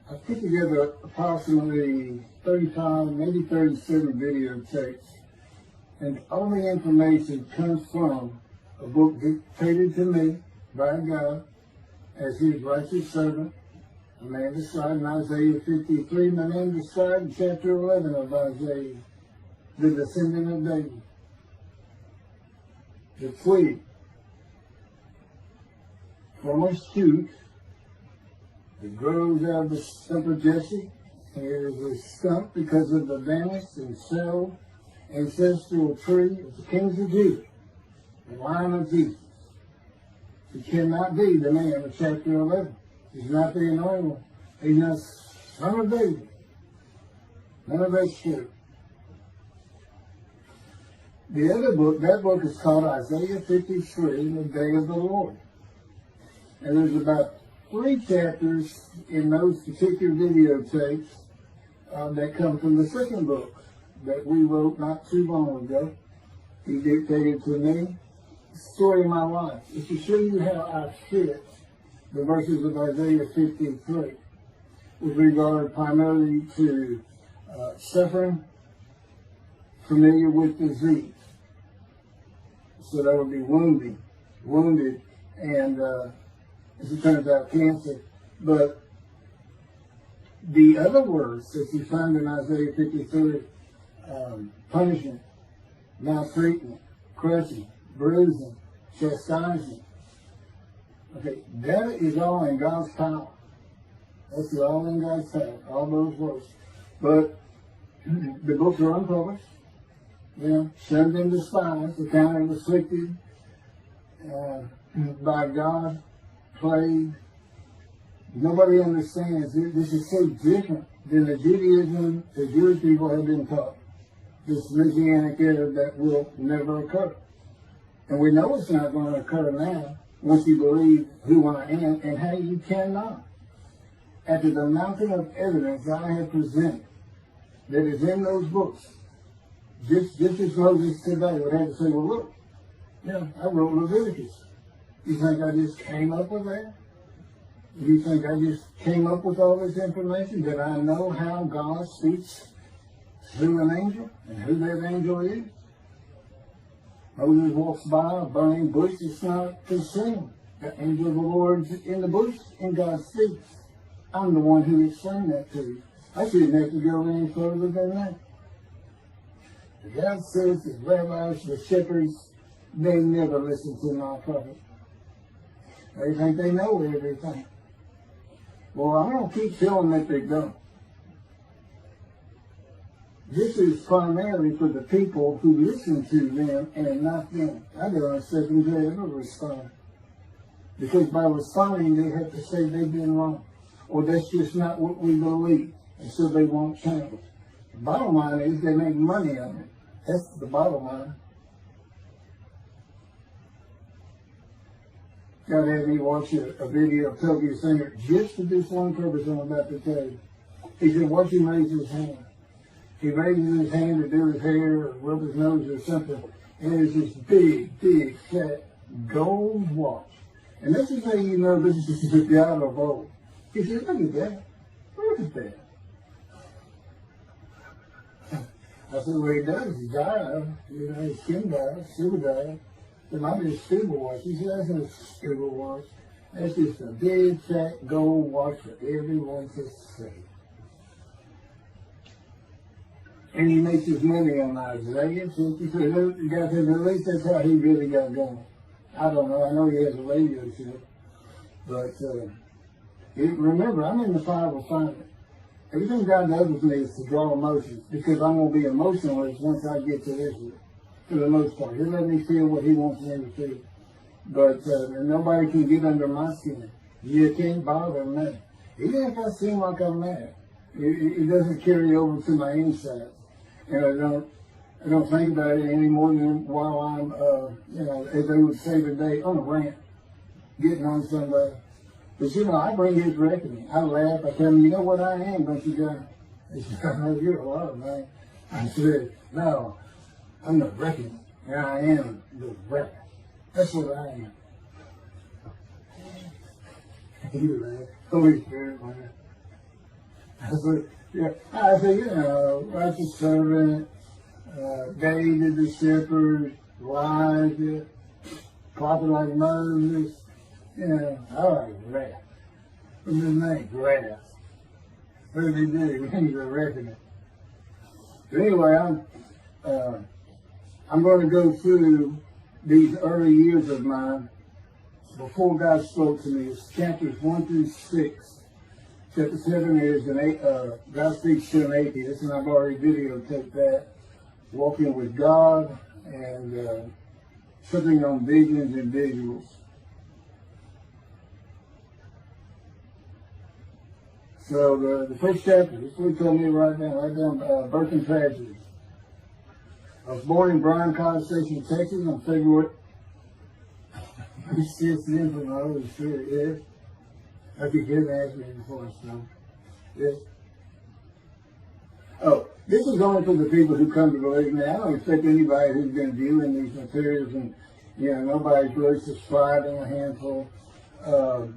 I put together approximately 35, maybe 37 videotapes, and all the information comes from a book dictated to me by God as his righteous servant, a man described in Isaiah 53, and a man described in chapter 11 of Isaiah, the descendant of David, the twig from a shoot that grows out of the stump of Jesse. It is a stump because of the vanished and settled ancestral tree of the kings of Judah, the line of Jesus. He cannot be the man of chapter 11. He's not the anointed one. He's not son of David. None of that's true. The other book, that book is called Isaiah 53, the Day of the Lord. And there's about 3 chapters in those particular videotapes that come from the second book that we wrote not too long ago. He dictated to me the story of my life. It's to show you how I fit the verses of Isaiah 53 with regard primarily to suffering, familiar with disease. So that would be wounded, and as it turns out, cancer. But the other words that you find in Isaiah 53, punishment, maltreatment, crushing, bruising, chastising, okay, that is all in God's power. That's all in God's power, all those words. But the books are unpublished. Shoved into spies, accounted afflicted by God, plagued. Nobody understands it. This is so different than the Judaism the Jewish people have been taught. This Messianic era that will never occur. And we know it's not going to occur now once you believe who I am and how you cannot. After the mountain of evidence I have presented that is in those books, just as Moses today would have to say, well, look, I wrote Leviticus. You think I just came up with that? You think I just came up with all this information? That I know how God speaks through an angel and who that angel is? Moses walks by a burning bush, it's not consumed. The angel of the Lord's in the bush and God speaks. I'm the one who explained that to you. I shouldn't have to go any further than that. God says the rabbis, the shepherds, they never listen to my prophet. They think they know everything. Well, I'm going to keep telling that they don't. This is primarily for the people who listen to them and not them. I don't expect them to ever respond. Because by responding, they have to say they've been wrong. Or that's just not what we believe. And so they won't change. The bottom line is they make money on it. That's the bottom line. God had me watch a video of Toby Singer just for this one purpose I'm about to tell you. He said, watch him raise his hand. He raises his hand to do his hair or rub his nose or something, and there's this big, fat gold watch. And this is how you know this is the God of old. He said, look at that. Look at that. I said, well, he does. He died. His skin died, silver died. It might be a scuba watch. He said, that's not a scuba watch. That's just a big, fat gold watch for everyone to see. And he makes his money on Isaiah 53. The guy said, at least that's how he really got going. I don't know. I know he has a radio show. But remember, I'm in the fire refinement. Everything God does with me is to draw emotions, because I'm going to be emotionless once I get to Israel, for the most part. He'll let me feel what he wants me to feel. But nobody can get under my skin. You can't bother me. Even if I seem like I'm mad, it doesn't carry over to my inside. And I don't think about it any more than while I'm, as they would say today, on a rant, getting on somebody. But I bring his reckoning. I laugh. I tell him, you know what I am, don't you, God? He said, I know you're a lot, man. I said, no, I'm the reckoning. And I am the reckoning. That's what I am. You laugh. Holy Spirit, man. Yeah, I say, righteous servant, David the shepherd, Elijah, prophet like Moses. I like wrath. What's his name? Wrath. What did he do? He's a refinement. But anyway, I'm going to go through these early years of mine before God spoke to me. It's chapters 1 through 6. Chapter 7 is God speaks to an atheist, and I've already videotaped that. Walking with God and something on visions and visuals. So the first chapter, this is what he told me right down, birth and tragedy. I was born in Bryan College Station, Texas on February 6th, in from my Holy Spirit, yes. I could get an accident before I start. Yes. Oh, this is only for the people who come to believe me. I don't expect anybody who's been viewing these materials and, nobody's really subscribed in a handful to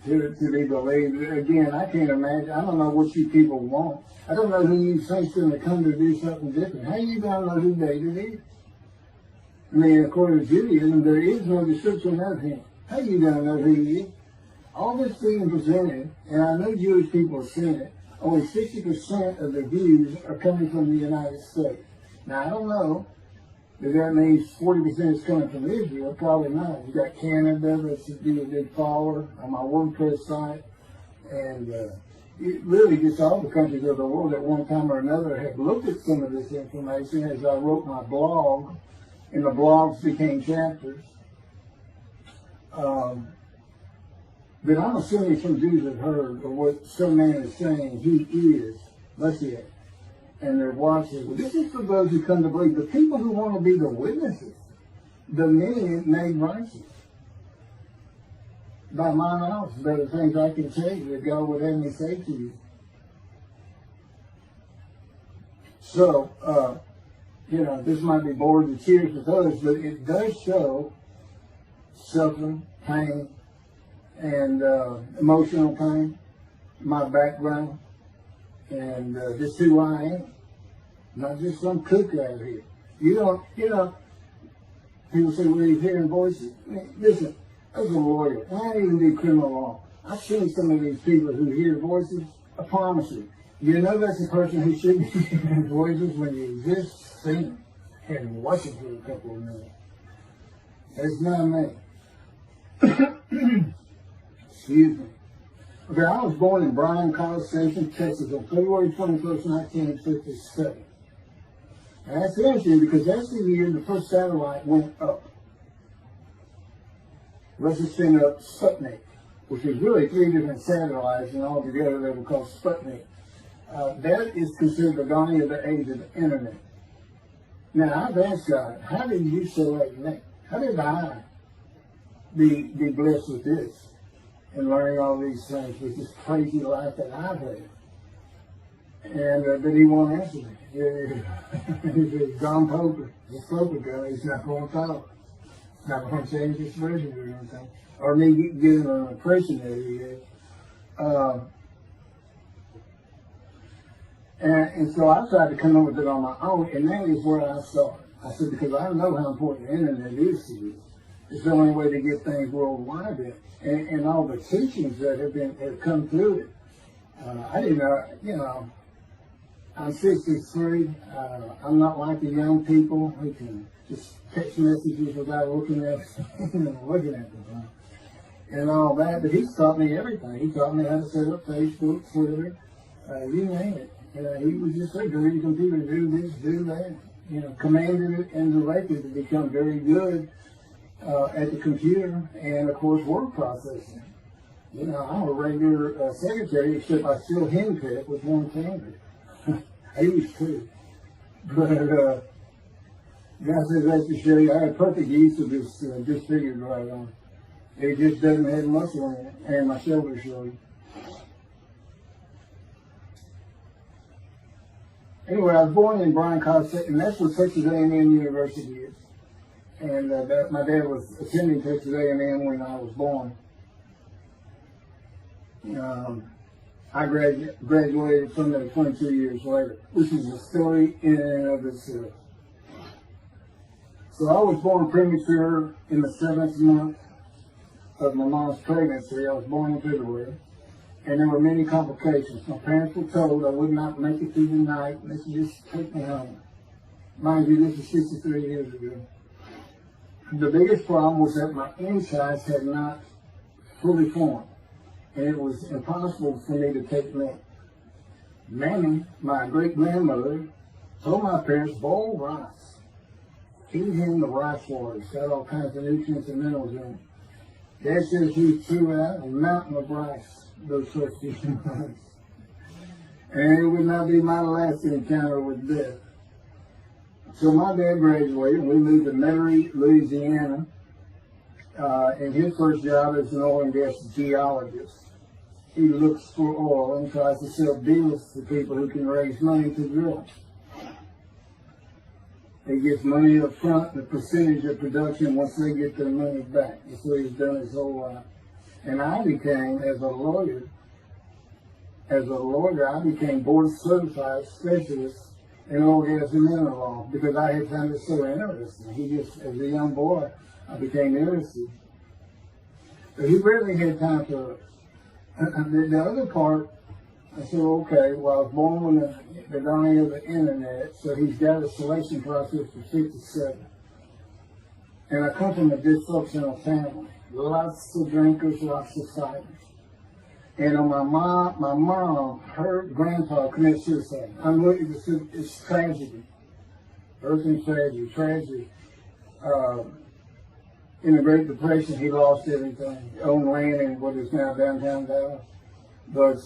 be believed. Again, I can't imagine. I don't know what you people want. I don't know who you think's going to come to do something different. How you going to know who David is? I mean, according to Judaism, there is no description of him. How you going to know who he is? All this being presented, and I know Jewish people are seeing it, only 60% of the views are coming from the United States. Now, I don't know if that means 40% is coming from Israel. Probably not. You got Canada, that's a big follower on my WordPress site. And it really just all the countries of the world at one time or another have looked at some of this information as I wrote my blog, and the blogs became chapters. But I'm assuming some Jews have heard of what some man is saying he is Moshiach, and they're watching. Well, this is for those who come to believe. The people who want to be the witnesses, the men made righteous. By my mouth, there are things I can say that God would have me say to you. So, this might be bored to tears with others, but it does show suffering, pain, and emotional pain, my background, and just who I am. Not just some cook out here. People say, well, he's hearing voices. Listen, I was a lawyer, and I didn't even do criminal law. I've seen some of these people who hear voices. I promise you. That's a person who should be hearing voices when you just see them and watch it for a couple of minutes. That's not me. Excuse me. Okay, I was born in Bryan College Station, Texas on February 21st, 1957. And that's interesting because that's the year the first satellite went up. Russia sent up Sputnik, which is really 3 different satellites, and all together they were called Sputnik. That is considered the dawning of the age of the internet. Now, I've asked God, how did you select me? How did I be blessed with this and learning all these things with this crazy life that I've had? And but he won't answer me. He's John Poker. He's Poker guy. He's not going to talk. Not going to change his version or anything. Or me getting an impression that he is. And so I tried to come up with it on my own, and that is where I started. I said, because I know how important the internet is to you. It's the only way to get things worldwide in. And all the teachings that have come through it. I didn't know, I'm 63. I'm not like the young people who can just text messages without looking at them. And all that. But he's taught me everything. He taught me how to set up Facebook, Twitter, you name it. He was just saying, go to the computer, do this, do that. Commanded it and directed to become very good at the computer and, of course, word processing. I'm a regular secretary, except I still henpeck with one finger. I used to. But God says that to show you I had perfect use of this disfigured right arm. It just doesn't have muscle in it, and my shoulder showed. Anyway, I was born in Bryan College, and that's where Texas A&M University is. And my dad was attending Texas A&M when I was born. I graduated from there 22 years later, which is a story in and of itself. So I was born premature in the 7th month of my mom's pregnancy. I was born in February, and there were many complications. My parents were told I would not make it through the night, and they should just take me home. Mind you, this is 63 years ago. The biggest problem was that my insides had not fully formed, and it was impossible for me to take milk. Mammy, my great-grandmother, told my parents, boil rice. Feed him the rice water. It's got all kinds of nutrients and minerals in it. Dad says he threw out a mountain of rice those first few months. And it would not be my last encounter with death. So my dad graduated, and we moved to Metairie, Louisiana, and his first job as an oil and gas geologist. He looks for oil and tries to sell deals to people who can raise money to drill. He gets money up front, the percentage of production once they get their money back. That's what he's done his whole life. And I became, as a lawyer, I became board certified specialist in oil, gas, and mineral law because I had found it so interesting. As a young boy, I became interested. But he rarely had time for it. The other part, I said, okay, well, I was born when the dawning of the internet, so he's got a selection process for 57. And I come from a dysfunctional family. Lots of drinkers, lots of fighters. And my mom, her grandpa committed suicide. It's tragedy. Earth and tragedy. In the Great Depression, he lost everything. He owned land in what is now downtown Dallas. But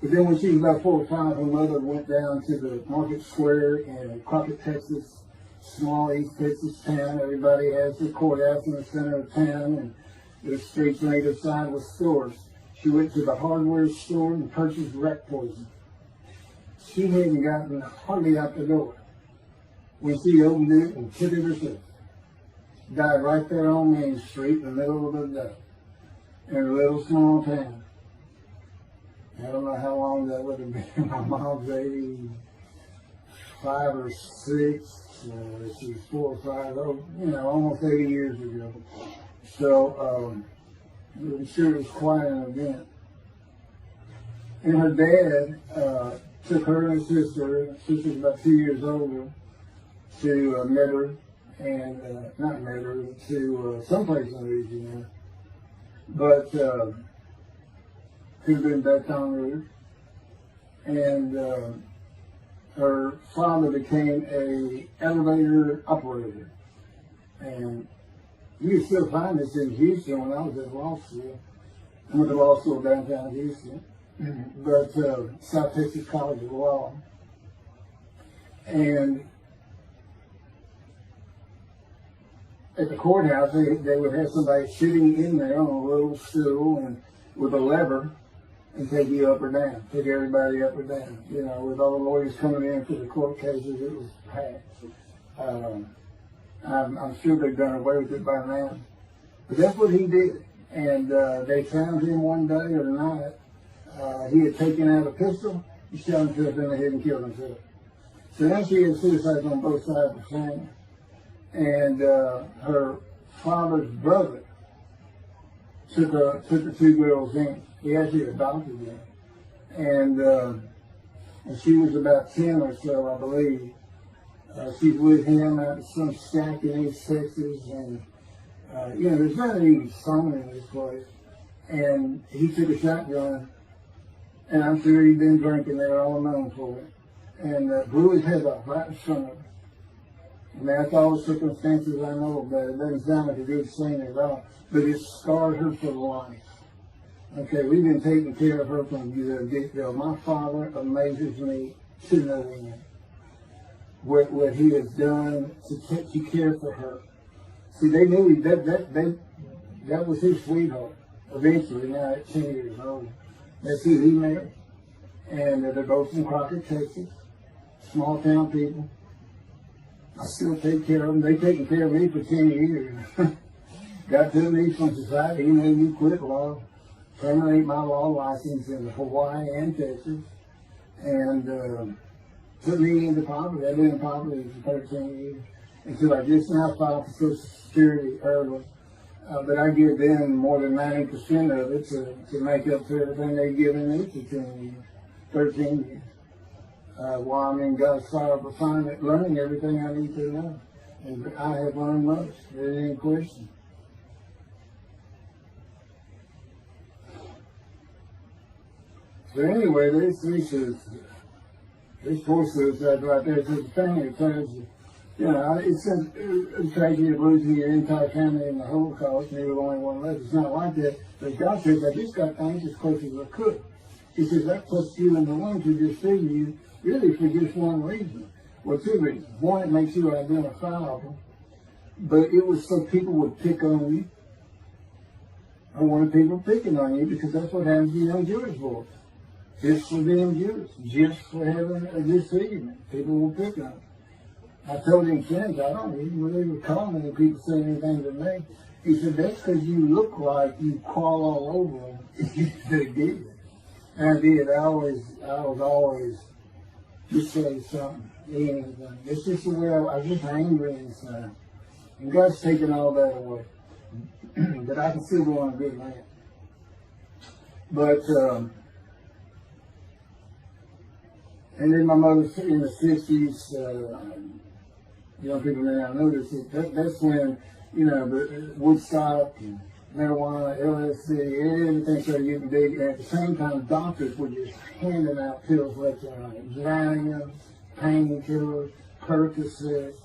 then when she was about 4 or 5, her mother went down to the market square in Crockett, Texas, small East Texas town. Everybody has their courthouse in the center of town, and the streets on either side with stores. She went to the hardware store and purchased rat poison. She hadn't gotten hardly out the door when she opened it and took it herself. Died right there on Main Street in the middle of the day in a little small town. I don't know how long that would have been. My mom's 85 or 6. She's 4 or 5, almost 80 years ago. So I'm sure it was quite an event. And her dad took her and her sister's about 2 years older, to Metairie, and not Metairie, to someplace in Louisiana. But could have been Baton Rouge. And her father became an elevator operator. And you can still find this in Houston when I was at law school. I went to law school downtown Houston, but South Texas College of Law. And at the courthouse, they would have somebody sitting in there on a little stool and with a lever and take you up or down, take everybody up or down. With all the lawyers coming in for the court cases, it was packed. I'm sure they've done away with it by now. But that's what he did. And they found him one day or night. He had taken out a pistol, he shot himself in the head and killed himself. So now she had suicides on both sides of the family. And her father's brother took the 2 girls in. He actually adopted them. And she was about 10 or so, I believe. She's with him at some shack in East Texas, and there's not even sun in this place. And he took a shotgun, and I'm sure he'd been drinking there all alone for it, and blew his head off right in front of her. And that's all the circumstances I know about it. It doesn't sound like a good scene at all, but it scarred her for life. Okay, we've been taking care of her from the get-go. My father amazes me to no end. What he has done to care for her. See, they knew that was his sweetheart. Eventually, now at 10 years old. That's who he married. And they're both from Crockett, Texas. Small town people. I still take care of them. They've taken care of me for 10 years. Got to me from society. You quit law. terminate my law license in Hawaii and Texas, and put me into poverty. I've been in poverty for 13 years until I just now filed for Social Security early. But I give them more than 90% of it to make up for everything they've given me for 10 years, 13 years. While I'm in God's fire of refinement, learning everything I need to know. And I have learned much. There ain't any question. So anyway, there's forces right there. It's a thing that tells you, it's a tragedy of losing your entire family in the Holocaust, and you're the only one left. It's not like that. But God says, I just got things as close as I could. He says, that puts you in the one to deceive you, really for just one reason. Well, two reasons. One, it makes you identifiable, but it was so people would pick on you. I wanted people picking on you because that's what happens to young Jewish boys. Just for being Jewish, just for having a disfigurement. People will pick on you. I told him, friends, I don't even really recall many people saying anything to me. He said, that's because you look like you crawl all over them. They did. And I did. I was always just say something, anything. It's just the way I was just angry inside. And God's taken all that away. But I can still go on a good man. But, and then my mother in the 60s, young people may not notice it, that's when, the Woodstock and marijuana, LSD, everything started getting big. And at the same time, doctors were just handing out pills left and right. Valium, painkillers, Percocets,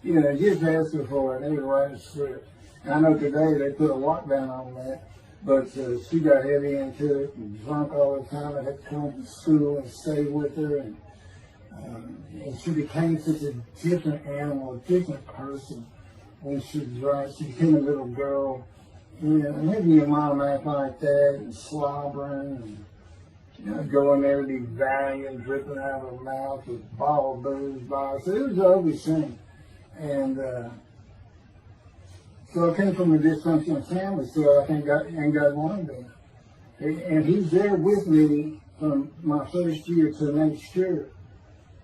just asking for it. They were writing a script. And I know today they put a lockdown on that, but she got heavy into it and drunk all the time. I had to come to school and stay with her. And she became such a different animal, a different person when she drank. She became a little girl. And having your mom act like that and slobbering and going there to be valiant, dripping out of her mouth with ball of booze by. So it was an ugly thing. And so I came from a dysfunctional family, so I think God wanted that. And He's there with me from my first year to make sure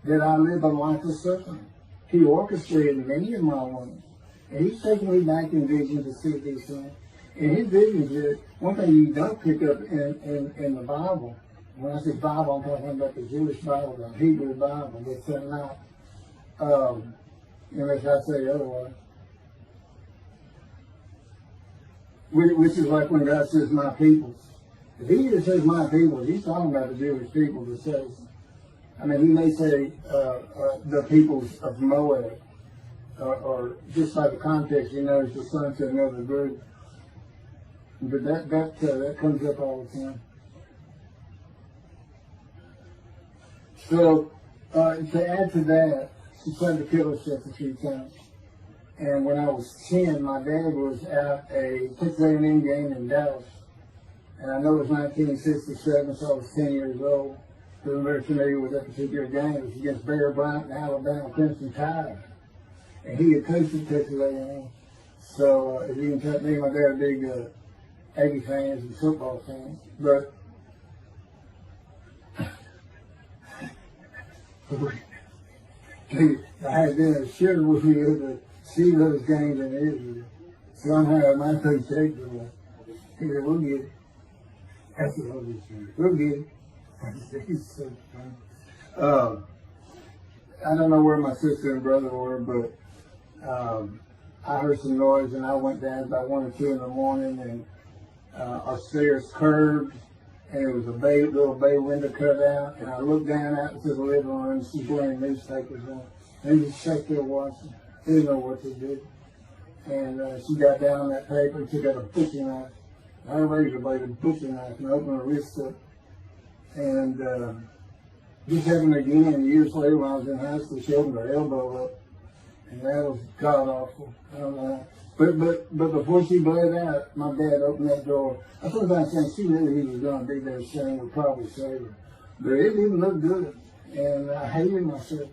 that I live a life of suffering. He orchestrated many of my ones. And He's taking me back in vision to see these things. And His vision is one thing you don't pick up in the Bible. When I say Bible, I'm talking about the Jewish Bible, the Hebrew Bible. It's not, unless I say otherwise. Which is like when God says, my people. If He just says my people, He's talking about the Jewish people that says, He may say the peoples of Moab, or just by the context, it's the sons of another group. But that comes up all the time. So, to add to that, she tried to kill herself a few times. And when I was 10, my dad was at a Texas A&M game in Dallas. And I know it was 1967, so I was 10 years old. So I'm very familiar with that particular game. It was against Bear Bryant and Alabama Crimson Tide. And he had coached at Texas A&M. So, as you can tell, me and my dad are big Aggie fans and football fans. But I had been assured with you to see those games in Israel. Somehow my coach said to me, he said, we'll get it. That's the Holy Spirit. We'll get it. He's so funny. I don't know where my sister and brother were, but I heard some noise and I went down about 1 or 2 in the morning, and our stairs curved, and there was a little bay window cut out, and I looked down out into the living room, and she's wearing newspapers on. And they just sat there watching. They didn't know what to do. And she got down on that paper and took out a butcher knife, a razor blade, a butcher knife, and opened her wrist up. And just having again, years later when I was in high school, she opened her elbow up. And that was god awful. I don't know. But before she bled out, my dad opened that door. I sometimes think she knew he was going to be there soon, would probably save her. But it didn't look good. And I hated myself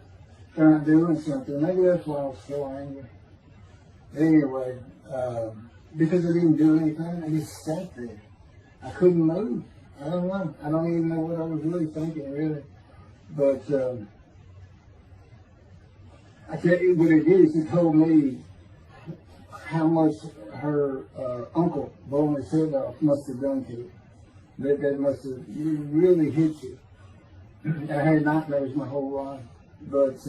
for not doing something. Maybe that's why I was so angry. Anyway, because I didn't do anything, I just sat there. I couldn't move. I don't know. I don't even know what I was really thinking, really. But I tell you what it is. It told me how much her uncle blowing his head off must have done to you. That must have really hit you. I had nightmares my whole life, but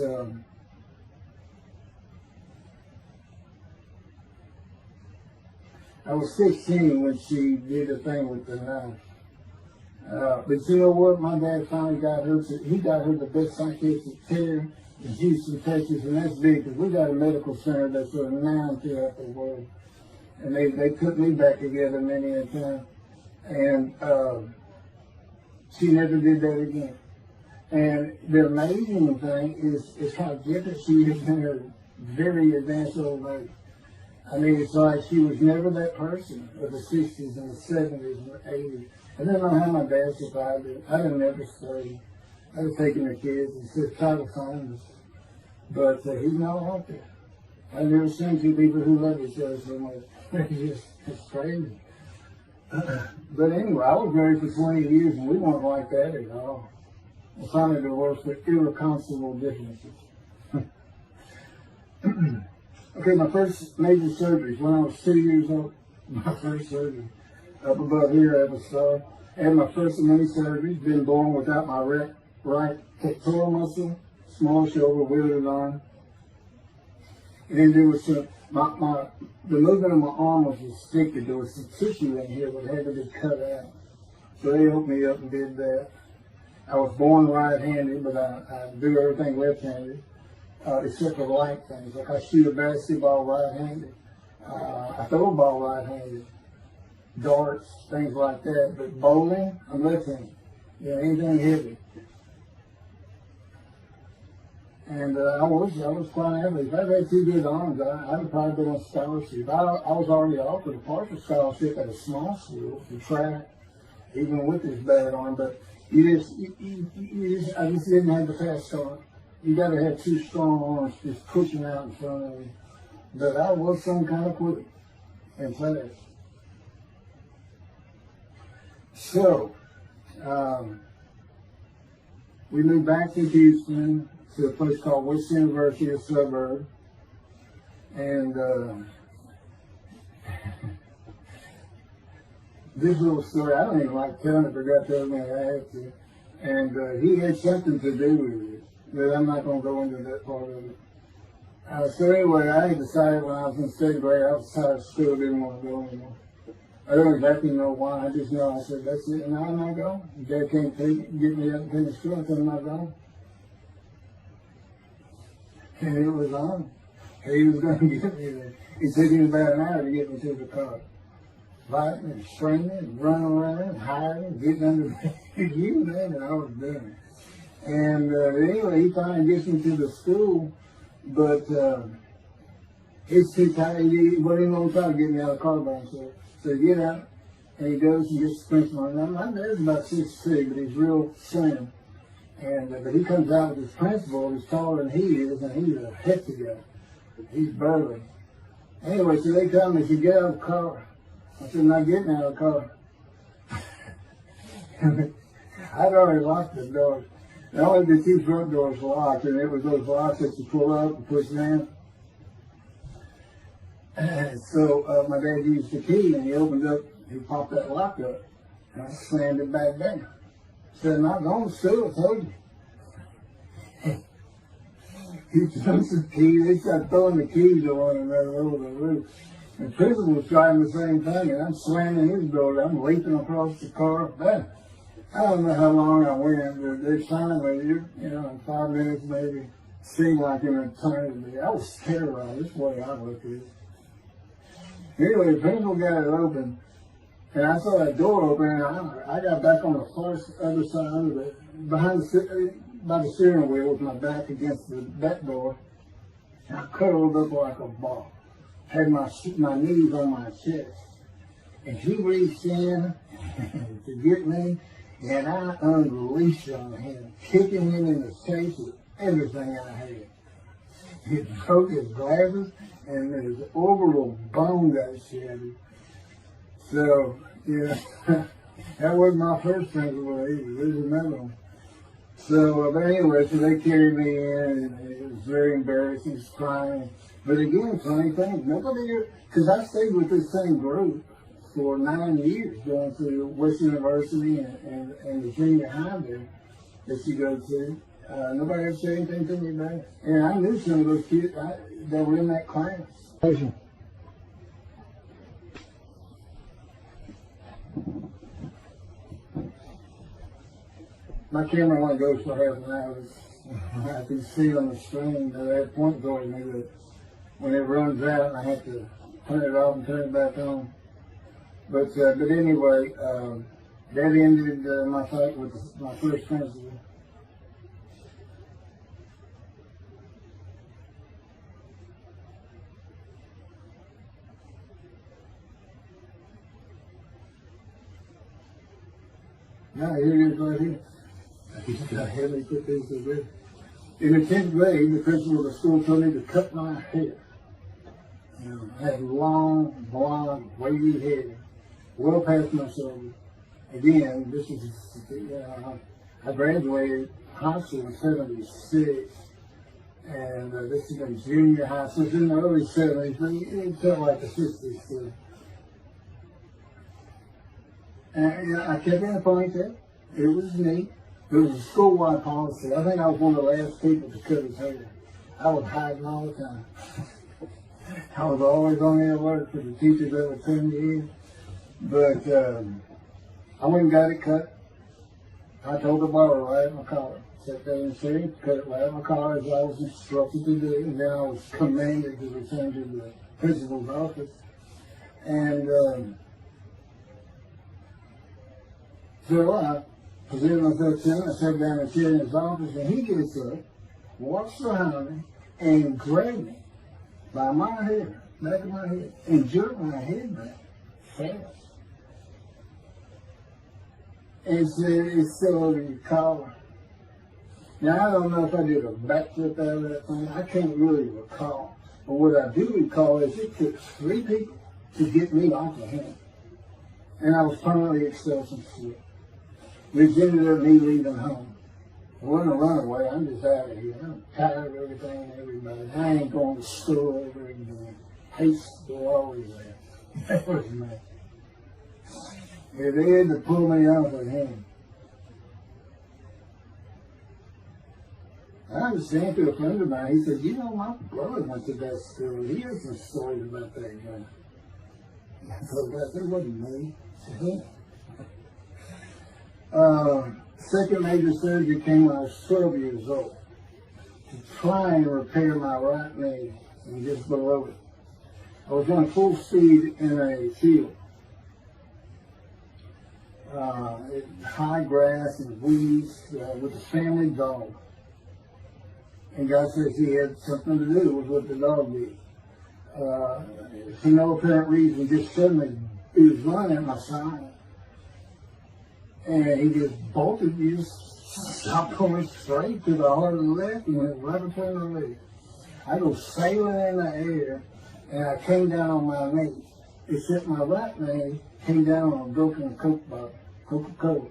I was 16 when she did the thing with the knife. But you know what? My dad finally got her. He got her the best psychiatric care in Houston, Texas, and that's big because we got a medical center that's renowned throughout the world. And they put me back together many a time. And she never did that again. And the amazing thing is how different she is in her very advanced old age. I mean, it's like she was never that person of the 60s and the 70s and the 80s. I don't know how my dad survived it. I didn't ever study. I was taking the kids and just try to find us. But he's not out there. I've never seen two people who love each other so much. It's crazy. But anyway, I was married for 20 years and we weren't like that at all. I finally divorced for irreconcilable differences. Okay, my first major surgery when I was 2 years old. My first surgery. Up above here, I have a star. I had my first of many surgeries. Been born without my right pectoral muscle, small shoulder, withered arm. And then there was some, the movement of my arm was restricted. There was some tissue in here that had to be cut out. So they opened me up and did that. I was born right-handed, but I do everything left-handed. Except for light things. Like I shoot a basketball right-handed. I throw a ball right-handed. Darts, things like that. But bowling, I'm left-handed. Yeah, anything heavy. And I was quite an athlete. If I had two good arms, I'd have probably been on scholarship. I was already offered a partial scholarship at a small school for track, even with this bad arm. But I just didn't have the fast start. You got to have two strong arms just pushing out in front of you. But I was some kind of quick and fast. So, we moved back to Houston to a place called West University, a suburb. And this little story, I don't even like telling it, but I told me I had to. And he had something to do with it. But I'm not going to go into that part of it. So anyway, I had decided when I was in 6th grade, I was tired of school, didn't want to go anymore. I don't exactly know why, I just know I said, that's it, and I'm not going. Dad can't get me up and finish school, I said, I'm not going. And it was on. He was going to get me there. It took him about an hour to get me to the car. Fighting and screaming and running around, hiding, getting under the you man, and I was done. And anyway, he finally gets me to the school, but it's too tight. He wasn't even going to try to get me out of the car by himself. So get out, and he goes and gets the principal. And my dad's about 6'2", but he's real slim. And but he comes out with his principal, he's taller than he is, and he's a hefty guy. He's burly. Anyway, so they tell me to get out of the car. I said, I'm not getting out of the car. I'd already locked the door. Only the two front doors were locked, and it was those locks that you pull up and push down. And so my dad used the key, and he opened up, he popped that lock up, and I slammed it back down. Said, I'm not going to school, I told you. He threw some keys, they started throwing the keys at one another over the roof. And the principal was trying the same thing, and I'm slamming his door, I'm leaping across the car. But I don't know how long I went, but they finally, in 5 minutes maybe, seemed like an eternity. I was terrorized, this is the way I looked at it. Anyway, the principal got it open, and I saw that door open, and I got back on the other side of it, by the steering wheel with my back against the back door, and I cuddled up like a ball. Had my knees on my chest, and he reached in to get me, and I unleashed on him, kicking him in the face with everything I had. He broke his glasses, and his orbital bone got shattered. So, That wasn't my first principal either. There's another one. So, but anyway, so they carried me in, and it was very embarrassing, just crying. But again, funny thing, nobody, because I stayed with this same group for 9 years, going through West University and the junior high there that you go to. Nobody ever said anything to me about it. And I knew some of those kids that were in that class. My camera only goes for half an hour. I can see on the screen that that point towards me that when it runs out, I have to turn it off and turn it back on. But anyway, that ended my fight with my first principal. Now here it is right here. I had me put these to bed. In the 10th grade, the principal of the school told me to cut my hair. I had long, blonde, wavy hair, well past my shoulder. Again, this is, I graduated high school in 76, and this is in junior high, so it's in the early 70s, but it felt like the 60s still. And I kept in a ponytail. It was neat. It was a school-wide policy. I think I was one of the last people to cut his hair. I was hiding all the time. I was always on the alert for the teachers that would send me in. But I went and got it cut. I told the barber right at my collar. Sat there and said, cut it right at my collar as I was instructed to do. And then I was commanded to return to the principal's office. And so I presented myself to him. I sat down and sat in his office, and he gets up, walks behind me, and grabbed me by my hair, back of my head, and jerked my head back fast. And said, it's still over your collar. Now, I don't know if I did a backflip out of that thing. I can't really recall. But what I do recall is it took 3 people to get me off of him. And I was permanently expelled from school. Which ended up me leaving home. I wasn't a runaway, I'm just out of here. I'm tired of everything and everybody. I ain't going to school ever again. Hate school always there. That was me. If they had to pull me off of him. I understand through a friend of mine, he said, you know, my brother went to that school. He has some stories about that guy. I thought, that wasn't me. Second major surgery came when I was 12 years old to try and repair my right knee and just below it. I was going full speed in a field. High grass and weeds with a family dog. And God says he had something to do with what the dog did. For no apparent reason, just suddenly he was running at my side. And he just bolted, he just stopped going straight to the heart of the left and went right between the legs. I go sailing in the air, and I came down on my knee. Except my right knee came down on a broken Coke bottle, Coca-Cola.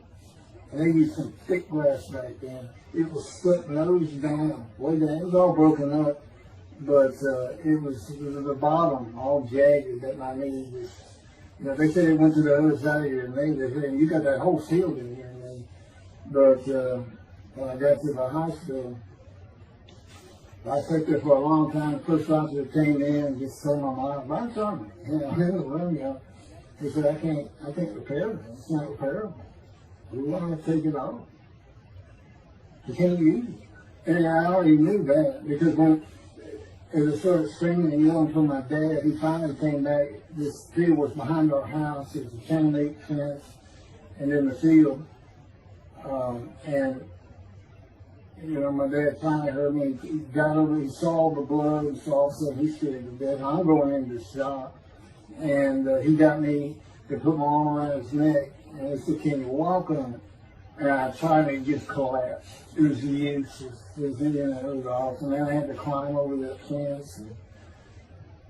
And they used some thick glass back then. It was split nose down, way down. It was all broken up, but it was the bottom all jagged at my knee. You know, they said it went to the other side of your knee. They said, you got that whole field in your knee. But when I got to the hospital, I sat there for a long time. The first officer came in and just told my mom, "Why sorry? You know, I'm in the room, you know." He said, I can't repair it. It's not repairable. We want to take it off. You can't use it. And I already knew that because when as I started screaming and yelling for my dad, he finally came back. This field was behind our house. It was a chain link fence, and in the field. And you know, my dad finally heard me. He got over. He saw the blood and saw something. He scared to death. I'm going into the shop, and he got me to put my arm around his neck, and he said, "Can you walk on it?" And I tried to just collapse. It was useless. It was awesome. And then I had to climb over that fence. And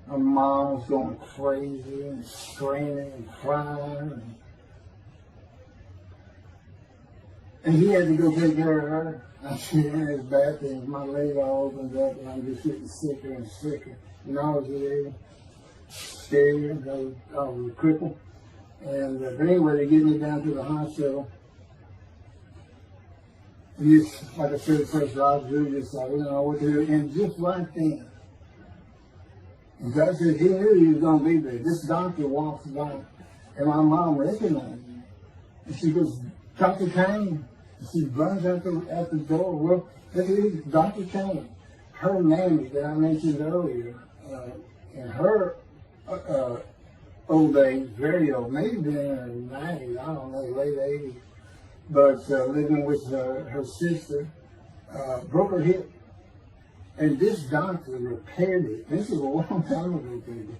my mom was going crazy and screaming and crying. And he had to go take care of her. I sit in his bathroom, my leg all opens up, and I'm just getting sicker and sicker. Nauseated, scared, I was crippled. And but anyway, they get me down to the hospital. And just, like I said, first officer, just like, we don't know what to do. And just right then, and God said he knew he was going to be there. This doctor walks by, and my mom recognized him. And she goes, Dr. Kane. And she runs out the door. Well, this is Dr. Kane. Her mammy that I mentioned earlier, in her old age, very old, maybe in her 90s, I don't know, late 80s, but living with her sister, broke her hip. And this doctor repaired it. This is a long time ago, people.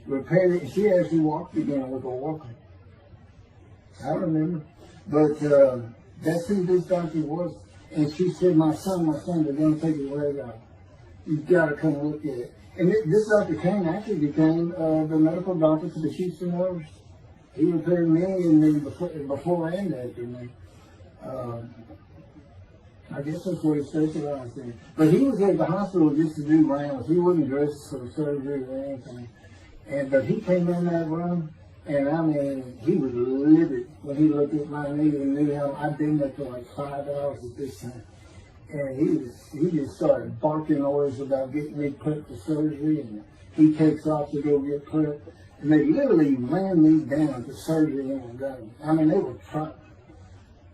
Repaired it. She actually walked again with a walker. I remember. But that's who this doctor was. And she said, my son, they're going to take his leg out. You've got to come look at it. And this Dr. King actually became the medical doctor for the Houston Roads. He repaired many and me before and after me. I guess that's what he specialized in. But he was at the hospital just to do rounds. He wasn't dressed for surgery or anything. But he came in that room, and I mean, he was livid when he looked at my knee and knew how I'd been there for like 5 hours at this time. And he just started barking orders about getting me put for surgery, and he takes off to go get put. And they literally ran me down to surgery and done. I mean, they were trying.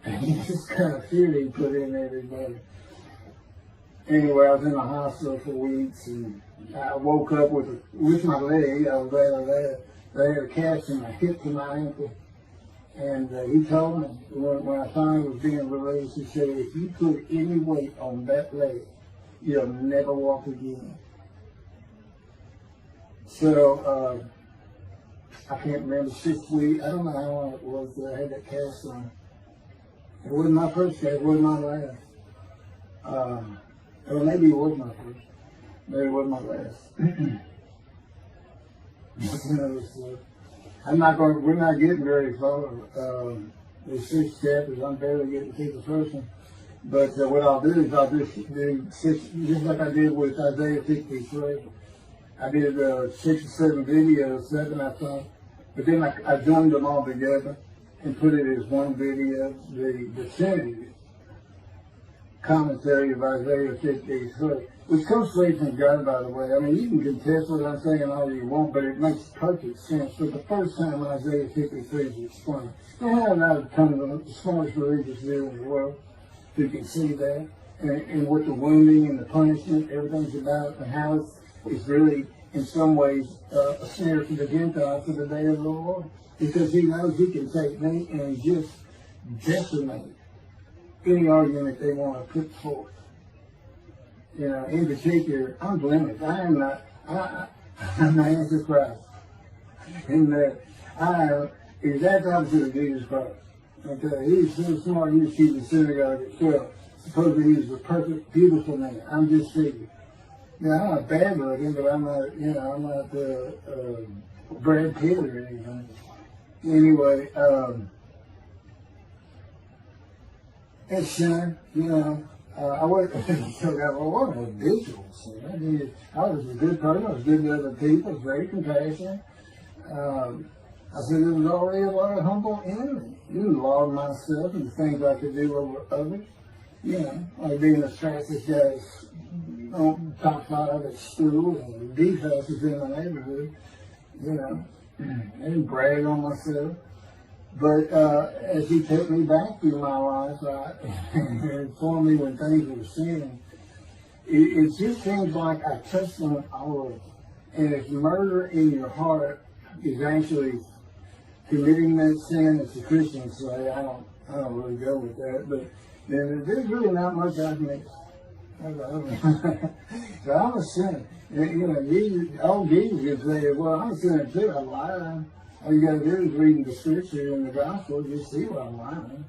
And this kind of fear he put in everybody. Anyway, I was in the hospital for weeks, and I woke up with my leg. I was glad of that. They had a cast in my hip to my ankle. And he told me, when I finally was being released, he said, if you put any weight on that leg, you'll never walk again. So, I can't remember, 6 weeks, I don't know how long it was that I had that cast on. It wasn't my first cast, it wasn't my last. Or maybe it was my first. Maybe it wasn't my last. That's another story. We're not getting very far. There's 6 chapters, I'm barely getting to the first one. But what I'll do is I'll just do 6, just like I did with Isaiah 53. I did 6 or 7 videos, 7 I thought. But then I joined them all together and put it as one video, the definitive commentary of Isaiah 53, which comes straight from God, by the way. I mean, you can contest what I'm saying all you want, but it makes perfect sense. But the first time Isaiah 53 is explained, and how I've come to the smartest religious view in the world who can see that, and what the wounding and the punishment, everything's about, and how it's really, in some ways, a snare for the Gentiles for the day of the Lord. Because he knows he can take me and just decimate any argument they want to put forth. You know, in particular, I'm blemished. I'm the Antichrist. In that I am exact opposite of Jesus Christ. Okay, he's so smart, he was keeping the synagogue at 12. Supposedly he was the perfect, beautiful man. I'm just figuring. Now, I'm not bad looking, but I'm not, I'm not Brad Pitt or anything. Anyway, it's sin, I wasn't a visual sin. I was a good person, I was good to other people, I was very compassionate. I said there was already a lot of humble in me. You laud myself and the things I could do over others. Like being the fastest guy on top 5 at school and the fastest in the neighborhood. I didn't brag on myself. But as he took me back through my life, and informed me when things were sinning, it just seems like I touched on all of it. And if murder in your heart is actually committing that sin, as the Christians say, I don't really go with that, but then there's really not much I can miss. So I'm a sinner. Jesus would say, well, I'm a sinner too, I'm lying. All you got to do is read the scripture and the gospel, just see what I'm lying.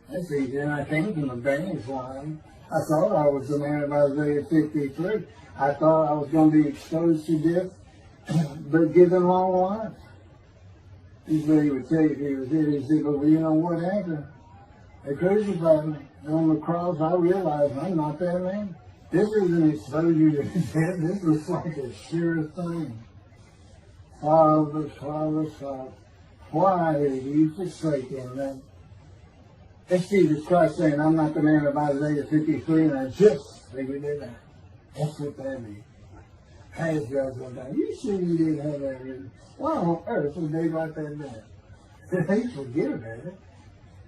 That's easy. And I came from a band's lying. I thought I was the man of Isaiah 53. I thought I was going to be exposed to death, but given long life. He's what he would tell you if he was here. He said, well, you know what happened? They crucified me. And on the cross, I realized I'm not that man. This isn't exposure to death. This was like a sure thing. Father, Father, Father, why did you forsake him? Then it's Jesus Christ saying, I'm not the man of Isaiah 53, and I just figured it out. That's what that means. Has God gone down? You sure you didn't have that written? Why on earth would they write that down? They forget about it.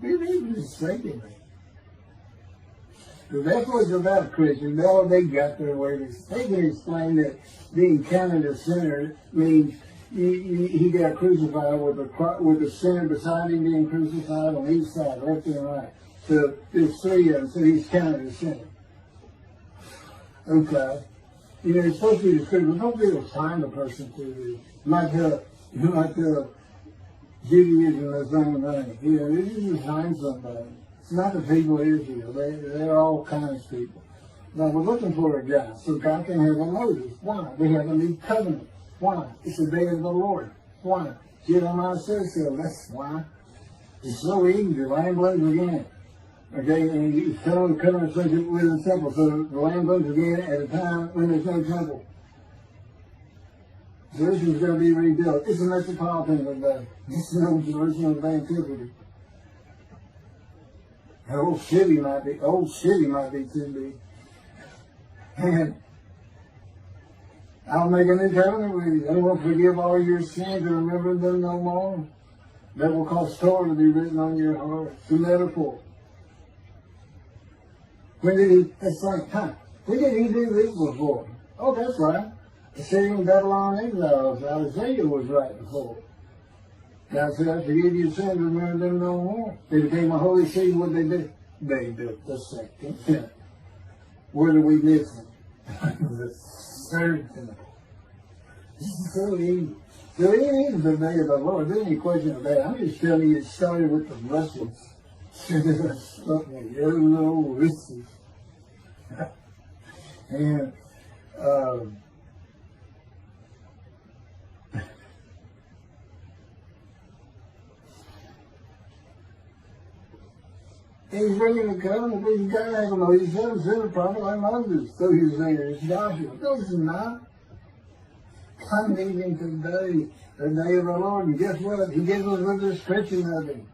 They were just thinking it. So that's what it's about, Christians. All they got their ways. They can explain that being counted a sinner means he got crucified with the sinner beside him being crucified on each side, left and right. So there's three of them, so he's counted a sinner. Okay. You know, it's supposed to be the truth, but don't be able to find a person to do. Like Judaism is running money. You know, this is just find somebody. It's not the people of Israel. They're all kinds of people. Now we're looking for a guy so God can have a Moses. Why? We have a new covenant. Why? It's the day of the Lord. Why? Jeremiah says so. That's why. It's so easy. The land blooms again. Okay, and you tell the covenant with the temple. So the land blooms again at a time when there's no temple. Jerusalem's going to be rebuilt. It's a metropolitan of the Jerusalem of antiquity. The old city might be too big. And I'll make a new covenant with you. I will forgive all your sins and remember them no more. That will cause Torah to be written on your heart. It's a metaphor. When did he do this before? Oh, that's right. The Syrian Babylon exiles. Isaiah was right before. God said, I forgive your sins, remember them no more. They became a holy city. What did they do? They built the second temple. Where do we miss them? The third temple. This is so easy. So it is the day of the Lord. There's any question of that. I'm just telling you, it started with the Russians. Yellow Russians. And he's bringing the covenant with these guys. He's going to send a prophet like Moses. So he's saying, it's Joshua. No, it's not. I'm leaving today, the day of the Lord. And guess what? He gives us a description of him.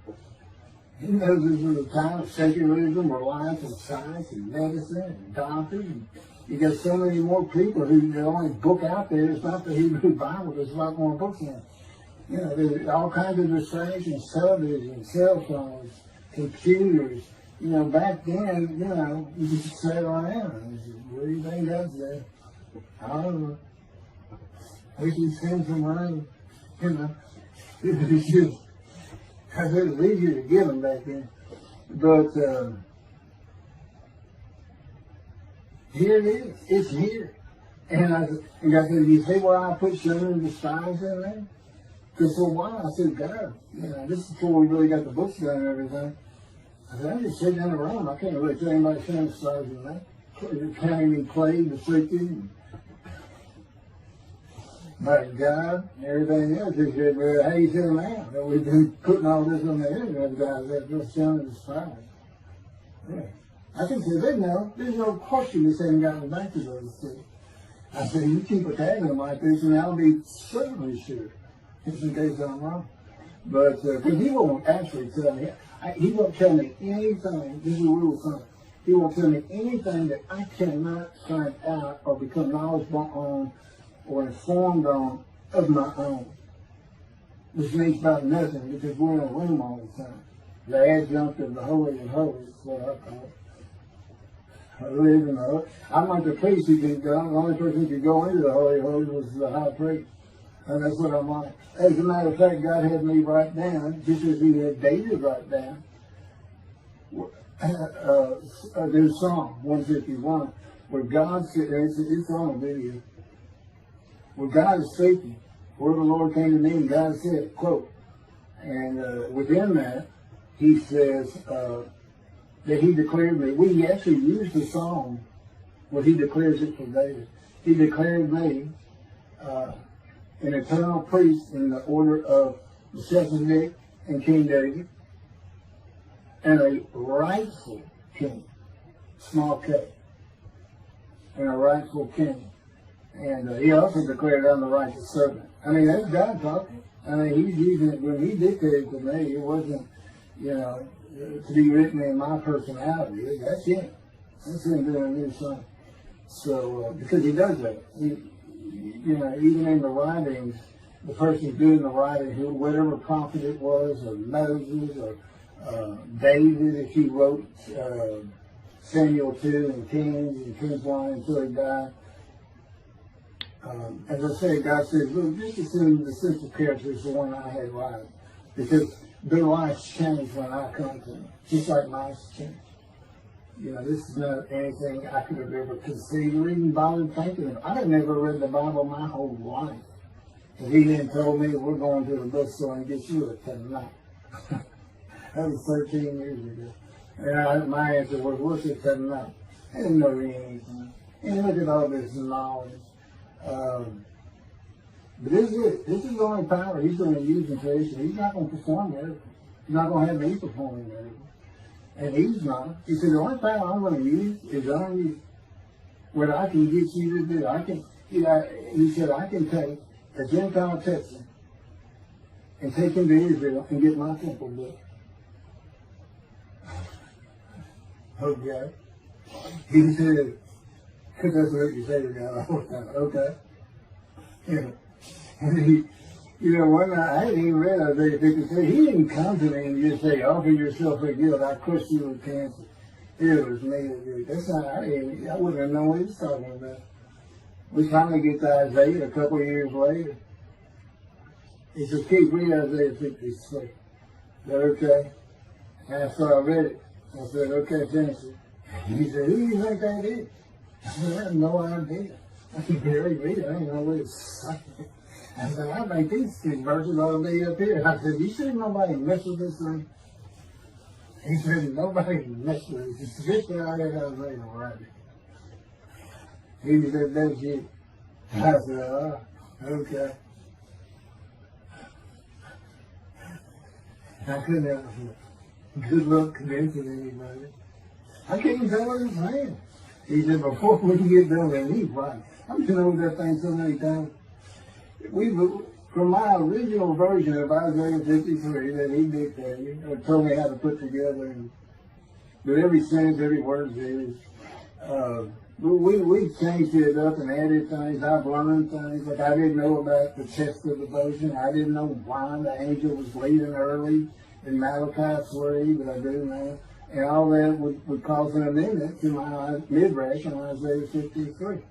He knows this is a time of secularism, reliance on science and medicine and doctors. And you got so many more people who the only book out there is not the Hebrew Bible. There's a lot more books in it. You know, there's all kinds of distractions, television, cell phones, computers. You know, back then, you know, you just sat around and said, what do you think that's there? I don't know. We should spend some money, you know. It's just, I said it was easier to get them back then. But here it is. It's here. And God said, you see why I put Summer in the skies in there? Because for a while I said, God, you know, this is before we really got the books done and everything. I said, I'm just sitting in a room. I can't really tell anybody Summer stars in that. Counting me plagued, afflicted, by God and everything else. He said, well, how you feel now? That we've been putting all this on the internet, guys, that's just sounding inspired. Yeah. I can say, there's no question this ain't gotten back to those things. I said, you keep attacking them like this, and I'll be certainly sure, just in case I'm wrong. But he won't actually tell me, he won't tell me anything, this is a rule of thumb, he won't tell me anything that I cannot find out or become knowledgeable on or informed on of my own. Which means about nothing, because we're in a room all the time. The adjunct of the Holy of Holies is what I call it. I live in the Holy. I'm like the priest who could go, the only person who could go into the Holy of Holies was the high priest. And that's what I'm like. As a matter of fact, God had me write down, just as he had David write down, there's Psalm 151, where God said, it's on a video, where God is speaking, where the Lord came to me and God said, quote, and within that, he says that he declared me. We actually used the song where he declares it for David. He declared me an eternal priest in the order of Melchizedek and King David. and a rightful king, small k, and a rightful king. And he also declared, I'm the righteous servant. I mean, that's God talking. I mean, he's using it when he dictated to me. It wasn't, to be written in my personality. That's him. That's him doing his son. So, because he does that. Even in the writings, the person doing the writing, whatever prophet it was, or Moses, or David, if he wrote Samuel 2 and Kings 1 until he died. As I said, God says, look, just assume the central character is the one I had writing. Because their lives change when I come to them. Just like mine change. This is not anything I could have ever conceived or even bothered thinking of. I had never read the Bible my whole life. And he then told me, we're going to the bookstore and get you a Tanakh. That was 13 years ago. And my answer was, what's a Tanakh? I didn't know anything. And look at all this knowledge. But this is it. This is the only power he's going to use in creation. He's not going to perform miracles. He's not going to have me performing miracles. And he's not. He said, the only power I'm going to use is on you. What I can get you to do. He said, I can take a Gentile Texan and take him to Israel and get my temple built. Okay. He said, because that's what you say to God all the time. Okay. And one night, I hadn't even read Isaiah 53. He didn't come to me and just say, offer yourself for guilt. I crushed you with cancer. It was me that did it. That's not, I wouldn't have known what he was talking about. We finally get to Isaiah a couple of years later. He said, keep reading Isaiah 53. Is that okay? And so I read it. I said, okay, finish it. He said, who do you think that is? I said, I have no idea. I can barely read it. I didn't know what it's saying. I said, I think these verses ought to be up here. I said, you sure nobody mess with this thing? He said, nobody mess with it. Just sit there out there, I was ready to write it. He said, that's it. I said, oh, okay. I couldn't have good luck convincing anybody. I can't even tell what he's saying. He said, before we can get done with it, he's right. I've been over that thing so many times. From my original version of Isaiah 53 that he dictated, told me how to put together, but every sentence, every word is, we changed it up and added things. I've learned things. Like I didn't know about the test of devotion. I didn't know why the angel was leaving early in Malachi 3, but I do now. And all that would cause an amendment to my midrash in Isaiah 53.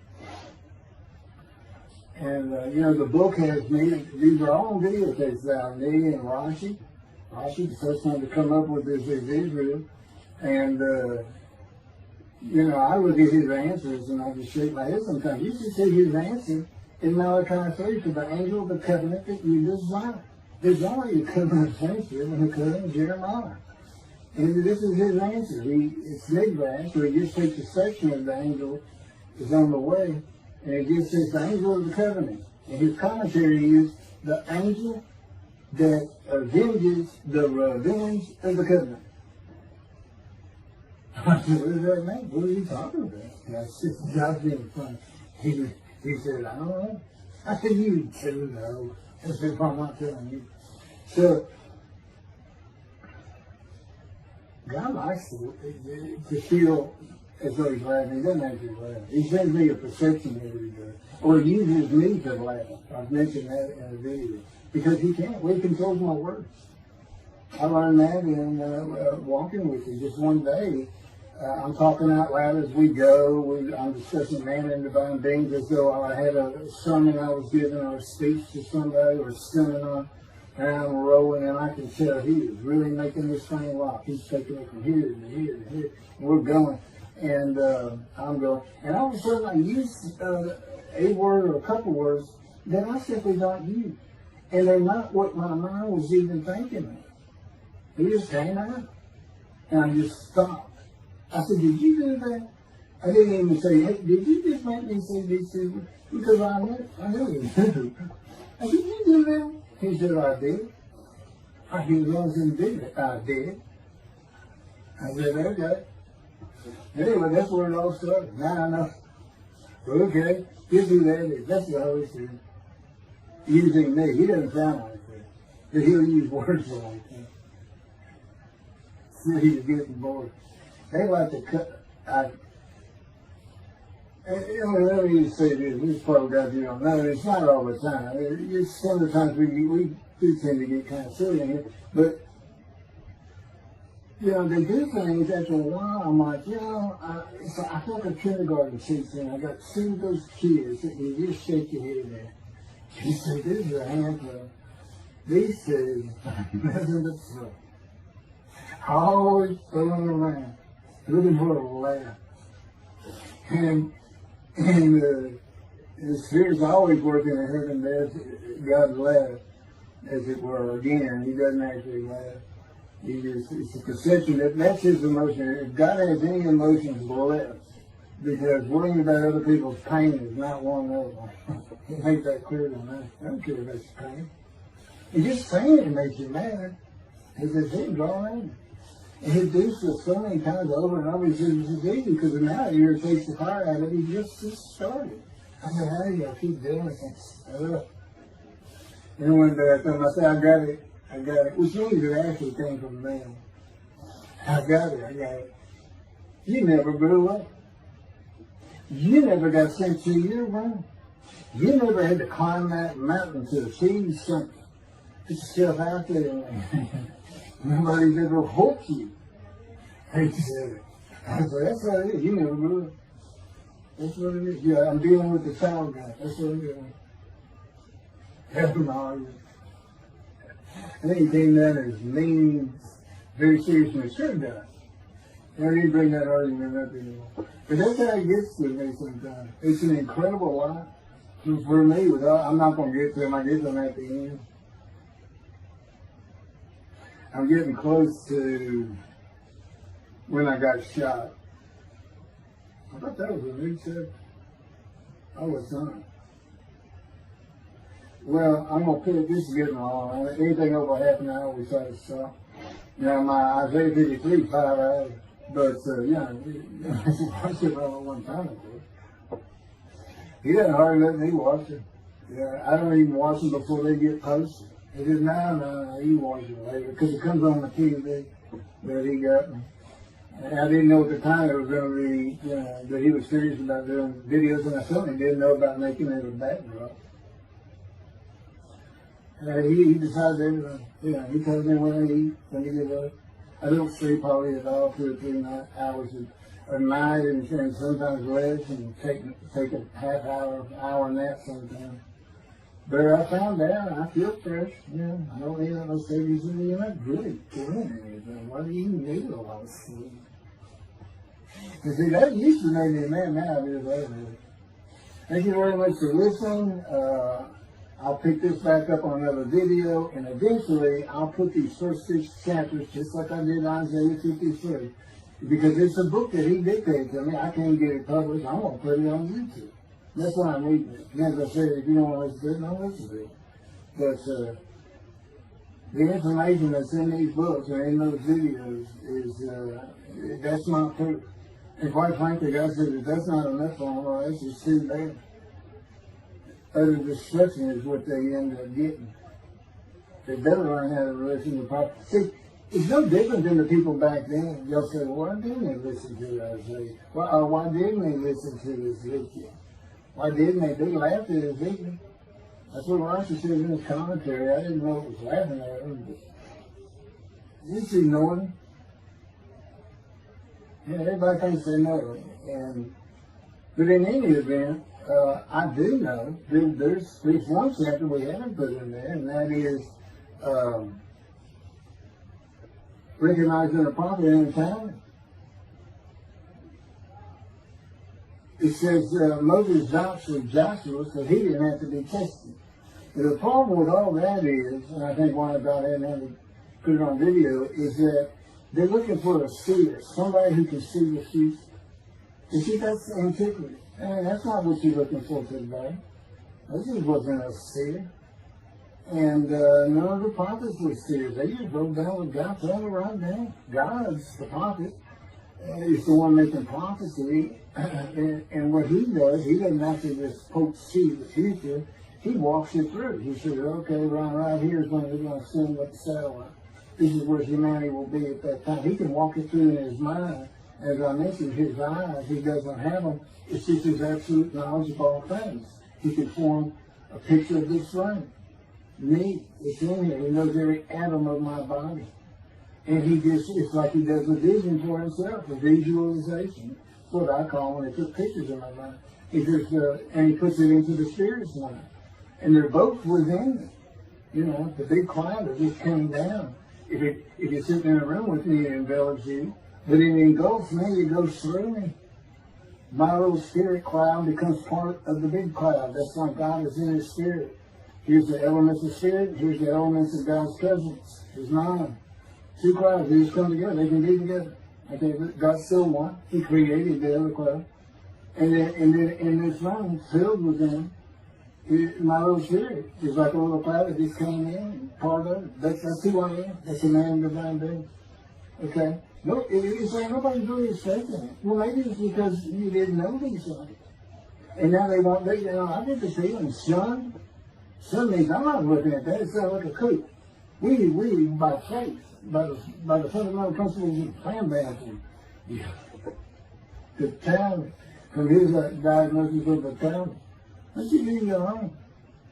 And, the book has me, these are all videotapes now, me and Rashi. Rashi, the first one to come up with this is Israel. And, I look at his answers and I just shake my head sometimes. You should see his answer in Malachi 3 to the angel of the covenant that you desire. There's only a covenant of friendship and a covenant of Jeremiah. And this is his answer. It's midrash, so he just takes a section of the angel is on the way. And it just says the angel of the covenant. And his commentary is the angel that avenges the revenge of the covenant. I said, what does that mean? What are you talking about? And I said, God's being funny. He said, I don't know. I said, you too know. I said, well, I'm not telling you. So, God likes to feel as though he's laughing. He doesn't actually laugh. He sends me a perception every day. Or he uses me to laugh. I've mentioned that in a video. Because he can't. He controls my words. I learned that in walking with you. Just one day, I'm talking out loud as we go. I'm discussing man and divine beings as though I had a sermon I was giving or a speech to somebody or a seminar. And I'm rolling, and I can tell he is really making this thing rock. He's taking it from here to here to here. And we're going. And I'm going. And all of a sudden, I use a word or a couple words that I simply don't use. And they're not what my mind was even thinking of. They just came out. And I just stopped. I said, did you do that? I didn't even say, hey, did you just make me say these things? Because I knew you did. I said, did you do that? He said, I did. I said, as long as you did it, I did. I said, okay. Anyway, that's where it all started. Now I know. Okay, this is that. That's the Holy Spirit. Using me. He doesn't sound like that. But he'll use words like that. So he's getting bored. They like to cut. Let me just say this. This probably got you on. No, it's not all the time. It's some of the times we do tend to get kind of silly in here. But, you know, they do things after a while. I'm like, you know, I feel like a kindergarten teacher, and I got two of those kids that you just shake your head at. You say, this is a handful. These two, nothing but trouble. Always throwing around, looking for a laugh. And the Spirit's always working in heaven. There's God's laugh, as it were. Again, He doesn't actually laugh. It's a perception that's His emotion. If God has any emotions left, because worrying about other people's pain is not one of them. He makes that clear to me. I don't care if that's pain. And just saying it makes you mad. He says, He draw in. And He do so many times over and over. He says, it's easy because now it irritates the fire out of it. He just started. I said, how do you keep doing it? And one day I told him, I said, I got it. Which means it actually came from them. I got it. You never grew up. You never got sent to your room. You never had to climb that mountain to achieve something. Put yourself out there. Nobody's ever hoped you. I said, that's what it is. You never grew up. That's what it is. Yeah, I'm dealing with the child guy. That's what it is. Help him all. I think he came down as mean, very serious and mature guy. I didn't bring that argument up anymore. But that's how it gets to me sometimes. It's an incredible life. For me, I'm not going to get to him. I get to him at the end. I'm getting close to when I got shot. I thought that was a new chapter. I was on. Well, I'm going to put this is getting long. Anything over half an hour, we try to stop. Now, my Isaiah 53, 5 hours. But, yeah, I watched it all one time. He doesn't hardly let me watch it. Yeah, I don't even watch them before they get posted. He says, no, you watch it later, because it comes on the TV that he got me. And I didn't know at the time it was going to be, that he was serious about doing videos, and I certainly didn't know about making it a backdrop. He decided everything. He tells me when I eat, when he get up. I don't sleep probably at all 2 or 3 hours a night, and sometimes less, and take a half hour nap sometimes. But I found out I feel fresh. I don't need no sleep. You're not really doing anything. Why do you need a lot of sleep? You see, that used to make me mad. Now it is later. Thank you very much for listening. I'll pick this back up on another video, and eventually I'll put these first 6 chapters, just like I did Isaiah 53, because it's a book that he dictated to me. I can't get it published. I'm going to put it on YouTube. That's why I'm reading it. And as I said, if you don't want to listen to it, don't listen to it. But the information that's in these books and in those videos is, that's not proof. And quite frankly, God said, if that's not enough for them, well, that's just too bad. Utter destruction is what they end up getting. They better learn how to listen to the prophet. See, it's no different than the people back then. They'll say, well, why didn't they listen to Isaiah? Why didn't they listen to Ezekiel? Why didn't they? They laughed at Ezekiel. That's what Rashi says in his commentary. I didn't know it was laughing at him, but just ignored him. Everybody thinks they know it. But in any event, I do know there's one chapter we haven't put in there, and that is recognizing the prophet in time. It says Moses vouched for Joshua, so he didn't have to be tested. The problem with all that is, and I think why I got in and put it on video, is that they're looking for a seer, somebody who can see the future. You see, that's antiquity. And that's not what you're looking for today. This wasn't a seer. And none of the prophets were serious. They just wrote down what God told them right now. God's the prophet. He's the one making prophecy. And what he does, he doesn't actually just see the future. He walks it through. He says, okay, right here is when they're going to send with the satellite. This is where humanity will be at that time. He can walk it through in his mind. As I mentioned, his eyes, he doesn't have them. It's just his absolute knowledge of all things. He can form a picture of this frame. Me, it's in here. He knows every atom of my body. And it's like he does a vision for himself, a visualization. That's what I call when they put pictures in my mind. And he puts it into the spirit's mind. And they're both within it. You know, the big cloud that just came down. If you're sitting in a room with me, it envelops you. But it engulfs me, it goes through me. My little spirit cloud becomes part of the big cloud. That's like God is in his spirit. Here's the elements of spirit, here's the elements of God's presence. There's 9. 2 clouds, they just come together, they can be together. Okay, God's still one. He created the other cloud. And then in this room, filled with them, my little spirit is like a little cloud that just came in and part of it. That's who I am. That's the man of divine being. Okay? No, it's like nobody's really expecting it. Well, maybe it's because you didn't know these things. And now they want, I get the feeling, son means I'm not looking at that. It sounds like a coup. We by faith, by the fundamental principles of plan balancing. Yeah. The talent, from his diagnosis of the talent. Once you leave it alone,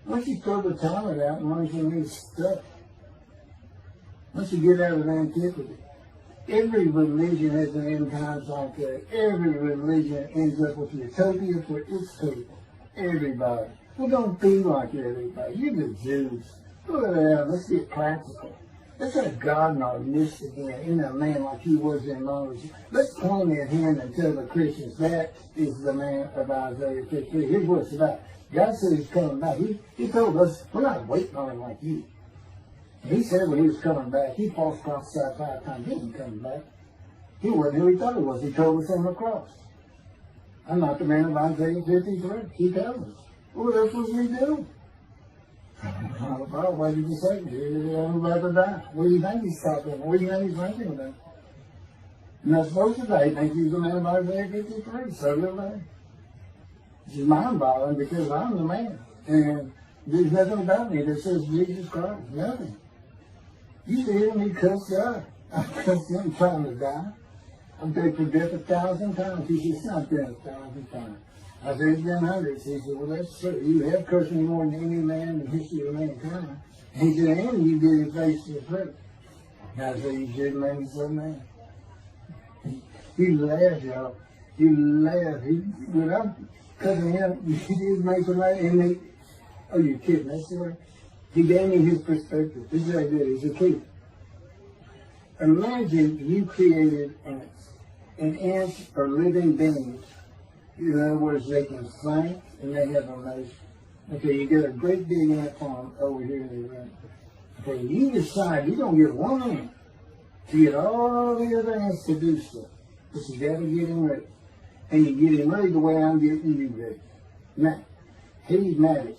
once you throw the talent out and once you need stuff, once you get out of antiquity, every religion has an end times like that. Every religion ends up with utopia for its people. Everybody. Well, don't be like everybody. You're the Jews. Go ahead, let's get practical. Let's have God in our midst again, in a man like he was in Moses. Let's point at him and tell the Christians that is the man of Isaiah 53. Here's what it's about. God said he's coming back. He told us, we're not waiting on him like you. He said when he was coming back, he false prophesied 5 times. He wasn't coming back. He wasn't who he thought he was. He told us on the cross. I'm not the man of Isaiah 53. He tells us. What else was he doing? Well, what did you say? I'm about to die. What do you think he's talking about? What do you think he's thinking about? And that's supposed to be. He thinks he's the man of Isaiah 53. So do they. It's mind-boggling because I'm the man. And there's nothing about me that says Jesus Christ. Nothing. You see him, he cussed God. I cussed him trying to die. I'm dead for death 1,000 times. He said, it's not dead 1,000 times. I said, it's been hundreds. He said, well, that's true. You have cursed me more than any man in the history of mankind. He said, and you did it face to face. I said, you should make me so mad. He laughed, y'all. He laughed. When I'm cussing him, he did make me mad. And oh, you're kidding. That's the way. He gave me his perspective. This is what I did. He's a kid. Imagine you created ants. And ants are living beings. In other words, they can think and they have emotion. Okay, you get a great big ant farm over here in the room. Okay, you decide you're going to get one ant to get all the other ants to do stuff. But you got to get him ready. And you get him ready the way I'm getting you ready. Now, he's married.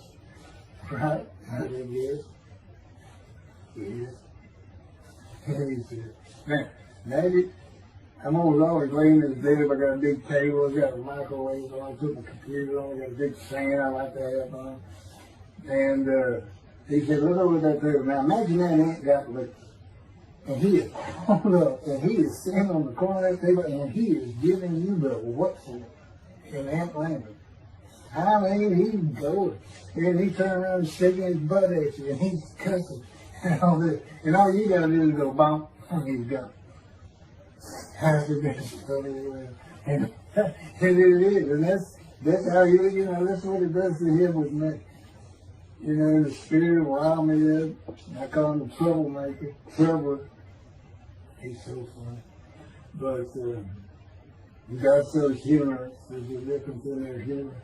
Right? That's what he is. Yes. He's here. Now, Daddy, I'm always laying in the bed. I got a big table. I got a microwave on. I put my computer on. I got a big fan I like to have on. And he said, look over that table. Now imagine that ant got licked. And he is pulled up. And he is standing on the corner of that table. And he is giving you the what for in ant language. I mean, he's going. And he turned around and sticking his butt at you. And he's cussing. And all this. And all you got to do is go bump. And he's gone. And it is, and that's how that's what it does to him with me. You know, the spirit will rile me up. I call him the troublemaker, troubler. He's so funny. But God's so humorous. There's a difference in their humor.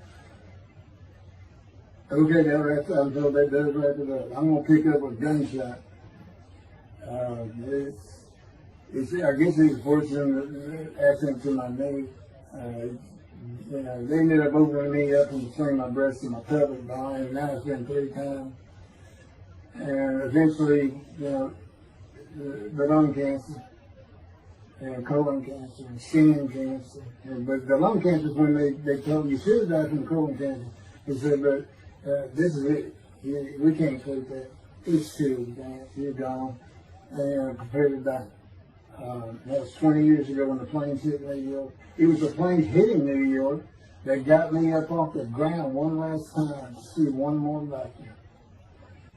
Okay, I'm told that does wrap it up. I'm going to pick up a gunshot. I guess it's fortunate accident to my knee. They ended up opening me up and between my breast and my pelvic behind, and now it's been 3 times. and eventually, the lung cancer, and colon cancer, and skin cancer. But the lung cancer is when they told me you should have died from colon cancer. They said, but this is it. We can't take that. It's too advanced. You're gone. And prepared to die. That was 20 years ago when the planes hit New York. It was the planes hitting New York that got me up off the ground one last time to see one more vacuum.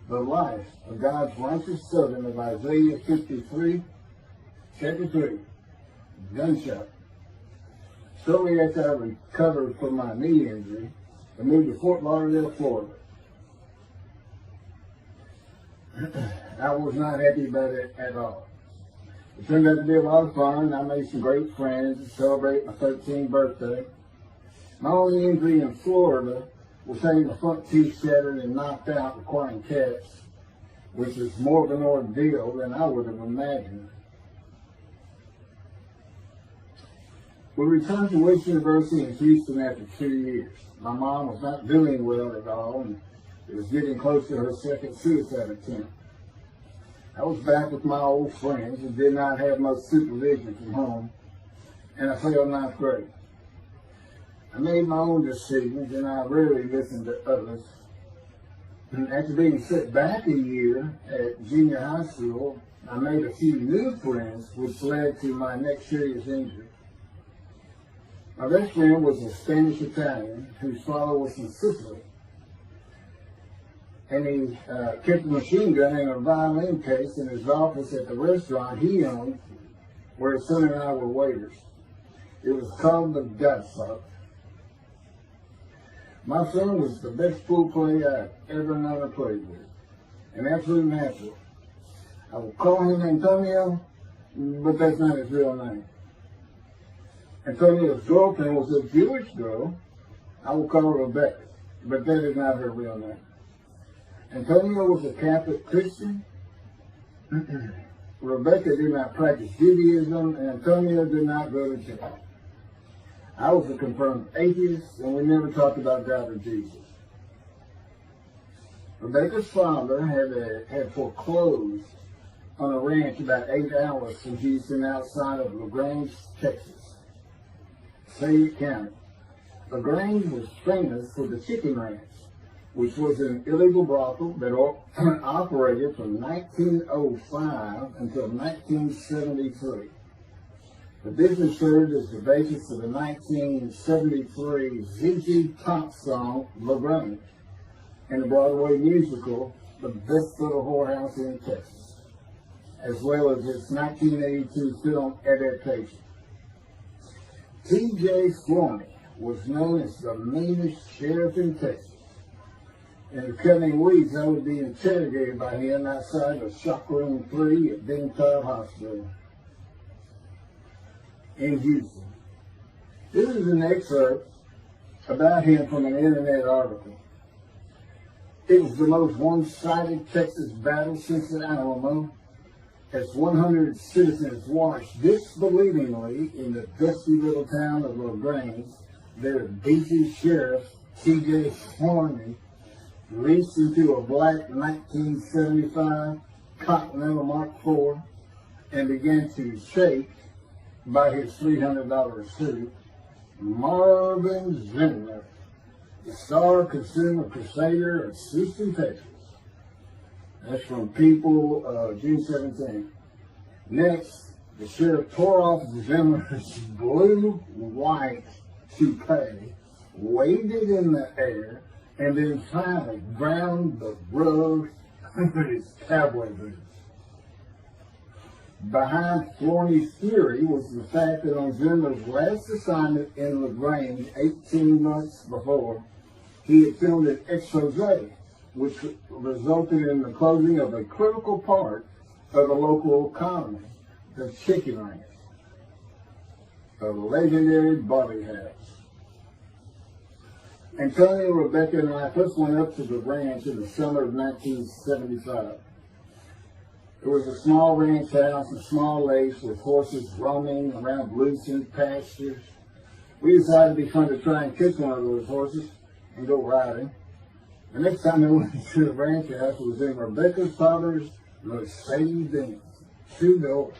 The life of God's righteous servant of Isaiah 53, chapter 3, gunshot. Shortly after I recovered from my knee injury, I moved to Fort Lauderdale, Florida. I was not happy about it at all. It turned out to be a lot of fun. I made some great friends to celebrate my 13th birthday. My only injury in Florida was having the front teeth shattered and knocked out, requiring caps, which is more of an ordeal than I would have imagined. We returned to West University in Houston after 2 years. My mom was not doing well at all, and it was getting close to her second suicide attempt. I was back with my old friends and did not have much supervision from home, and I failed ninth grade. I made my own decisions, and I rarely listened to others. And after being set back a year at junior high school, I made a few new friends, which led to my next serious injury. My best friend was a Spanish Italian whose father was from Sicily. And he kept a machine gun and a violin case in his office at the restaurant he owned, where his son and I were waiters. It was called the Godfather. My son was the best pool player I've ever known to play with, an absolute natural. I will call him Antonio, but that's not his real name. Antonio's girlfriend was a Jewish girl. I will call her Rebecca, but that is not her real name. Antonio was a Catholic Christian. Rebecca did not practice Judaism, and Antonio did not go to church. I was a confirmed atheist, and we never talked about God or Jesus. Rebecca's father had foreclosed on a ranch about 8 hours from Houston outside of LaGrange, Texas, Fayette County. LaGrange was famous for the Chicken Ranch, which was an illegal brothel that operated from 1905 until 1973. The business served as the basis of the 1973 ZZ Top song, LaGrange, and the Broadway musical, The Best Little Whorehouse in Texas, as well as its 1982 film adaptation. T.J. Swanee was known as the meanest sheriff in Texas. In the coming weeks, I would be interrogated by him outside of Shock Room 3 at Bingtile Hospital in Houston. This is an excerpt about him from an internet article. It was the most one-sided Texas battle since the Alamo, as 100 citizens watched disbelievingly in the dusty little town of LaGrange, their beefy sheriff, T.J. Swanee, reached into a black 1975 Continental Mark IV and began to shake by his $300 suit, Marvin Zimner, the star consumer crusader of Houston, Texas. That's from People, June 17. Next, the sheriff tore off Zimmer's blue-white toupee, waved it in the air, and then finally ground the rug with his cowboy boots. Behind Swanee's theory was the fact that on Zimmer's last assignment in LaGrange 18 months before, he had filmed an expose, which resulted in the closing of a critical part of the local economy, the Chicken Ranch, a legendary body house. Antonio, Rebecca, and I first went up to the ranch in the summer of 1975. It was a small ranch house and small lakes with horses roaming around lucent pastures. We decided it'd be fun to try and catch one of those horses and go riding. The next time I went to the ranch house was in Rebecca's father's Mercedes-Benz. Two-door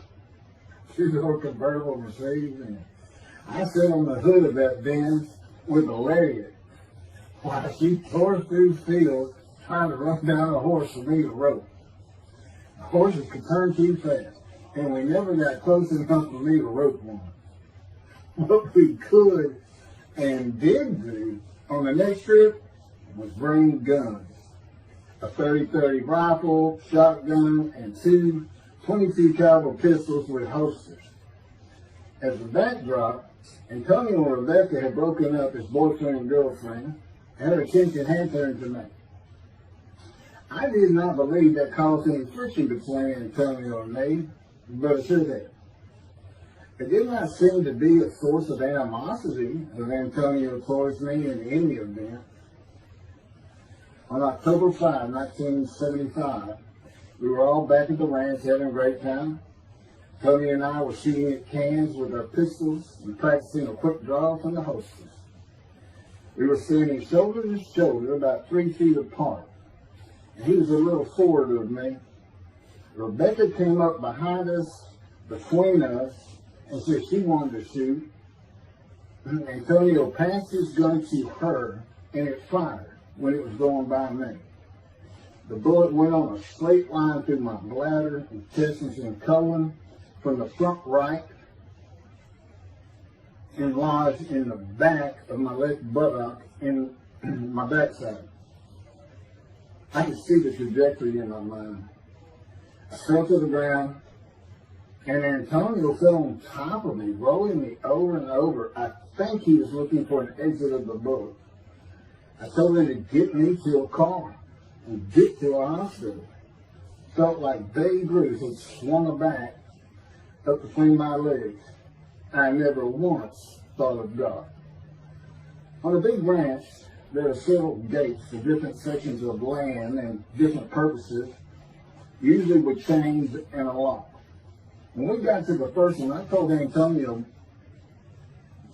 convertible Mercedes-Benz. I sat on the hood of that Benz with a lariat while she tore through fields trying to run down a horse for me to rope. The horses could turn too fast, and we never got close enough for me to rope one. What we could and did do on the next trip was bring guns. A 30-30 rifle, shotgun, and two 22 caliber pistols with holsters. As the backdrop, Antonio and Rebecca had broken up as boyfriend and girlfriend, and her attention had turned to me. I did not believe that caused any friction between Antonio and me, but it should have. It did not seem to be a source of animosity of Antonio towards me in any event. On October 5, 1975, we were all back at the ranch having a great time. Tony and I were shooting at cans with our pistols and practicing a quick draw from the holsters. We were standing shoulder to shoulder, about 3 feet apart, and he was a little forward of me. Rebecca came up behind us, between us, and said she wanted to shoot. Antonio passed his gun to her, and it fired when it was going by me. The bullet went on a straight line through my bladder, intestines, and colon from the front right and lodged in the back of my left buttock in my backside. I could see the trajectory in my mind. I fell to the ground, and Antonio fell on top of me, rolling me over and over. I think he was looking for an exit of the bullet. I told him to get me to a car and get to a hospital. Felt like Babe Ruth had swung a bat up between my legs. I never once thought of God. On a big ranch, there are several gates for different sections of land and different purposes, usually with chains and a lock. When we got to the first one, I told Antonio,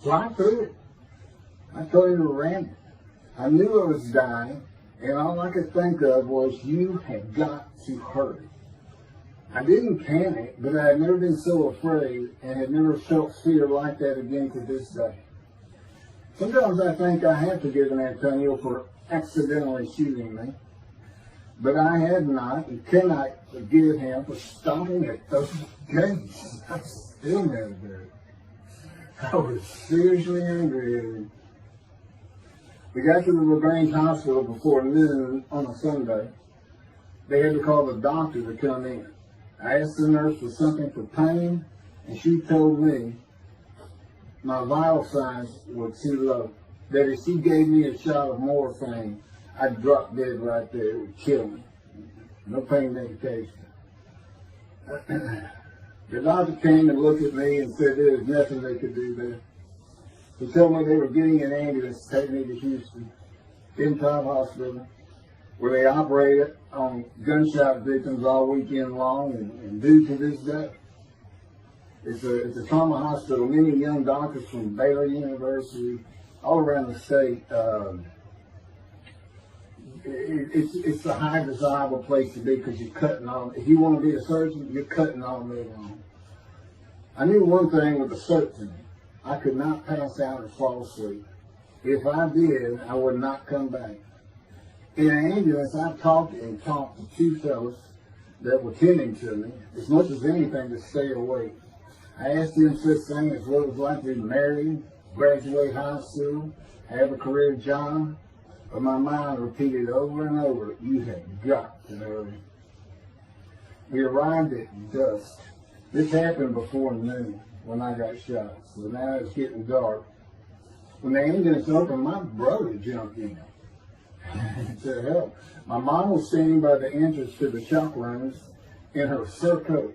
fly through it. I told him to ram it. I knew I was dying, and all I could think of was, you had got to hurry. I didn't panic, but I had never been so afraid and had never felt fear like that again to this day. Sometimes I think I have forgiven Antonio for accidentally shooting me, but I had not and cannot forgive him for stopping at those gates. I still never did. I was seriously angry at him. We got to the LaGrange Hospital before noon on a Sunday. They had to call the doctor to come in. I asked the nurse for something for pain, and she told me my vital signs were too low. That if she gave me a shot of morphine, I'd drop dead right there. It would kill me. No pain medication. The doctor came and looked at me and said there was nothing they could do there. He told me they were getting an ambulance to take me to Houston, Top Hospital, where they operated on gunshot victims all weekend long and do to this day. It's a trauma hospital. Many young doctors from Baylor University, all around the state. It's a high desirable place to be because you're cutting on. If you want to be a surgeon, you're cutting all day long. I knew one thing with a certainty. I could not pass out and fall asleep. If I did, I would not come back. In an ambulance, I talked to two fellows that were tending to me, as much as anything to stay awake. I asked them such things as what it was like to be married, graduate high school, have a career job, but my mind repeated over and over, you have got to hurry. We arrived at dusk. This happened before noon when I got shot, so now it's getting dark. When the ambulance opened, my brother jumped in to help. My mom was standing by the entrance to the shock rooms in her surcoat.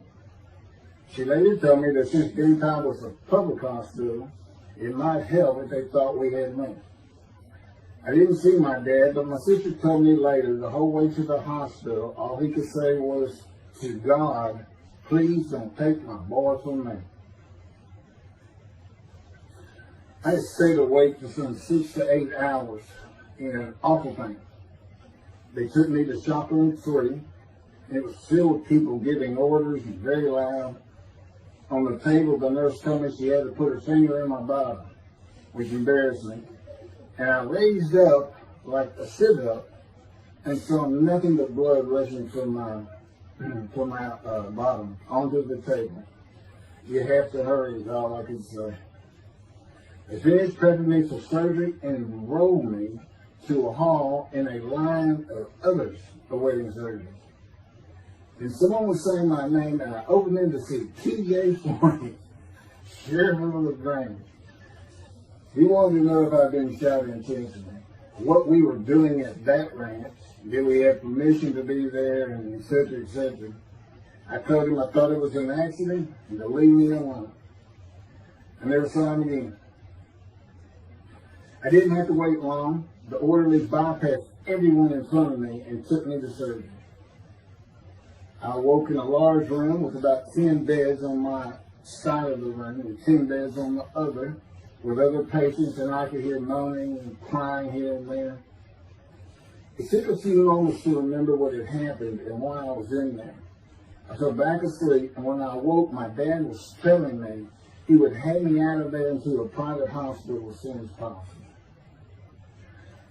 She later told me that since Top was a public hospital, it might help if they thought we had money. I didn't see my dad, but my sister told me later, the whole way to the hospital, all he could say was, to God, please don't take my boy from me. I stayed awake for some 6 to 8 hours in awful pain. They took me to Shop Room 3, and it was filled with people giving orders and very loud. On the table, the nurse told me she had to put her finger in my bottom, which embarrassed me. And I raised up like a sit-up and saw nothing but blood rushing from my bottom onto the table. You have to hurry is all I could say. They finished prepping me for surgery and enrolled me to a hall in a line of others awaiting surgery. And someone was saying my name, and I opened in to see T.J. Forney, Sheriff of LaGrange. He wanted to know if I'd been shot intentionally, what we were doing at that ranch, did we have permission to be there, and et cetera, et cetera. I told him I thought it was an accident, and to leave me alone. I never saw him again. I didn't have to wait long. The orderlies bypassed everyone in front of me and took me to surgery. I awoke in a large room with about 10 beds on my side of the room and 10 beds on the other, with other patients, and I could hear moaning and crying here and there. It took a few moments to remember what had happened and why I was in there. I fell back asleep, and when I awoke, my dad was telling me he would have me out of there into a private hospital as soon as possible.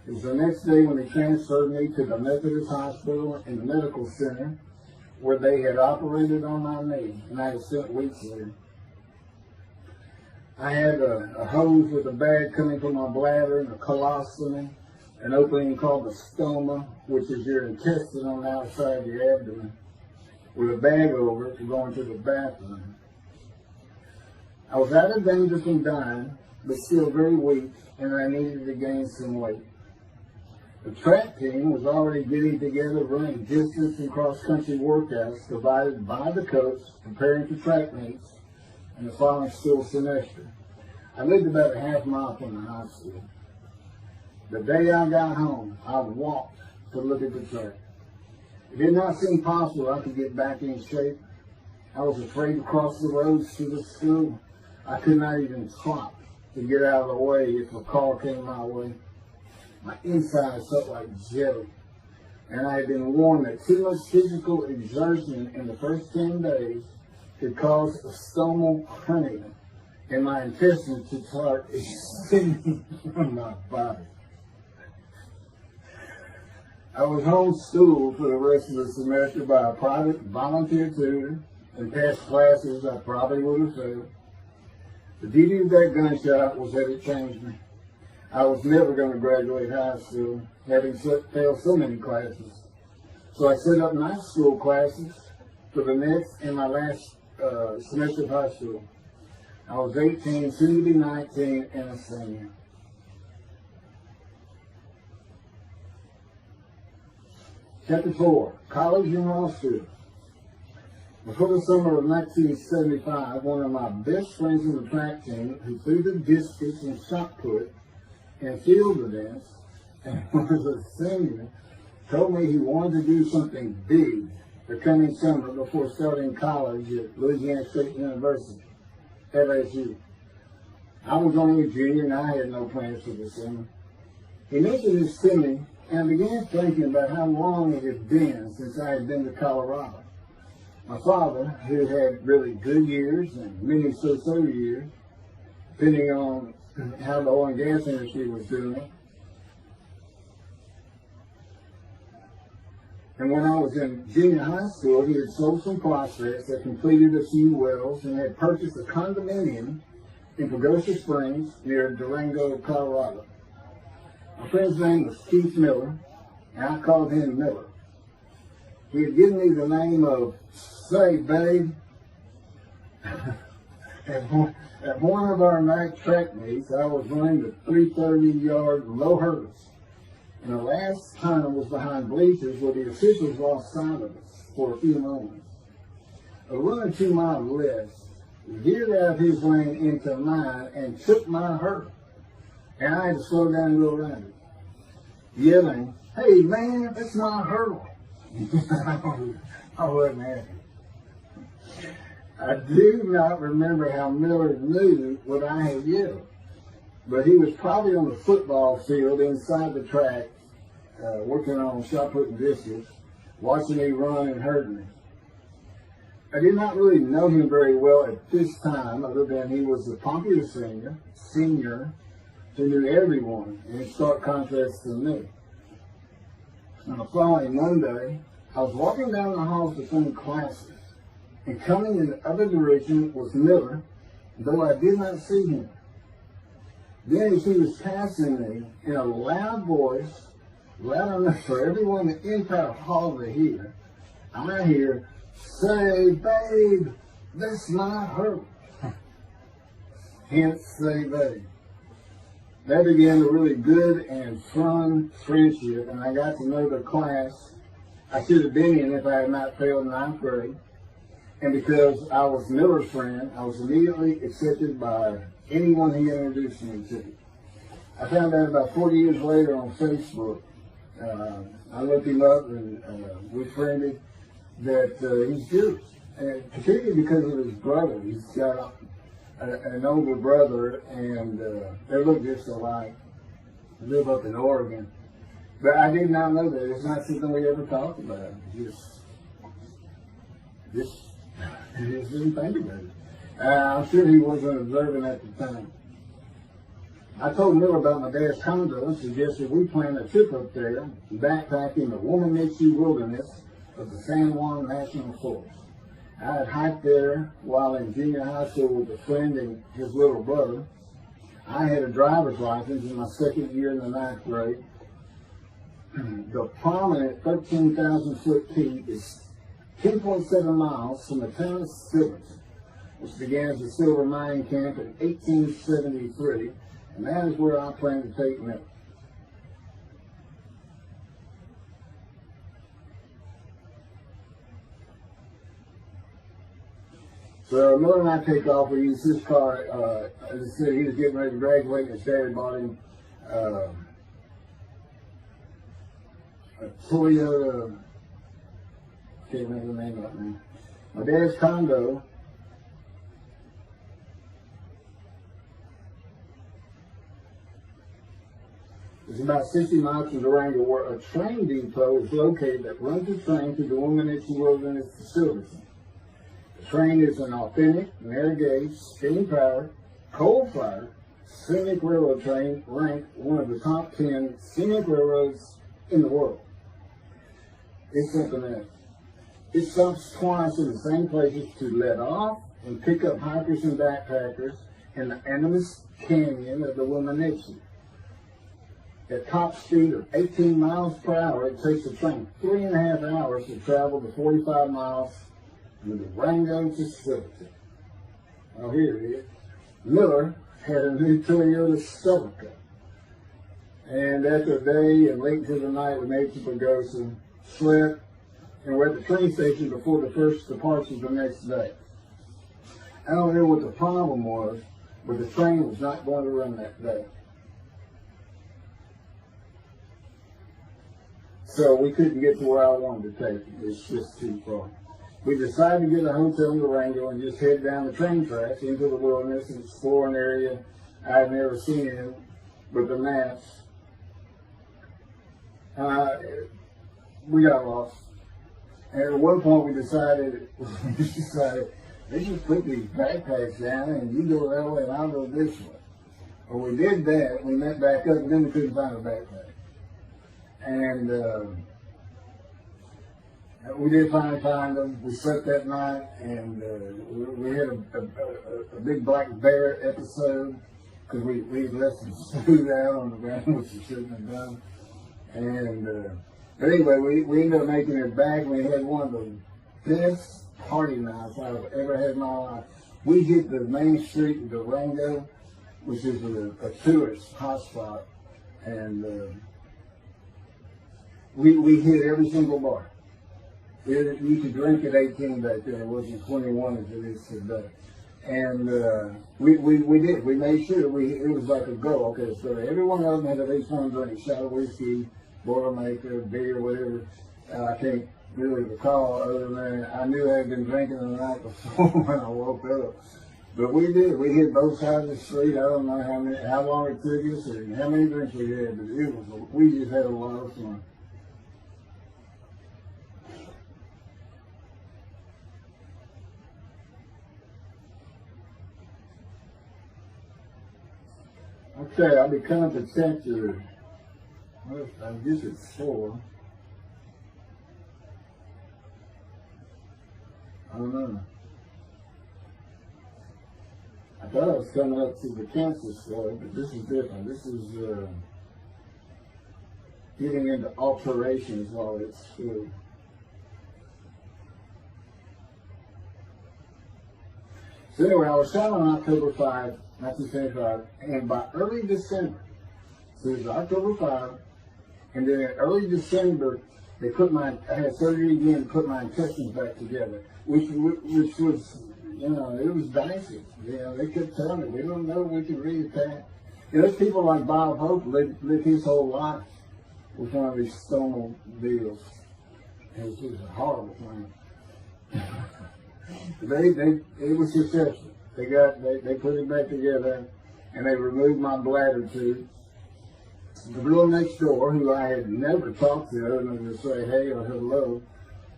It was the next day when they transferred me to the Methodist Hospital in the medical center, where they had operated on my knee, and I had spent weeks there. I had a hose with a bag coming from my bladder and a colostomy, an opening called the stoma, which is your intestine on the outside of your abdomen, with a bag over it to go into the bathroom. I was out of danger from dying, but still very weak, and I needed to gain some weight. The track team was already getting together, running distance and cross-country workouts provided by the coach, preparing for track meets in the following school semester. I lived about a half mile from the hospital. The day I got home, I walked to look at the track. It did not seem possible I could get back in shape. I was afraid to cross the roads to the school. I could not even trot to get out of the way if a car came my way. My insides felt like jelly, and I had been warned that too much physical exertion in the first 10 days could cause a stomal hernia, and my intestines to start extending from my body. I was homeschooled for the rest of the semester by a private volunteer tutor, and passed classes I probably would have failed. The beauty of that gunshot was that it changed me. I was never going to graduate high school, having failed so many classes. So I set up night school classes for the next and my last semester of high school. I was 18, soon to be 19, and a senior. Chapter 4, College and Law School. Before the summer of 1975, one of my best friends in the track team, who threw the discus and shot put and field events, and was a senior, told me he wanted to do something big the coming summer before starting college at Louisiana State University, LSU. I was only a junior and I had no plans for the summer. He mentioned this to me, and I began thinking about how long it had been since I had been to Colorado. My father, who had really good years and many so-so years, depending on how the oil and gas industry was doing it. And when I was in junior high school, he had sold some prospects, had completed a few wells, and had purchased a condominium in Pagosa Springs near Durango, Colorado. My friend's name was Keith Miller, and I called him Miller. He had given me the name of Say Babe. At one of our night track meets, I was running the 330-yard low hurdles, and the last time was behind bleachers where the officials lost sight of us for a few moments. A runner to my left veered out of his lane into mine and took my hurdle, and I had to slow down and go around it, yelling, "Hey man, that's my hurdle." I wasn't happy. I do not remember how Miller knew what I had yelled, but he was probably on the football field inside the track, working on shot putting dishes, watching me run and hurt me. I did not really know him very well at this time, other than he was a popular senior who knew everyone, and in stark contrast to me. On the following Monday, I was walking down the halls between classes, and coming in the other direction was Miller, though I did not see him. Then as he was passing me, in a loud voice, loud enough for everyone in the entire hall to hear, I hear, "Say, babe, that's not her." Hence, say, babe. That began a really good and fun friendship, and I got to know the class I should have been in if I had not failed ninth grade. And because I was Miller's friend, I was immediately accepted by anyone he introduced me to. I found out about 40 years later on Facebook. I looked him up and we friended that he's Jewish, and particularly because of his brother. He's got an older brother, and they look just alike. They live up in Oregon. But I did not know that. It's not something we ever talked about. Just didn't think about it. I'm sure he wasn't observant at the time. I told Miller about my dad's condo and suggested we plan a trip up there, backpacking the Womanishi wilderness of the San Juan National Forest. I had hiked there while in junior high school with a friend and his little brother. I had a driver's license in my second year in the ninth grade. The prominent 13,000-foot peak is 10.7 miles from the town of Silverton, which began as a silver mining camp in 1873, and that is where I plan to take Miller. So Miller and I take off. We use his car. As I said, he was getting ready to graduate, and his dad bought him a Toyota. Can't remember the name of it now. My dad's condo is about 60 miles from Durango, where a train depot is located that runs the train to the Womanishi Wilderness facility. The train is an authentic, narrow gauge, steam powered, coal fired, scenic railroad train ranked one of the top 10 scenic railroads in the world. It's something else. It stops twice in the same places to let off and pick up hikers and backpackers in the Animas Canyon of the Womanishi. At top speed of 18 miles per hour, it takes the train 3.5 hours to travel the 45 miles from Durango to Silverton. Oh, here it is. Miller had a new Toyota Celica. And after a day and late into the night, we made to Pagosa, slept, and we're at the train station before the first departure the next day. I don't know what the problem was, but the train was not going to run that day. So we couldn't get to where I wanted to take it. It's just too far. We decided to get a hotel in Durango and just head down the train tracks into the wilderness and explore an area I had never seen with the maps. We got lost. And at one point we decided, let's just put these backpacks down and you go that way and I'll go this way. Well, we did that. We went back up and then we couldn't find a backpack. And we did finally find them. We slept that night, and we had a big black bear episode because we left some food out on the ground, which we shouldn't have done. And but anyway, we ended up making it back. We had one of the best party nights I've ever had in my life. We hit the main street in Durango, which is a tourist hotspot, and we hit every single bar. You could drink at 18 back then. It wasn't 21 as it is today. And we did. We made sure it was like a go. Okay, so every one of them had at least one drink: shot of whiskey, Boilermaker, beer, whatever. I can't really recall other than I knew I had been drinking the night before when I woke up. But we did. We hit both sides of the street. I don't know how long it took us and how many drinks we had, but we just had a lot of fun. Okay, I'll be coming to chapter, well, I guess it's 4. I don't know. I thought I was coming up to the cancer story, but this is different. This is getting into alterations while it's true. So anyway, I was shot on October 5, 1975, and by early December, so it was October 5, and then in early December, they I had surgery again to put my intestines back together, which was, you know, it was dicey. You know, they kept telling me, we don't know if we can reattach. You know, there's people like Bob Hope lived his whole life with one of these stonal deals. It was a horrible thing. It was successful. They put it back together, and they removed my bladder tube. The girl next door, who I had never talked to other than to say hey or hello,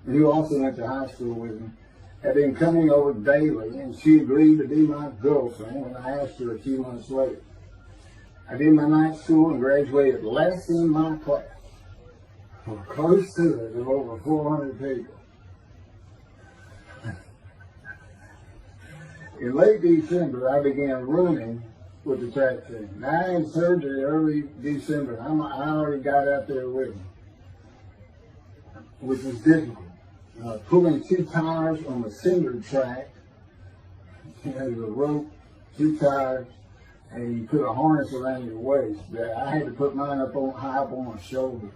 and who also went to high school with me, had been coming over daily, and she agreed to be my girlfriend when I asked her a few months later. I did my night school and graduated last in my class, or close to it, of over 400 people. In late December, I began running with the track team. Now, I had surgery early December. I already got out there with them, which was difficult. Pulling 2 tires on the cinder track, you know, the rope, 2 tires, and you put a harness around your waist. I had to put mine high up on my shoulder.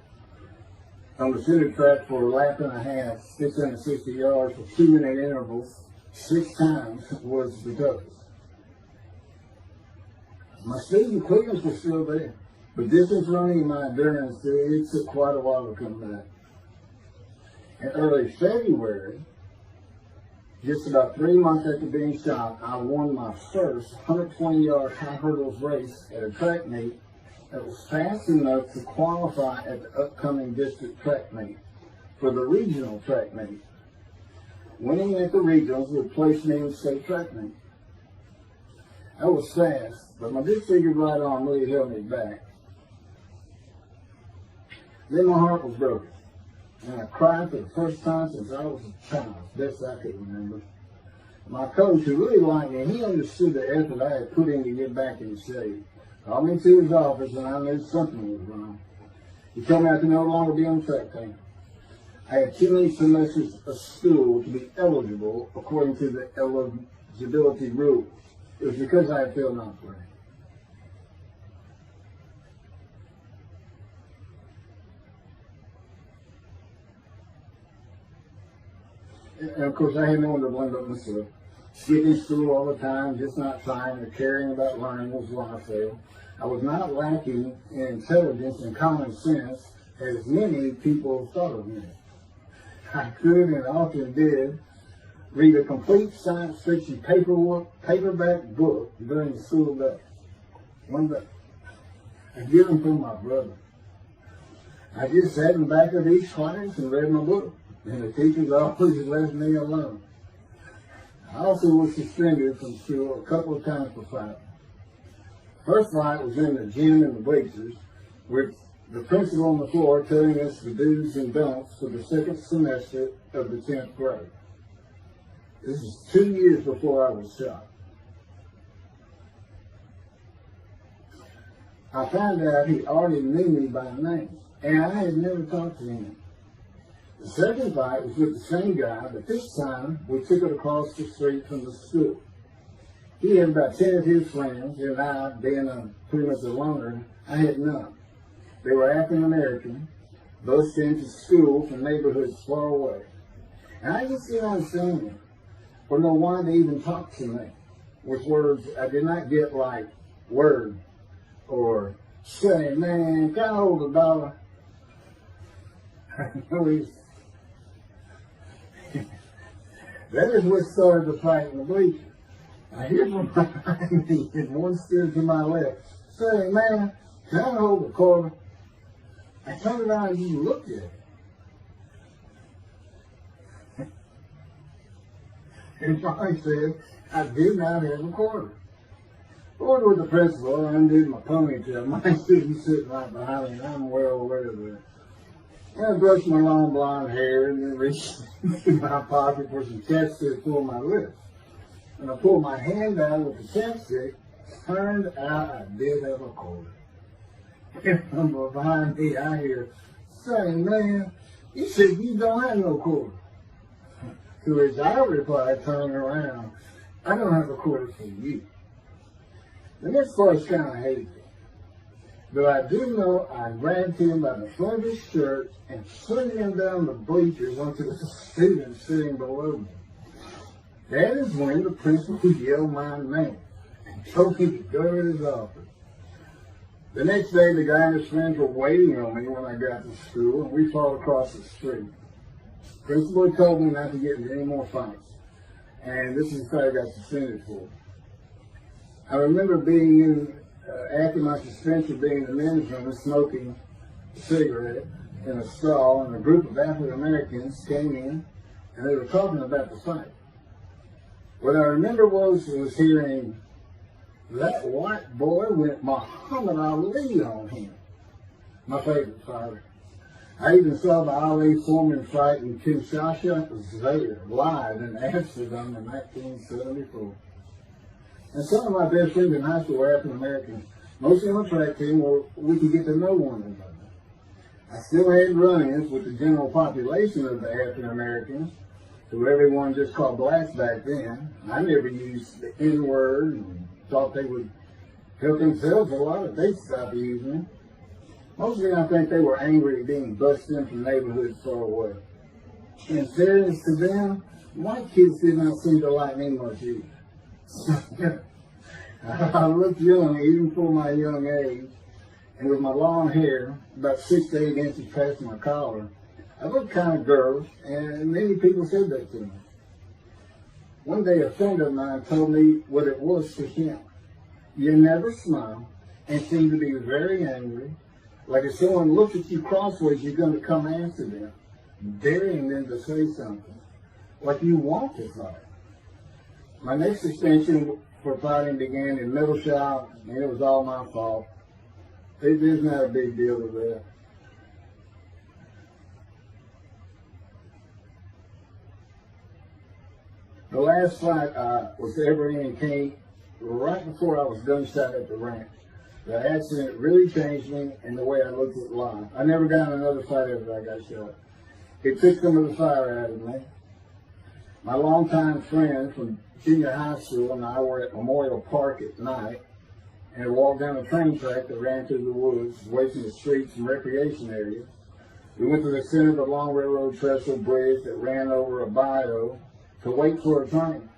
On the cinder track for a lap and a half, 660 yards for 2-minute intervals, 6 times was the toughest. My speed and quickness was still there, but distance running and my endurance, it took quite a while to come back. In early February, just about 3 months after being shot, I won my first 120-yard high hurdles race at a track meet that was fast enough to qualify at the upcoming district track meet for the regional track meet. Winning at the regionals would place me in the state track meet. I was fast, but my disfigured right arm really held me back. Then my heart was broken, and I cried for the first time since I was a child, best I could remember. My coach, who really liked me, he understood the effort I had put in to get back in shape. Called me to his office, and I knew something was wrong. He told me I could no longer be on the track team. I had too many semesters of school to be eligible according to the eligibility rules. It was because I had failed ninth grade. And of course, I had no one to blame but myself. Skipping school all the time, just not trying or caring about learning was why I failed. I was not lacking in intelligence and common sense as many people thought of me. I could and often did read a complete science fiction paperback book during the school day. One day, I get them from my brother. I just sat in the back of each class and read my book, and the teachers always left me alone. I also was suspended from school a couple of times for fighting. First fight was in the gym and the bleachers, with the principal on the floor telling us the do's and don'ts for the second semester of the 10th grade. This is 2 years before I was shot. I found out he already knew me by name, and I had never talked to him. The second fight was with the same guy, but this time we took it across the street from the school. He had about 10 of his friends, and I, being pretty much a loner, I had none. They were African American, both sent to school from neighborhoods far away. And I just didn't understand them, or know why they even talked to me with words I did not get, like word, or say, man, can I hold $1? That is what started the fight in the bleachers. I hear from behind me and one stood to my left, saying, man, can I hold the quarter? I turned around and he looked at it. And I said, I did not have a quarter. Going with the principal, I undid my ponytail. My student's sitting right behind me, and I'm well aware of that. And I brushed my long blonde hair and then reached into my pocket for some chapstick for my lips. And I pulled my hand out with the chapstick. Turned out I did have a quarter. And from behind me, I hear, saying, man, you said you don't have no quarter. To which I replied, turning around, I don't have a quarter for you. The next part's kind of hazy. But I do know I grabbed him by the front of his shirt and slid him down the bleachers onto the student sitting below me. That is when the principal yelled my name and told me to go to his office. The next day, the guy and his friends were waiting on me when I got to school, and we fought across the street. The principal told me not to get into any more fights, and this is what I got suspended for. I remember being in, after my suspension, being in the men's room and smoking a cigarette in a stall, and a group of African Americans came in, and they were talking about the fight. What I remember was hearing, that white boy went Muhammad Ali on him. My favorite fighter. I even saw the Ali Foreman fight in Kinshasa, Zaire, live in Amsterdam in 1974. And some of my best friends in high school were African Americans. Most of them track team where we could get to know one another. I still had run-ins with the general population of the African Americans, who everyone just called blacks back then. I never used the N-word and thought they would help themselves a lot if they stopped using it. Mostly I think they were angry at being busted in from neighborhoods far away. In fairness to them, white kids did not seem to like me much either. I looked young even for my young age, and with my long hair, about 6 to 8 inches past my collar, I looked kind of girlish, and many people said that to me. One day a friend of mine told me what it was to him. You never smile and seem to be very angry. Like if someone looks at you crossways, you're going to come after them, daring them to say something. Like you want to fight. My next suspension for fighting began in middle shop, and it was all my fault. There's not a big deal with that. The last fight I was ever in came right before I was gunshot at the ranch. The accident really changed me and the way I looked at life. I never got in another fight after I got shot. It took some of the fire out of me. My longtime friend from junior high school and I were at Memorial Park at night and walked down a train track that ran through the woods, away from the streets and recreation areas. We went to the center of the long railroad trestle bridge that ran over a bayou to wait for a train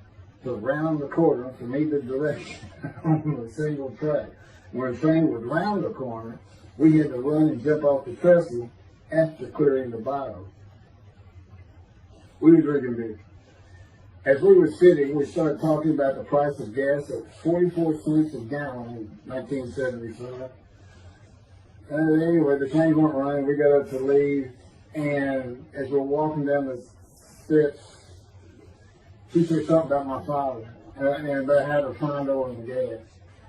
to round the corner from either direction on a single track. When a train would round the corner, we had to run and jump off the trestle after clearing the bayou. We were drinking beer. As we were sitting, we started talking about the price of gas at 44 cents a gallon in 1975. And anyway, the trains weren't running. We got up to leave, and as we're walking down the steps, she said something about my father and about how to find oil and gas.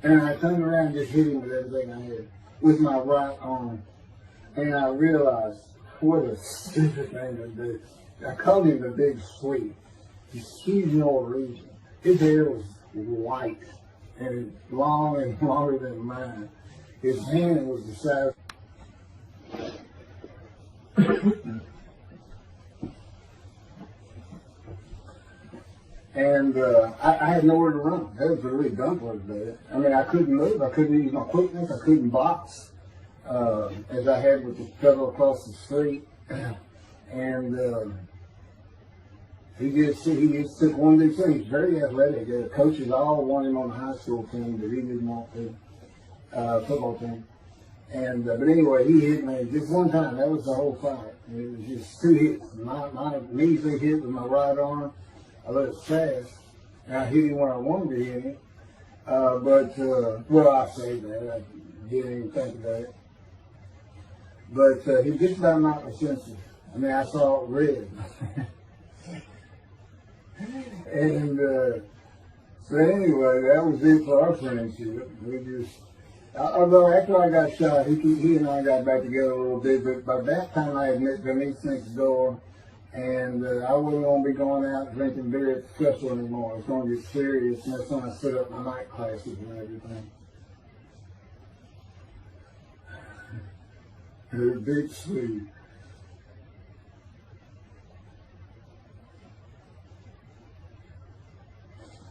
And I turned around and just hit him with everything I had, with my right arm. And I realized, what a stupid thing to do. I called him the Big Sweet. He's huge in all region. His hair was white and long and longer than mine. His hand was the size. And I had nowhere to run. That was a really dumb part of that. I mean, I couldn't move. I couldn't use my quickness. I couldn't box as I had with the fellow across the street. And he just took one big thing. He's very athletic. The coaches all wanted him on the high school team, but he didn't want to, football team. And but anyway, he hit me just one time. That was the whole fight. It was just 2 hits. My measly hit with my right arm. I let it fast, And I hit him when I wanted to hit him. Well, I say that. I didn't even think about it. But he just about knocked me senseless. I mean, I saw it red. And so anyway, that was it for our friendship. We just, although after I got shot, he and I got back together a little bit, but by that time I had met Denise next door, and I wasn't going to be going out drinking beer at the festival anymore. It's going to get serious, and that's when I set up my night classes and everything. Her big sleeve.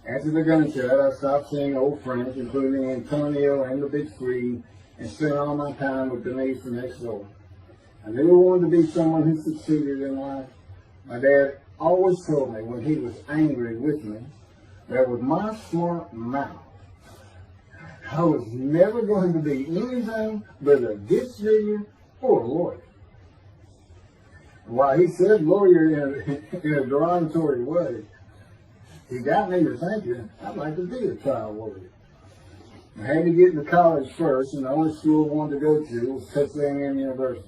After the gunshot, I stopped seeing old friends, including Antonio and the Big Three, and spent all my time with Denise the next door. I never wanted to be someone who succeeded in life. My dad always told me when he was angry with me that with my smart mouth, I was never going to be anything but a ditch digger or a lawyer. While he said lawyer in a derogatory way, he got me to thinking I'd like to be a trial lawyer. I had to get into college first, and the only school I wanted to go to was Texas A&M University.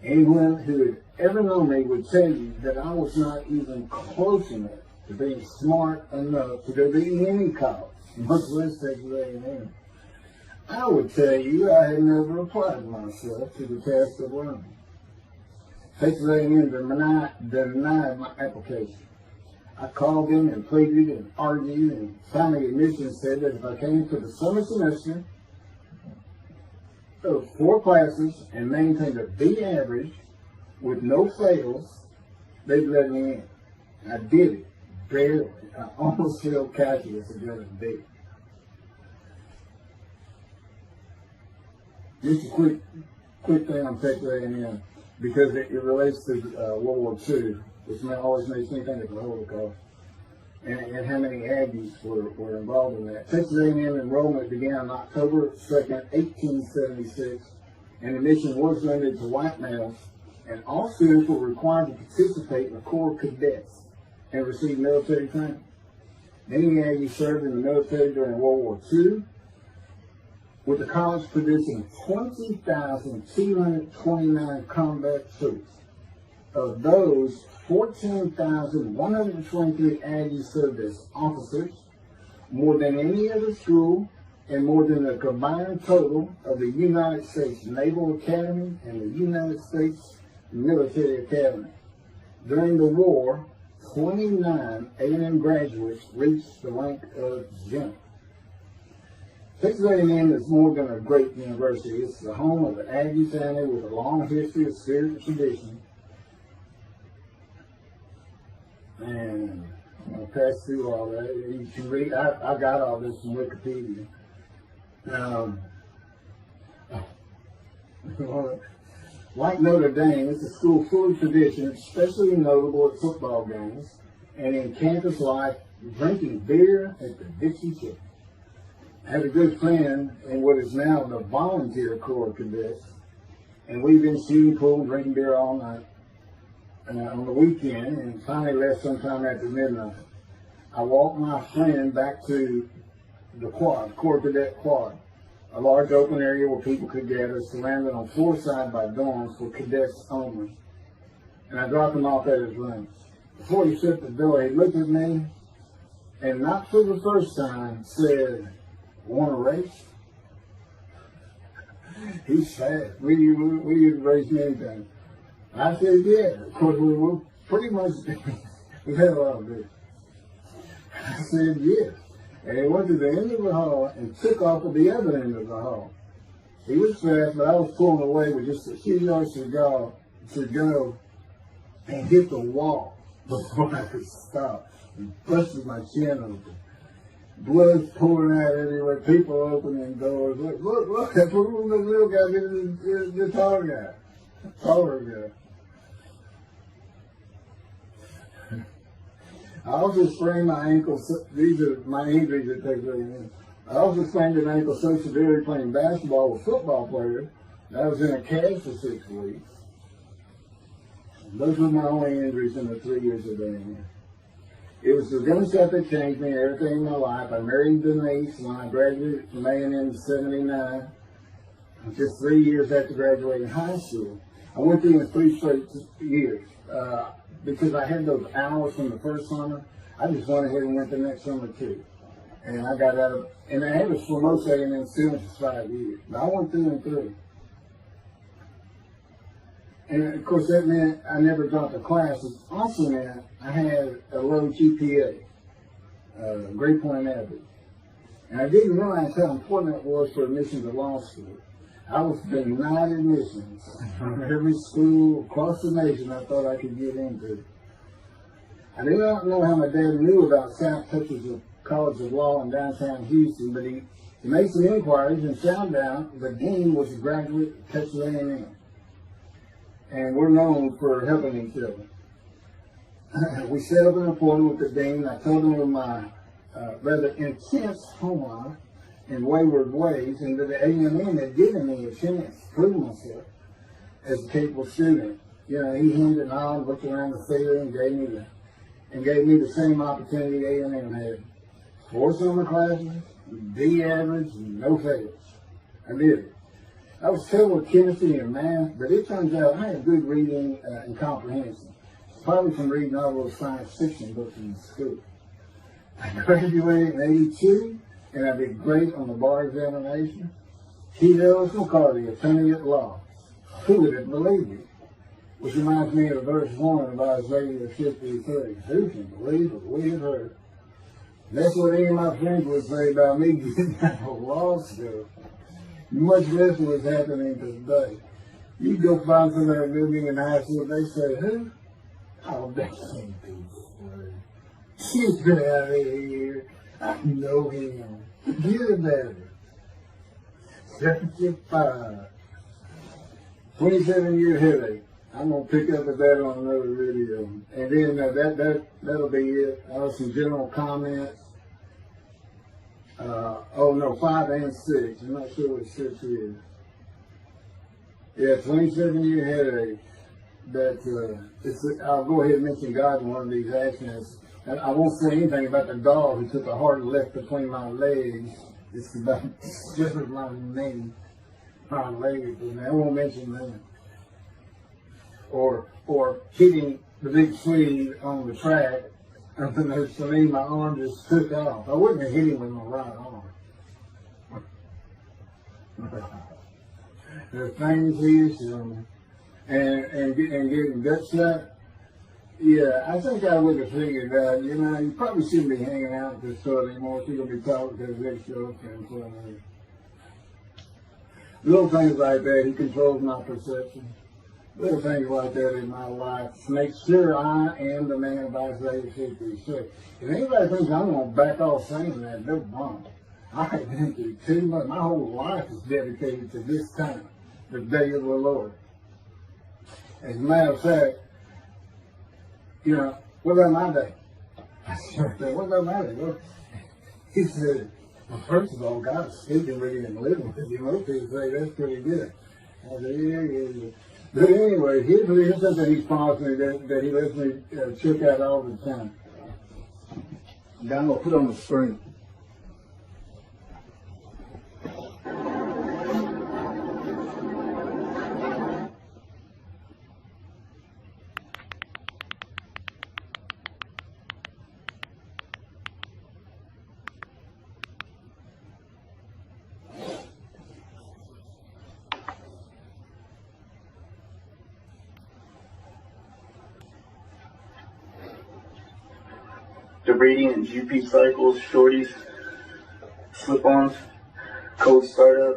Anyone who had ever known me would tell you that I was not even close enough to being smart enough to go to any college, much less Texas A&M. I would tell you I had never applied myself to the task of learning. Texas A&M denied my application. I called them and pleaded and argued, and finally admissions said that if I came to the summer semester of 4 classes and maintained a B average with no fails, they'd let me in. I did it, barely. I almost failed calculus and got a B. Just a quick thing on Texas A&M, because it relates to World War II. Which always makes me think of the Holocaust, and how many Aggies were involved in that. Texas A&M enrollment began on October 2nd, 1876, and admission was limited to white males, and all students were required to participate in the Corps of Cadets and receive military training. Many Aggies served in the military during World War II, with the college producing 20,229 combat troops. Of those, 14,123 Aggies served as officers, more than any other school, and more than the combined total of the United States Naval Academy and the United States Military Academy. During the war, 29 A&M graduates reached the rank of general. Texas A&M is more than a great university. It's the home of the Aggie family with a long history of spiritual tradition. And I'll pass through all that. You can read. I got all this from Wikipedia. Like Notre Dame, it's a school full of tradition, especially notable at football games and in campus life, drinking beer at the Dixie Chicken. I had a good friend in what is now the volunteer Corps of Cadets, and we've been shooting pool and drinking beer all night. On the weekend, and finally left sometime after midnight. I walked my friend back to the quad, Corps Cadet Quad, a large open area where people could gather, surrounded on 4 sides by dorms for cadets only. And I dropped him off at his room. Before he shut the door, he looked at me, and not for the first time, said, "Want to race?" He's fast. Will you race me anything? I said, yeah. Of course, we were pretty much, we had a lot of beer. I said, yes. And he went to the end of the hall and took off at the other end of the hall. He was fast, but I was pulling away with just a few yards to go and hit the wall before I could stop and busted my chin open. Blood pouring out everywhere, people opening doors. Look, that's the little guy getting the taller guy. I also sprained my ankle. These are my injuries that take very in. I also sprained an ankle so severely playing basketball with football players that I was in a cast for 6 weeks. Those were my only injuries in the 3 years of being here. It was the events that changed me and everything in my life. I married Denise when I graduated from A&M in '79. Just 3 years after graduating high school. I went through in 3 straight years. Because I had those hours from the first summer, I just went ahead and went the next summer too. And I got out of, and I had was for most A&M students for 5 years. But I went through and through. And of course that meant I never dropped a class. It also meant I had a low GPA, grade point average. And I didn't realize how important it was for admission to law school. I was denied admissions from every school across the nation I thought I could get into. I do not know how my dad knew about South Texas College of Law in downtown Houston, but he made some inquiries and found out the dean was a graduate of Texas A&M. And we're known for helping each other. We set up an appointment with the dean. I told him of my rather intense home life and wayward ways, and that the A&M had given me a chance to prove myself as a capable student. You know, he hemmed and hawed, looked around the theater, and gave me the same opportunity A&M had. 4 summer classes, D average, and no fails. I did it. I was terrible with chemistry and math, but it turns out I had good reading and comprehension. Probably from reading all those science fiction books in school. I graduated in '82, and I did great on the bar examination. T.L. McCarty, attorney at law. Who would have believed it? Which reminds me of verse 1 of Isaiah 53. Who can believe what we have heard? That's what any of my friends would say about me getting out of law school. Much less was happening today. You go find somebody living in high school, they say, who? Oh, that can't be true. Get out of here. I know him. Get about it. 75. 27-year headache. I'm going to pick up with that on another video. And then that'll be it. Some general comments. 5 and 6. I'm not sure what 6 is. Yeah, 27-year headache. I'll go ahead and mention God in one of these actions. And I won't say anything about the dog who took a hard left between my legs. It's about just as my knee, my leg, and I won't mention that. Or hitting the big Swede on the track, and then for me, my arm just took off. I wouldn't have hit him with my right arm. The things he is doing, and getting gut shot. Yeah, I think I would have figured out, you probably shouldn't be hanging out at this store anymore if you're going to be talking to the next show and so on. Little things like that, he controls my perception. Little things like that in my life to make sure I am the man of Isaiah 53. If anybody thinks I'm going to back off saying that, they're wrong. I have been through too much. My whole life is dedicated to this time, the day of the Lord. As a matter of fact, what about my day? I said, what about my day? Well, he said, well, first of all, God's speaking with you and living with you. Most people say that's pretty good. I said, yeah. But anyway, here's something he's promised me that he lets me check out all the time. And I'm going to put on the screen. The reading and GP cycles, shorties, slip-ons, code startup.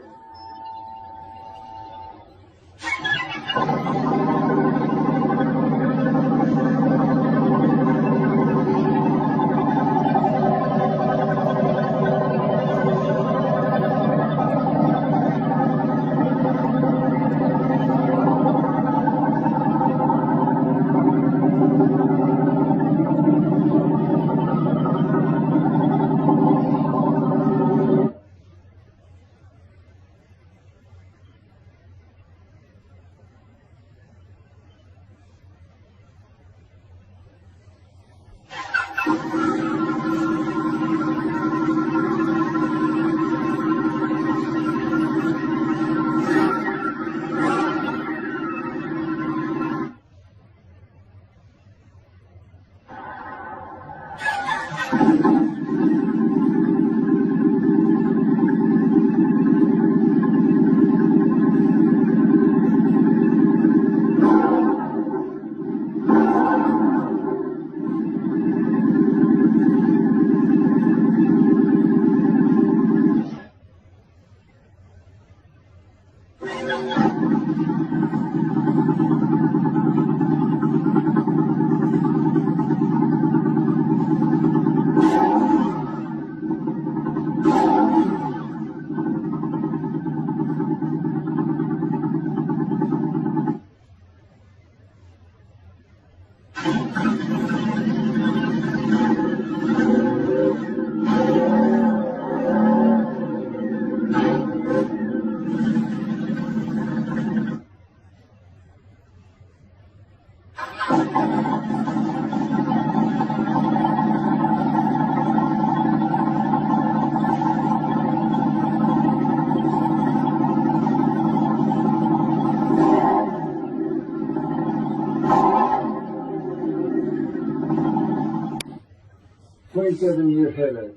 27-year headache.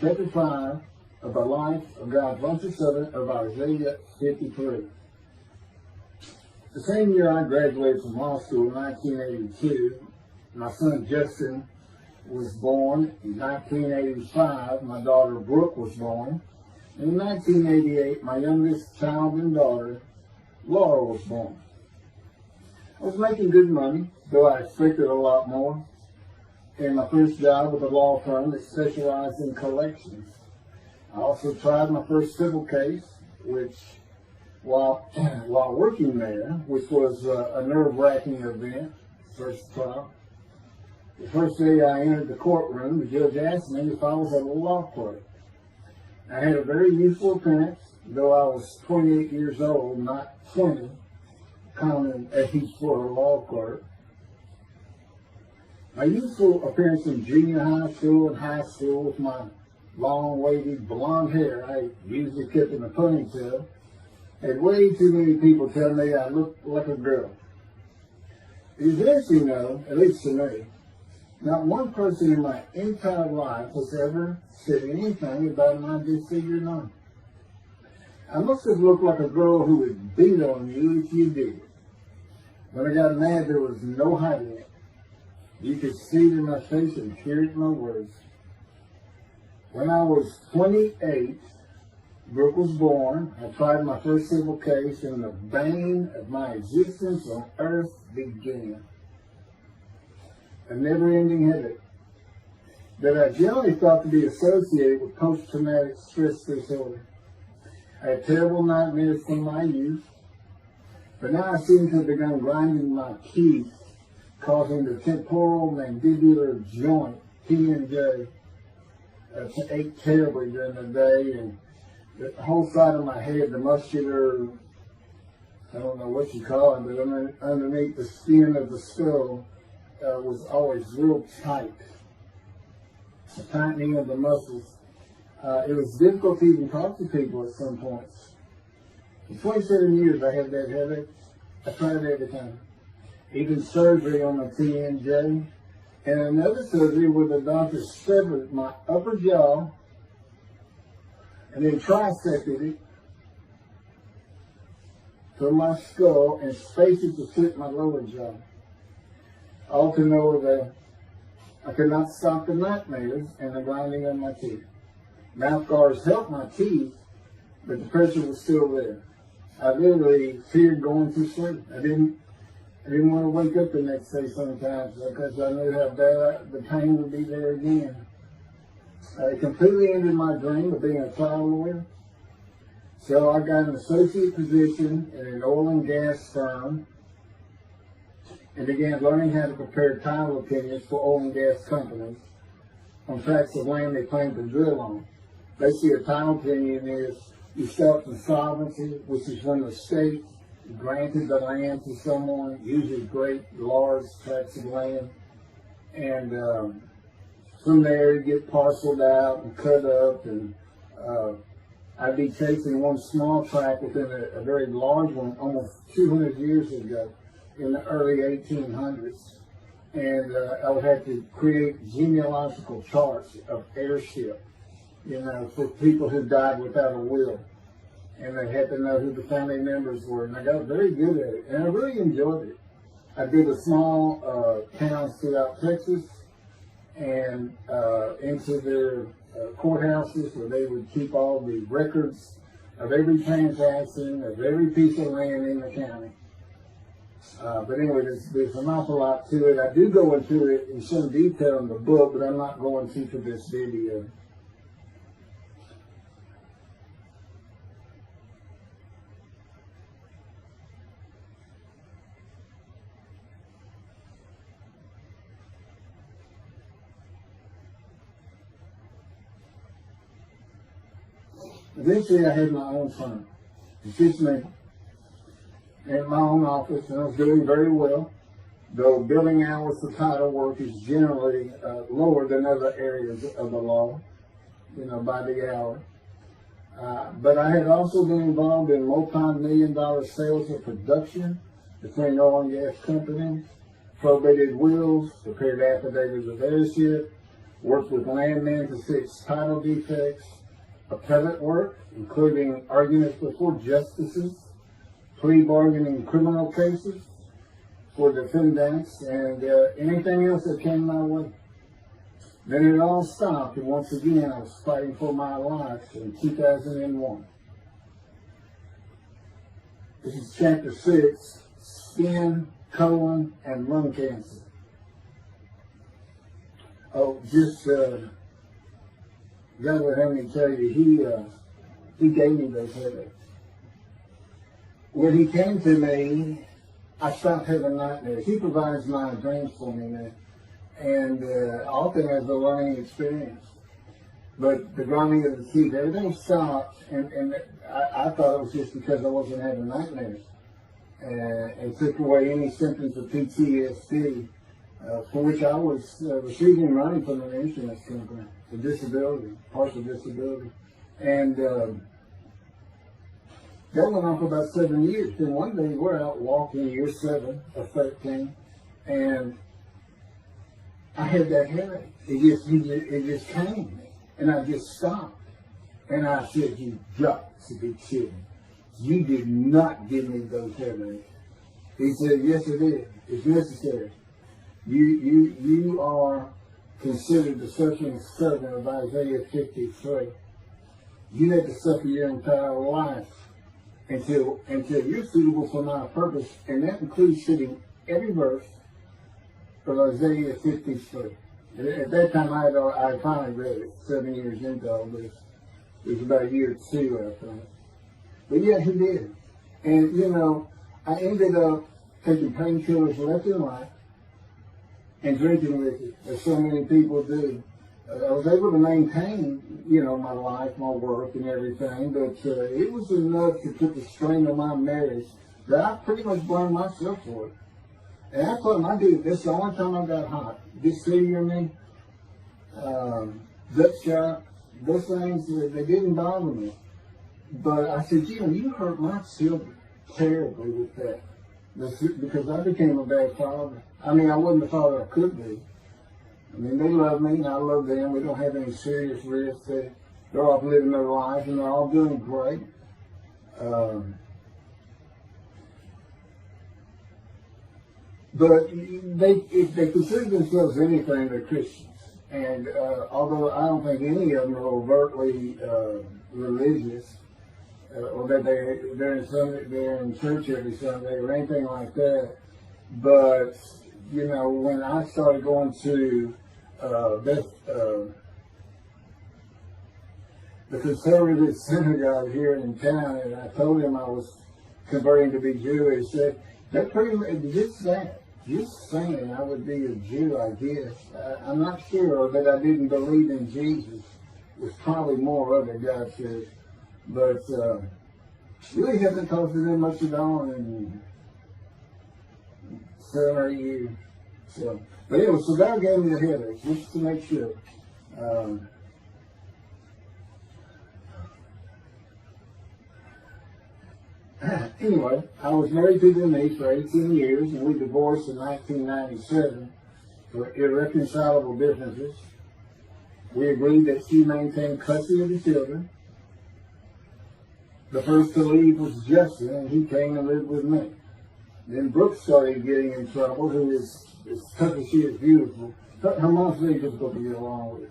Chapter 5 of the life of God's righteous servant of Isaiah 53. The same year I graduated from law school in 1982, my son Justin was born. In 1985, my daughter Brooke was born. In 1988, my youngest child and daughter, Laura, was born. I was making good money, though I expected a lot more, in my first job with a law firm that specialized in collections. I also tried my first civil case, which, while working there, which was a nerve-wracking event, first trial. The first day I entered the courtroom, the judge asked me if I was a law clerk. I had a very youthful appearance, though I was 28 years old, not 20, common age for a law clerk. My youthful appearance in junior high school and high school with my long, wavy blonde hair I usually kept in a ponytail had way too many people tell me I looked like a girl. It is interesting, though, at least to me, not one person in my entire life has ever said anything about my disfigurement. I must have looked like a girl who would beat on you if you did. When I got mad, there was no hiding it. You could see it in my face and hear it in my words. When I was 28, Brooke was born. I tried my first civil case, and the bane of my existence on earth began. A never-ending headache that I generally thought to be associated with post-traumatic stress disorder. I had terrible nightmares from my youth, but now I seem to have begun grinding my teeth, causing the temporal mandibular joint, TMJ, to ache terribly during the day, and the whole side of my head, the muscular, I don't know what you call it, but underneath the skin of the skull, was always real tight. The tightening of the muscles. It was difficult to even talk to people at some points. For 27 years I had that headache. I tried everything. Even surgery on the TMJ. And another surgery where the doctor severed my upper jaw and then trisected it from my skull and spaced it to fit my lower jaw. All to know that I could not stop the nightmares and the grinding of my teeth. Mouth guards helped my teeth, but the pressure was still there. I literally feared going to sleep. I didn't want to wake up the next day sometimes because I knew how bad the pain would be there again. It completely ended my dream of being a trial lawyer. So I got an associate position in an oil and gas firm and began learning how to prepare title opinions for oil and gas companies on tracts of land they plan to drill on. Basically, a title opinion is you start from sovereignty, which is when the state granted the land to someone, usually great, large tracts of land, and from there you get parceled out and cut up, and I'd be chasing one small tract within a very large one almost 200 years ago in the early 1800s, and I would have to create genealogical charts of heirship, for people who died without a will. And they had to know who the family members were. And I got very good at it. And I really enjoyed it. I did a small towns throughout Texas and into their courthouses where they would keep all the records of every transaction, of every piece of land in the county. But anyway, there's an awful lot to it. I do go into it in some detail in the book, but I'm not going to for this video. Eventually, I had my own firm. It's just me. In my own office, and I was doing very well, though billing hours for title work is generally lower than other areas of the law, by the hour. But I had also been involved in multi-million-dollar sales of production between oil and gas companies, probated wills, prepared affidavits of heirship, worked with landmen to fix title defects, appellate work, including arguments before justices, plea bargaining in criminal cases for defendants, and anything else that came my way. Then it all stopped, and once again I was fighting for my life in 2001. This is chapter 6, skin, colon, and lung cancer. Oh, just God would have me tell you, he gave me those headaches. When he came to me, I stopped having nightmares. He provides my dreams for me now, and often as a learning experience. But the grinding of the teeth, everything stopped, and I thought it was just because I wasn't having nightmares, and took away any symptoms of PTSD, for which I was receiving money from an insurance company for disability, partial disability, and that went on for about 7 years. Then one day we're out walking, year 7 of 13, and I had that headache. It just came. And I just stopped. And I said, "You got to be kidding. You did not give me those headaches." He said, "Yes, it is. It's necessary. You are considered the suffering servant of Isaiah 53. You had to suffer your entire life until you're suitable for my purpose." And that includes sitting every verse of Isaiah 53. At that time, I finally read it, 7 years into all this. It was about year 2, I think. But yeah, he did. And, you know, I ended up taking painkillers left and right and drinking with it, as so many people do. I was able to maintain, you know, my life, my work, and everything, but it was enough to put the strain on my marriage that I pretty much blamed myself for it. And I told him, I did this the only time I got hot. Dysphagia me, gut shot, those things, they didn't bother me. But I said, you know, you hurt my children terribly with that. Because I became a bad father. I mean, I wasn't the father I could be. I mean, they love me and I love them. We don't have any serious risks. They're off living their life and they're all doing great. But they consider themselves anything, they're Christians. And although I don't think any of them are overtly religious, or that they're in church every Sunday or anything like that, but you know, when I started going to the conservative synagogue here in town, and I told him I was converting to be Jewish, that pretty much just saying I would be a Jew, I guess. I'm not sure that I didn't believe in Jesus. It was probably more of it, God said. But really hasn't cost them much at all in 7 or 8 years. So, but anyway, so God gave me the headache, just to make sure. Anyway, I was married to Denise for 18 years, and we divorced in 1997 for irreconcilable differences. We agreed that she maintain custody of the children. The first to leave was Justin, and he came and lived with me. Then Brooke started getting in trouble, who is, as tough as she is beautiful. Her mom's very difficult to get along with.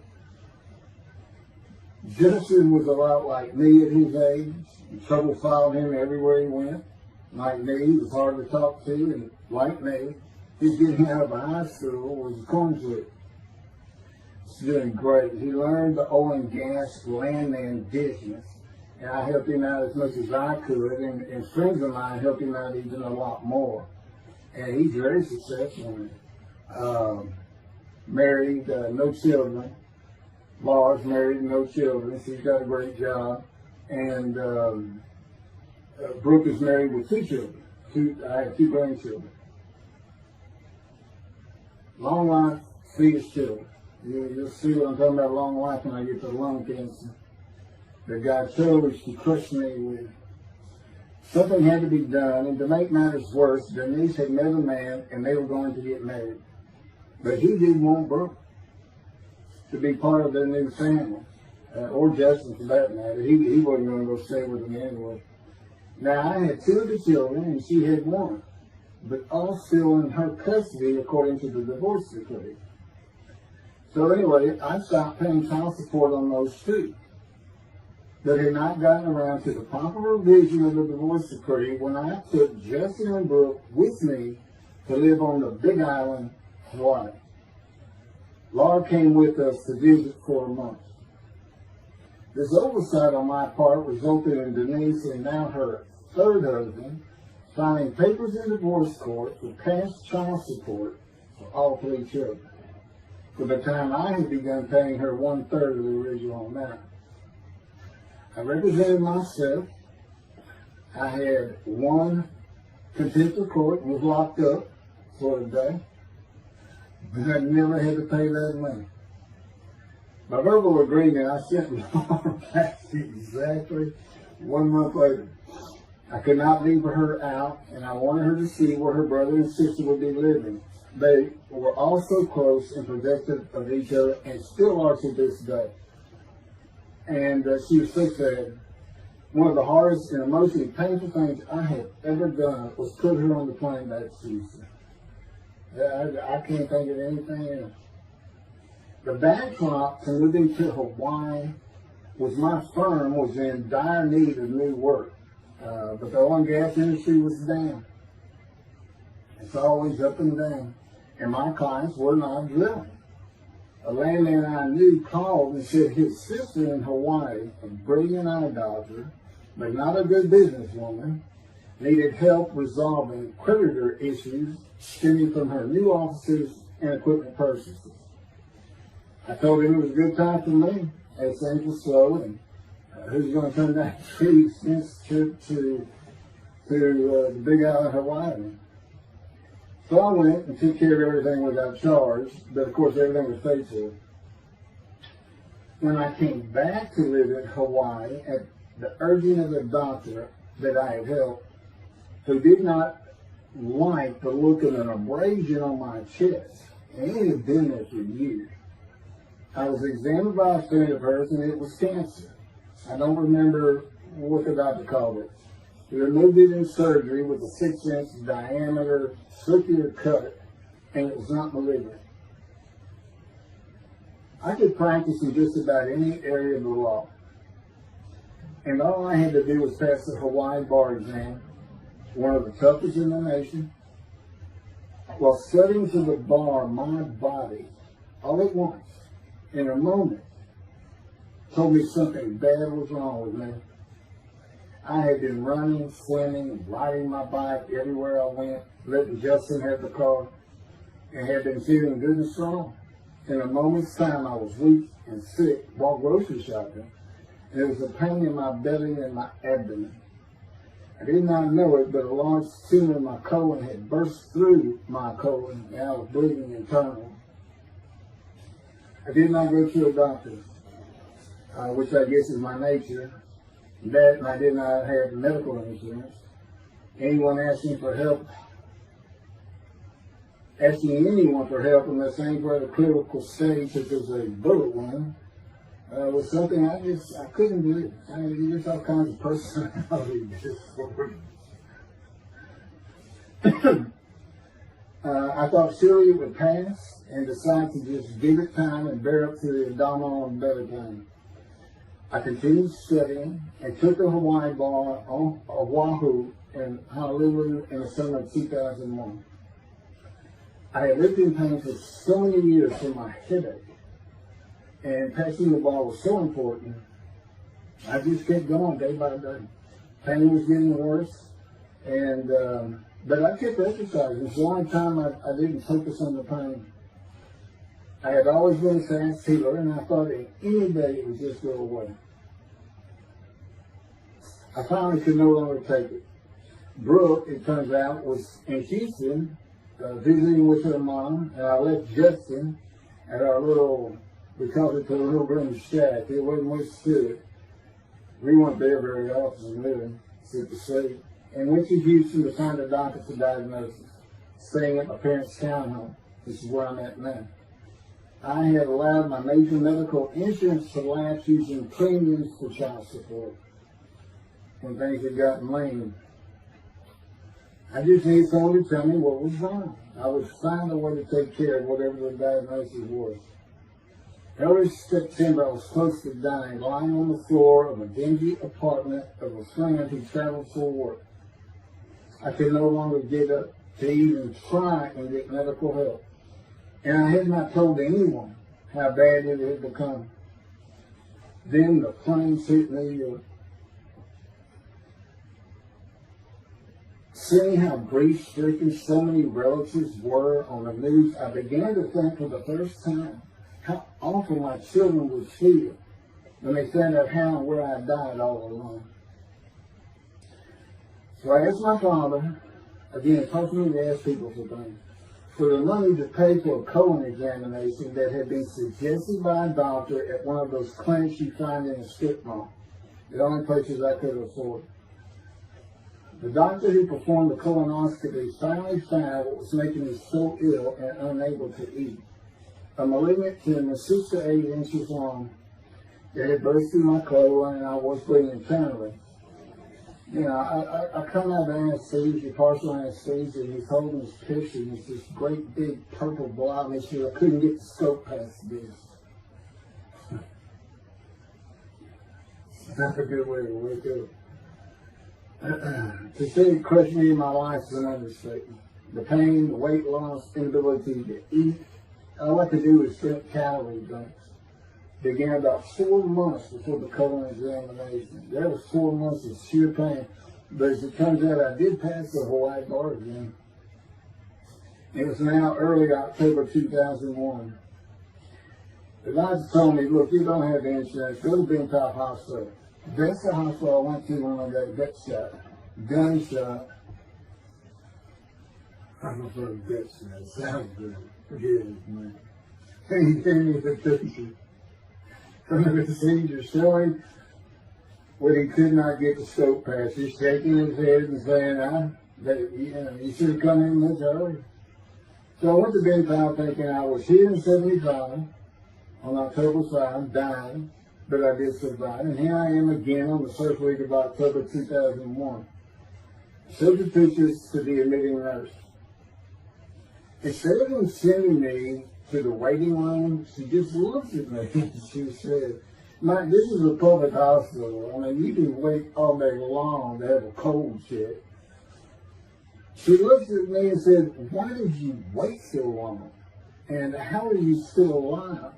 Justin was a lot like me at his age. Trouble followed him everywhere he went. Like me, he was hard to talk to, and like me, he's getting out of high school was a corn flip. He's doing great. He learned the oil and gas landman business, and I helped him out as much as I could, and friends of mine helped him out even a lot more. And he's very successful in it. Married, no children. Laura's married, no children. She's got a great job. And Brooke is married with 2 children. I have 2 grandchildren. Long life, sweetest children. You'll see what I'm talking about, long life, when I get to lung cancer that God chose to crush me with. Something had to be done, and to make matters worse, Denise had met a man, and they were going to get married. But he didn't want Brooke. to be part of their new family, or Justin for that matter. He wasn't going to go stay with them anyway. Now, I had 2 of the children, and she had 1, but all still in her custody according to the divorce decree. So anyway, I stopped paying child support on those 2. But had not gotten around to the proper revision of the divorce decree when I took Justin and Brooke with me to live on the Big Island, Hawaii. Laura came with us to visit for a month. This oversight on my part resulted in Denise and now her 3rd husband filing papers in divorce court for past child support for all 3 children. For the time I had begun paying her 1/3 of the original amount. I represented myself. I had 1 contempt of court and was locked up for a day. But I never had to pay that money. By verbal agreement, I sent Laura back exactly 1 month later. I could not leave her out, and I wanted her to see where her brother and sister would be living. They were also close and protective of each other, and still are to this day. And she was so sad. One of the hardest and emotionally painful things I have ever done was put her on the plane back to Houston. I can't think of anything else. The backdrop to moving to Hawaii was my firm was in dire need of new work. But the oil and gas industry was down. It's always up and down. And my clients were not drilling. A landman I knew called and said his sister in Hawaii, a brilliant eye doctor, but not a good businesswoman, needed help resolving creditor issues stemming from her new offices and equipment purchases. I told him it was a good time for me, as things were slow, and who's going to turn that free expense trip to the Big Island, Hawaii. So I went and took care of everything without charge, but of course everything was paid for. When I came back to live in Hawaii at the urging of the doctor that I had helped, who did not like the look of an abrasion on my chest, and it had been there for years. I was examined by a friend of hers, and it was cancer. I don't remember what the doctor called it. He removed it in surgery with a 6-inch diameter circular cut, and it was not malignant. I could practice in just about any area of the law. And all I had to do was pass the Hawaii bar exam, one of the toughest in the nation. While studying to the bar, my body, all at once, in a moment, told me something bad was wrong with me. I had been running, swimming, and riding my bike everywhere I went, letting Justin have the car, and had been feeling good and strong. In a moment's time, I was weak and sick while grocery shopping, and there was a pain in my belly and my abdomen. I did not know it, but a large tumor in my colon had burst through my colon, and I was bleeding internally. I did not go to a doctor, which I guess is my nature. That, and I did not have medical insurance. Anyone asking for help, asking anyone for help unless things were at a critical stage, such as a bullet wound, was something I couldn't do. I mean, there's all kinds of personality disorders. I thought surely it would pass, and decided to just give it time and bear up to the abdominal and belly pain. I continued studying and took the Hawaii bar on Oahu and Honolulu in the summer of 2001. I had lived in pain for so many years from my headache, and passing the bar was so important, I just kept going day by day. Pain was getting worse, and but I kept exercising. It's the only time I didn't focus on the pain. I had always been a fast healer, and I thought that any day it would just go away. I finally could no longer take it. Brooke, it turns out, was in Houston visiting with her mom, and I left Justin at our little, we called it the little room shack. It wasn't much to it. We weren't there very often living, so to say, and went to Houston to find a doctor for diagnosis, staying at my parents' townhome. This is where I'm at now. I had allowed my major medical insurance to lapse using premiums for child support when things had gotten lame. I just needed someone to tell me what was wrong. I would find a way to take care of whatever the diagnosis was. Early September, I was close to dying, lying on the floor of a dingy apartment of a friend who traveled for work. I could no longer get up to even try and get medical help. And I had not told anyone how bad it had become. Then the flames hit New York. Seeing how grief-stricken so many relatives were on the news, I began to think for the first time how awful my children would feel when they found out how and where I died all alone. So I asked my father, again, personally to ask people for things, for the money to pay for a colon examination that had been suggested by a doctor at one of those clinics you find in a strip mall, the only places I could afford. The doctor who performed the colonoscopy finally found what was making me so ill and unable to eat. A malignant tumor 6 to 8 inches long that had burst through my colon, and I was bleeding internally. You know, I come out of anesthesia, partial anesthesia, and he's holding this picture, and it's this great big purple blob, and I couldn't get the scope past this. That's a good way to wake up. To say it crushed me in my life is an understatement. The pain, the weight loss, inability to eat. All I could do was drink calorie drinks. Began about 4 months before the colon examination. That was 4 months of sheer pain. But as it turns out, I did pass the Hawaii bar exam. It was now early October 2001. The doctor told me, look, you don't have insurance. Go to Bentop Hospital. That's the hospital I went to when I got gut shot. Gunshot. I prefer gut shot. Sounds good. Forget it, man. He gave me the picture from the procedure showing what he could not get the scope past. He's shaking his head and saying, you should have come in much earlier. So I went to Bentop thinking I was here in 75 on October 5, dying, but I did survive. And here I am again on the first week of October 2001. Showed the pictures to the admitting nurse. Instead of them sending me to the waiting room, she just looked at me and she said, Mike, this is a public hospital. I mean, you can wait all day long to have a cold check. She looked at me and said, why did you wait so long? And how are you still alive?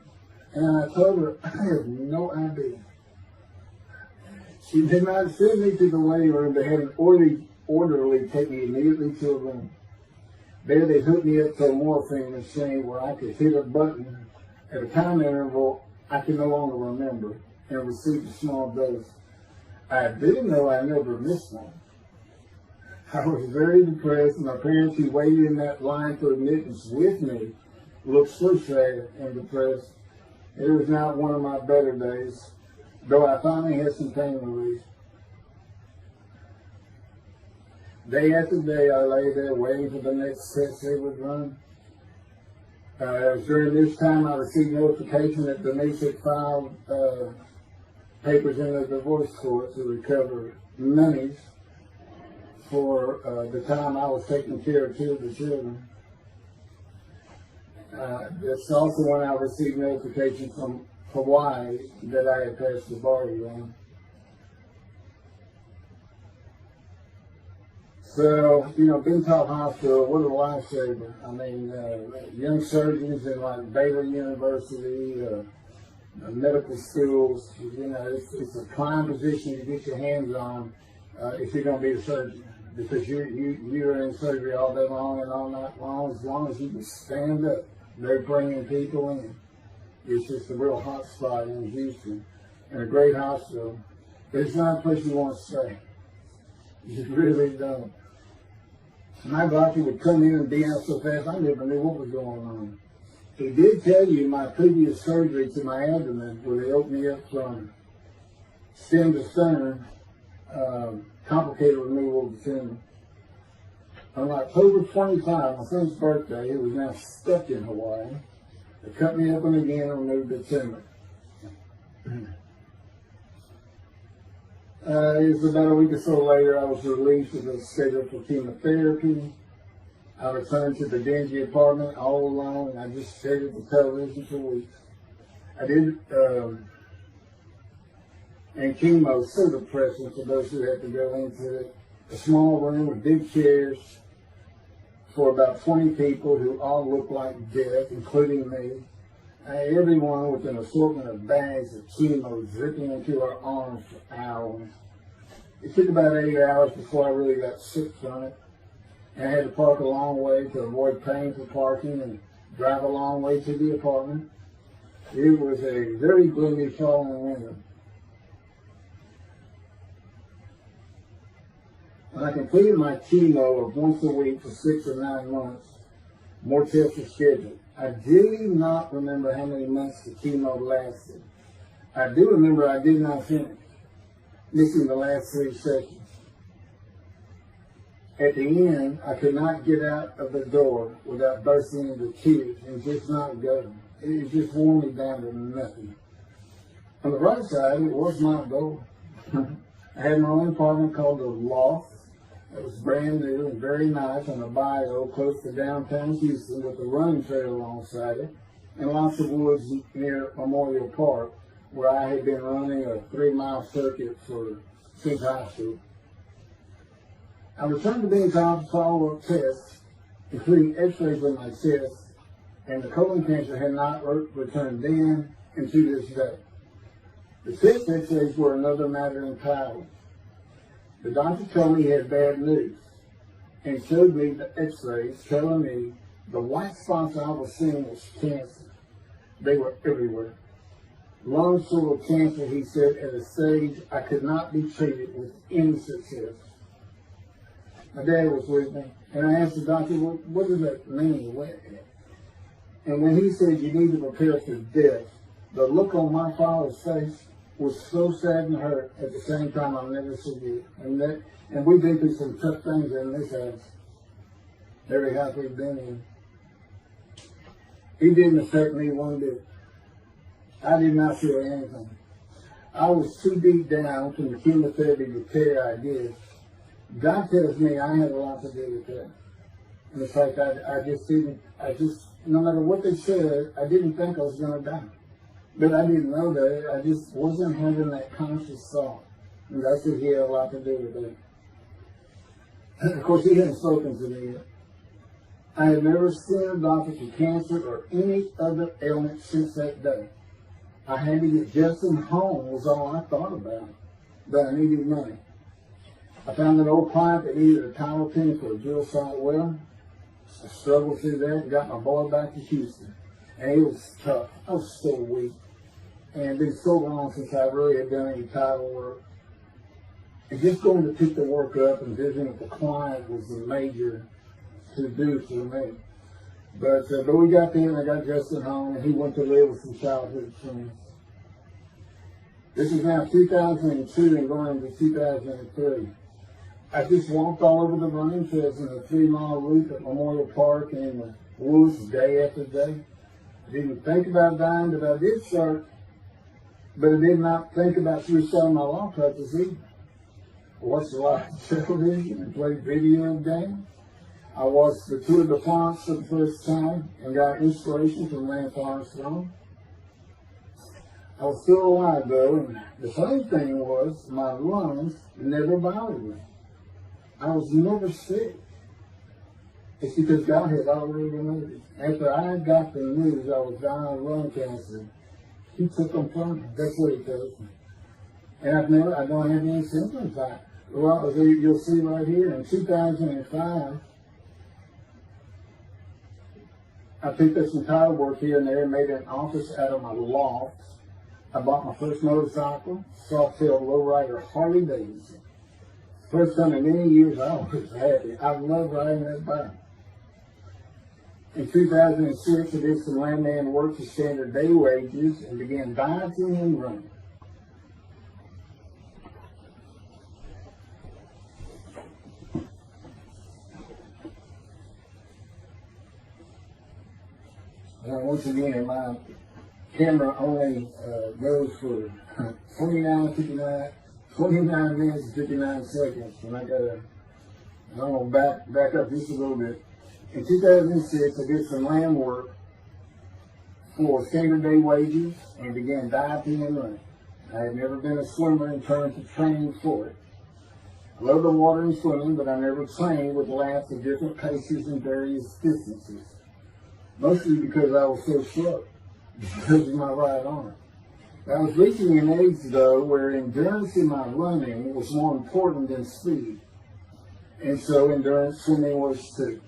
And I told her, I have no idea. She did not send me to the waiting room. They had an orderly take me immediately to a room. There they hooked me up to a morphine machine where I could hit a button at a time interval I could no longer remember and receive a small dose. I do know I never missed one. I was very depressed. My parents who waited in that line for admittance with me looked so sad and depressed. It was not one of my better days, though I finally had some pain relief. Day after day, I lay there waiting for the next test they would run. It was during this time I received notification that Denise had filed papers in the divorce court to recover monies for the time I was taking care of 2 of the children. That's also when I received notification from Hawaii that I had passed the bar exam. So, you know, Bentop Hospital, what a lifesaver. I mean, young surgeons in like Baylor University, medical schools, you know, it's a prime position to get your hands on if you're going to be a surgeon. Because you're in surgery all day long and all night long as you can stand up. They're bringing people in. It's just a real hot spot in Houston and a great hospital. But it's not a place you want to stay. You really don't. My doctor would come in and be out so fast, I never knew what was going on. He did tell you my previous surgery to my abdomen, where they opened me up from stem to sternum, complicated removal of the tumor. On October 25, my son's birthday, who was now stuck in Hawaii, They cut me open again and removed the tumor. It was about a week or so later, I was released and was scheduled for chemotherapy. I returned to the dingy apartment all alone, and I just stared at the television for weeks. I did, and chemo so depressing for those who had to go into it. A small room with big chairs for about 20 people who all looked like death, including me. Everyone with an assortment of bags of chemo dripping into our arms for hours. It took about 8 hours before I really got sick from it. And I had to park a long way to avoid paying for parking and drive a long way to the apartment. It was a very gloomy fall and winter. When I completed my chemo of once a week for 6 or 9 months, more tests were scheduled. I do not remember how many months the chemo lasted. I do remember I did not finish, missing the last 3 sessions. At the end, I could not get out of the door without bursting into tears and just not going. It just wore me down to nothing. On the right side, it was my door. I had my own apartment called the Loft. It was brand new and very nice on a bayou close to downtown Houston with a running trail alongside it and lots of woods near Memorial Park where I had been running a 3-mile circuit since high school. I returned to being called for follow-up tests, including x-rays of my chest, and the colon cancer had not returned then and to this day. The chest x-rays were another matter entirely. The doctor told me he had bad news and showed me the x-rays telling me the white spots I was seeing was cancer. They were everywhere. Lungs full of cancer, he said, at a stage I could not be treated with any success. My dad was with me, and I asked the doctor, well, what does that mean? And when he said you need to prepare for death, the look on my father's face was so sad and hurt at the same time I'll never forget. And we've been through some tough things in this house, every house we've been in. It didn't affect me one bit. I did not feel anything. I was too deep down from the chemotherapy to care I did. God tells me I had a lot to do with that. And it's like I just, no matter what they said, I didn't think I was going to die. But I didn't know that. I just wasn't having that conscious thought. And that's what he had a lot to do with it. Of course, he hadn't spoken to me yet. I had never seen a doctor for cancer or any other ailment since that day. I had to get Justin home was all I thought about. But I needed money. I found an old client that needed a tile pin for a drill site well. I struggled through that and got my boy back to Houston. And it was tough. I was so weak. And it's been so long since I really had done any title work. And just going to pick the work up and visiting with the client was the major to-do for me. But we got there and I got Justin home and he went to live with some childhood friends. This is now 2002 and going into 2003. I just walked all over the running trails in the 3-mile loop at Memorial Park and in the woods day after day. I didn't think about dying, but I did start. But I did not think about suicide in my law practice either. I watched a lot of television and played video games. I watched the Tour de France for the first time and got inspiration from Lance Armstrong. I was still alive though, and the funny thing was my lungs never bothered me. I was never sick. It's because God had already removed it. After I got the news I was dying of lung cancer, he took them from me. That's what he told me. And I don't have any symptoms. Well, you'll see right here, in 2005, I picked up some tile work here and there and made an office out of my loft. I bought my first motorcycle, soft-tail lowrider Harley Davidson. First time in many years I was happy. I love riding that bike. In 2006, I did some landman work for standard day wages and began dieting and running. Now, once again, my camera only goes for 29 minutes and 59 seconds. And I'm going to back up just a little bit. In 2006, I did some land work for standard day wages and began diving and running. I had never been a swimmer in terms of training for it. I love the water and swimming, but I never trained with laps of different paces and various distances. Mostly because I was so slow, because of my right arm. I was reaching an age, though, where endurance in my running was more important than speed. And so endurance swimming was too.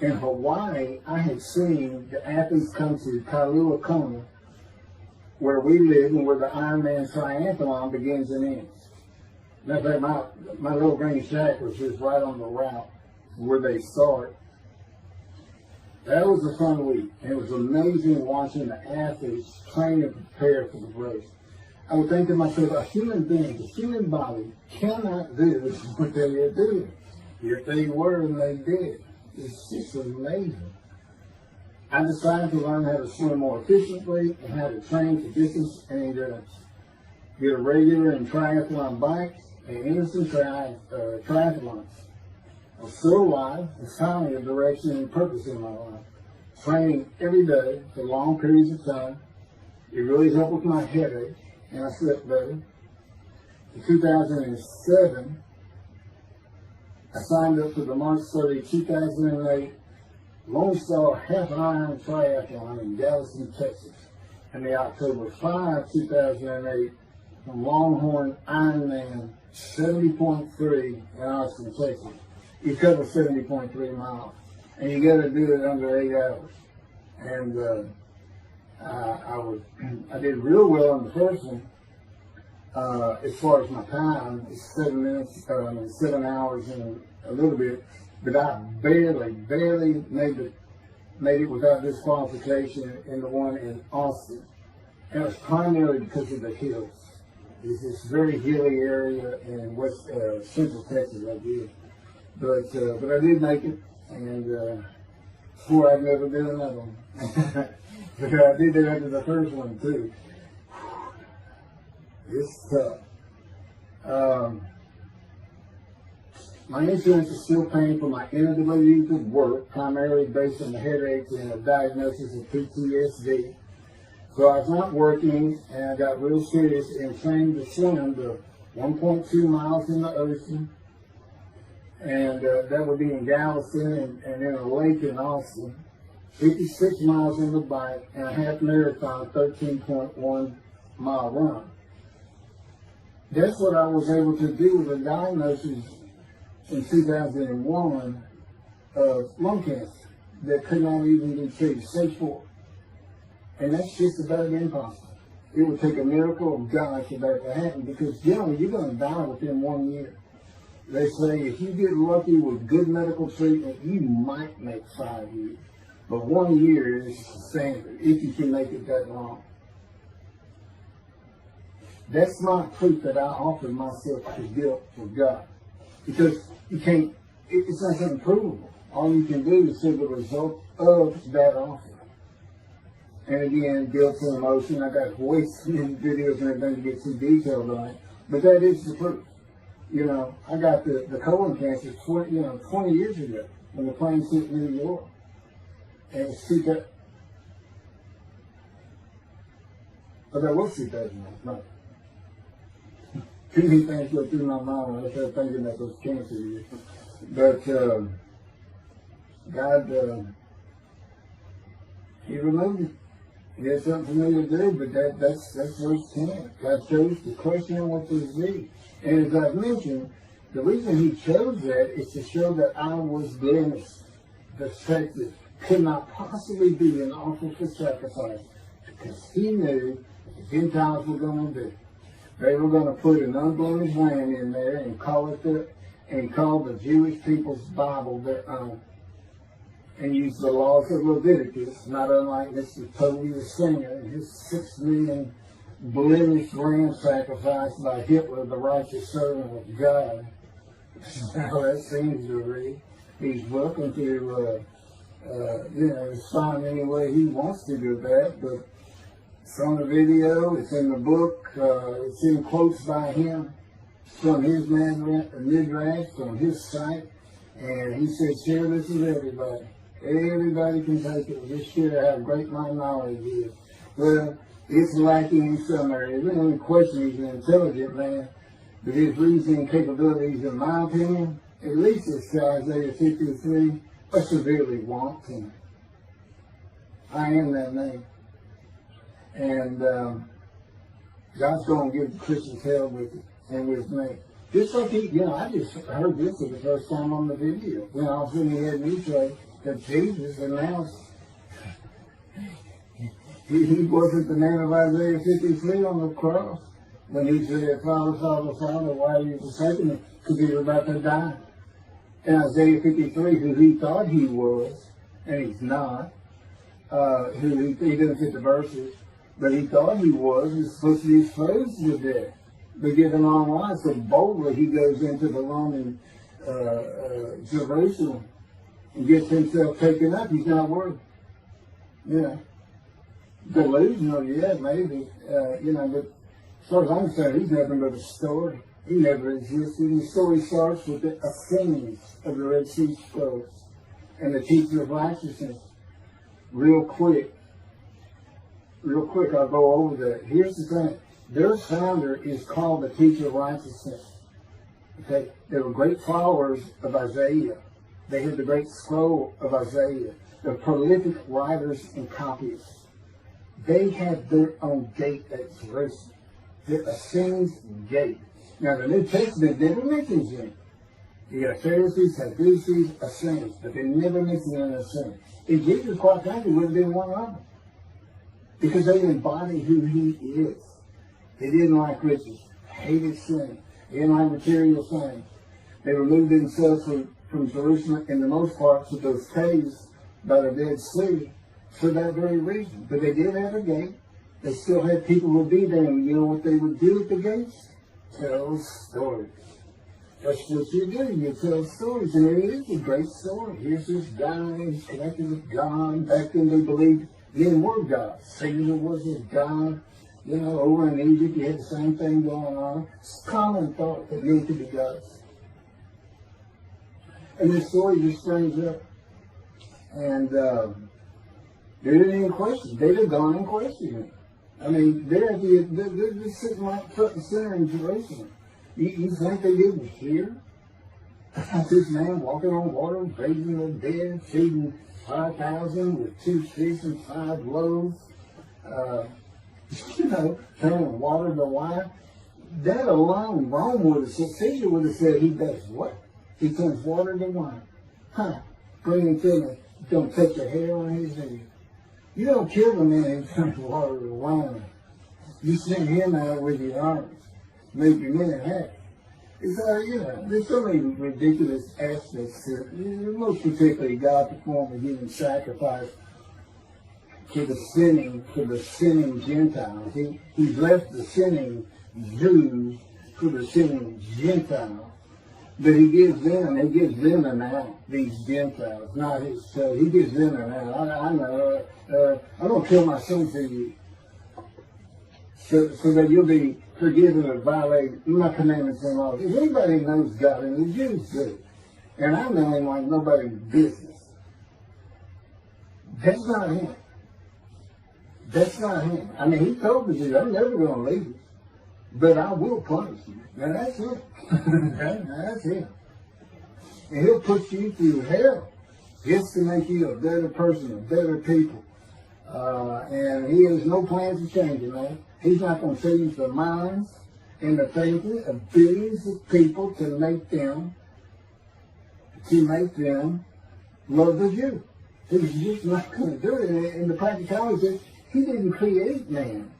In Hawaii, I had seen the athletes come to Kailua Kona, where we live and where the Ironman triathlon begins and ends. Matter of fact, my little green shack was just right on the route where they start. That was a fun week. It was amazing watching the athletes train and prepare for the race. I would think to myself, a human being, a human body cannot do what they are doing. If they were and they did. It's just amazing. I decided to learn how to swim more efficiently and how to train for distance and endurance. Get a regular and triathlon bike and innocent triathlons. I was still alive and finally a direction and purpose in my life. Training every day for long periods of time. It really helped with my headache and I slept better. In 2007, I signed up for the March 30, 2008 Lone Star Half Iron Triathlon in Galveston, Texas, and the October 5, 2008 Longhorn Ironman 70.3 in Austin, Texas. You cover 70.3 miles, and you got to do it under 8 hours. And I did real well in the first one. As far as my time, it's 7 minutes, 7 hours and a little bit, but I barely made it without disqualification in the one in Austin. And it's primarily because of the hills. It's this very hilly area in central Texas I did. But I did make it, and swore I'd never do another one. But I did that after the first one too. It's tough. My insurance is still paying for my inability to work, primarily based on the headaches and a diagnosis of PTSD. So I was not working, and I got real serious and trained to swim the 1.2 miles in the ocean, and that would be in Galveston and in a lake in Austin, 56 miles on the bike, and a half marathon, 13.1 mile run. That's what I was able to do with a diagnosis in 2001 of lung cancer that could not even be treated, stage 4. And that's just about impossible. It would take a miracle of God for that to happen, because generally you're going to die within 1 year. They say if you get lucky with good medical treatment, you might make 5 years. But 1 year is the standard, if you can make it that long. That's not proof that I offered myself to guilt for God. Because you can't, it's not something provable. All you can do is see the result of that offer. And again, guilt and emotion. I got voice in videos and everything to get too detailed on it. But that is the proof. You know, I got the colon cancer 20 years ago when the plane hit New York. And it's but that was 2009. No. Too many things go through my mind when I started thinking that those cancer years. But God, He removed it. He had something for me to do, but that's verse 10. God chose to crush him with the disease. And as I've mentioned, the reason He chose that is to show that I was blemished. The fact that could not possibly be an offer for sacrifice, because He knew what the Gentiles were going to do. They were going to put an unblemished lamb in there and call the Jewish people's Bible their own, and use the laws of Leviticus, not unlike Mr. Toby the Singer and his 6 million blemished lamb sacrifice by Hitler, the righteous servant of God. How that seems to read. He's welcome to respond any way he wants to do that, but it's on the video, it's in the book, it's in quotes by him from his midrash, from his site, and he said, share this with everybody. Everybody can take it. Just share how great my knowledge is. Well, it's lacking in some areas. There's no question he's an intelligent man, but his reasoning capabilities, in my opinion, at least it's Isaiah 53, are severely wanting. I am that man. And God's going to give Christians hell with it and with me. Just like I just heard this for the first time on the video. When all of a sudden he had me say that Jesus announced he wasn't the man of Isaiah 53 on the cross when he said, Father, Father, Father, why are you forsaking me? Because he was about to die. And Isaiah 53, who he thought he was, and he's not, he didn't fit the verses, but he thought he was supposed to be exposed to death, but given long life. So boldly he goes into the Roman Jerusalem and gets himself taken up. He's not worthy. Delusional, yeah, maybe. But as far as I'm concerned, he's nothing but a story. He never existed. And the story starts with the ascendance of the Red Sea Scrolls and the teacher of righteousness. Real quick, I'll go over that. Here's the thing. Their founder is called the teacher of righteousness. Okay? They were great followers of Isaiah. They had the great scroll of Isaiah. They're prolific writers and copyists. They had their own gate at Jerusalem. The Ascends Gate. Now, the New Testament never mentions it. You got Pharisees, Sadducees, Ascends, but they never mention an Ascend. And Jesus, quite frankly, would have been one of them. Because they embody who he is. They didn't like riches, hated sin, they didn't like material things. They removed themselves from Jerusalem in the most part to those caves by the Dead Sea for that very reason. But they did have a gate. They still had people who would be there, and you know what they would do at the gates? Tell stories. That's what you do. You tell stories, and it is a great story. Here's this guy, he's connected with God. Back then they believed men were gods. Caesar was his god. Over in Egypt you had the same thing going on. It's a common thought that men could be gods. And this story just springs up. And they didn't even question. They'd have gone and questioned it. I mean, they're sitting right front and center in Jerusalem. You think they didn't hear? This man walking on water, raising the dead, feeding 5,000 with 2 fish and 5 loaves, turning water to wine. That alone, Rome would have said, Caesar would have said, he does what? He turns water to wine. Bring him to me. Don't touch a hair on his head. You don't kill the man who turns water to wine. You send him out with your arms. Make your men happy. It's there's so many ridiculous aspects to it. Most particularly, God performed a human sacrifice for the sinning Gentiles. He left the sinning Jews for the sinning Gentiles. But he gives them an out, these Gentiles, not his son. He gives them an out. I know, I'm going to kill my son for you. So that you'll be forgiven of violating my commandments and laws. If anybody knows God, and the Jews do, and I know him like nobody's business, that's not him. That's not him. I mean, he told the Jews, I'm never going to leave you, but I will punish you. Now that's him. That's him. And he'll put you through hell just to make you a better person, a better people. And he has no plans to change it, man. He's not going to change the minds and the thinking of billions of people to make them love the Jew. He's just not going to do it. And the practicality is, he didn't create man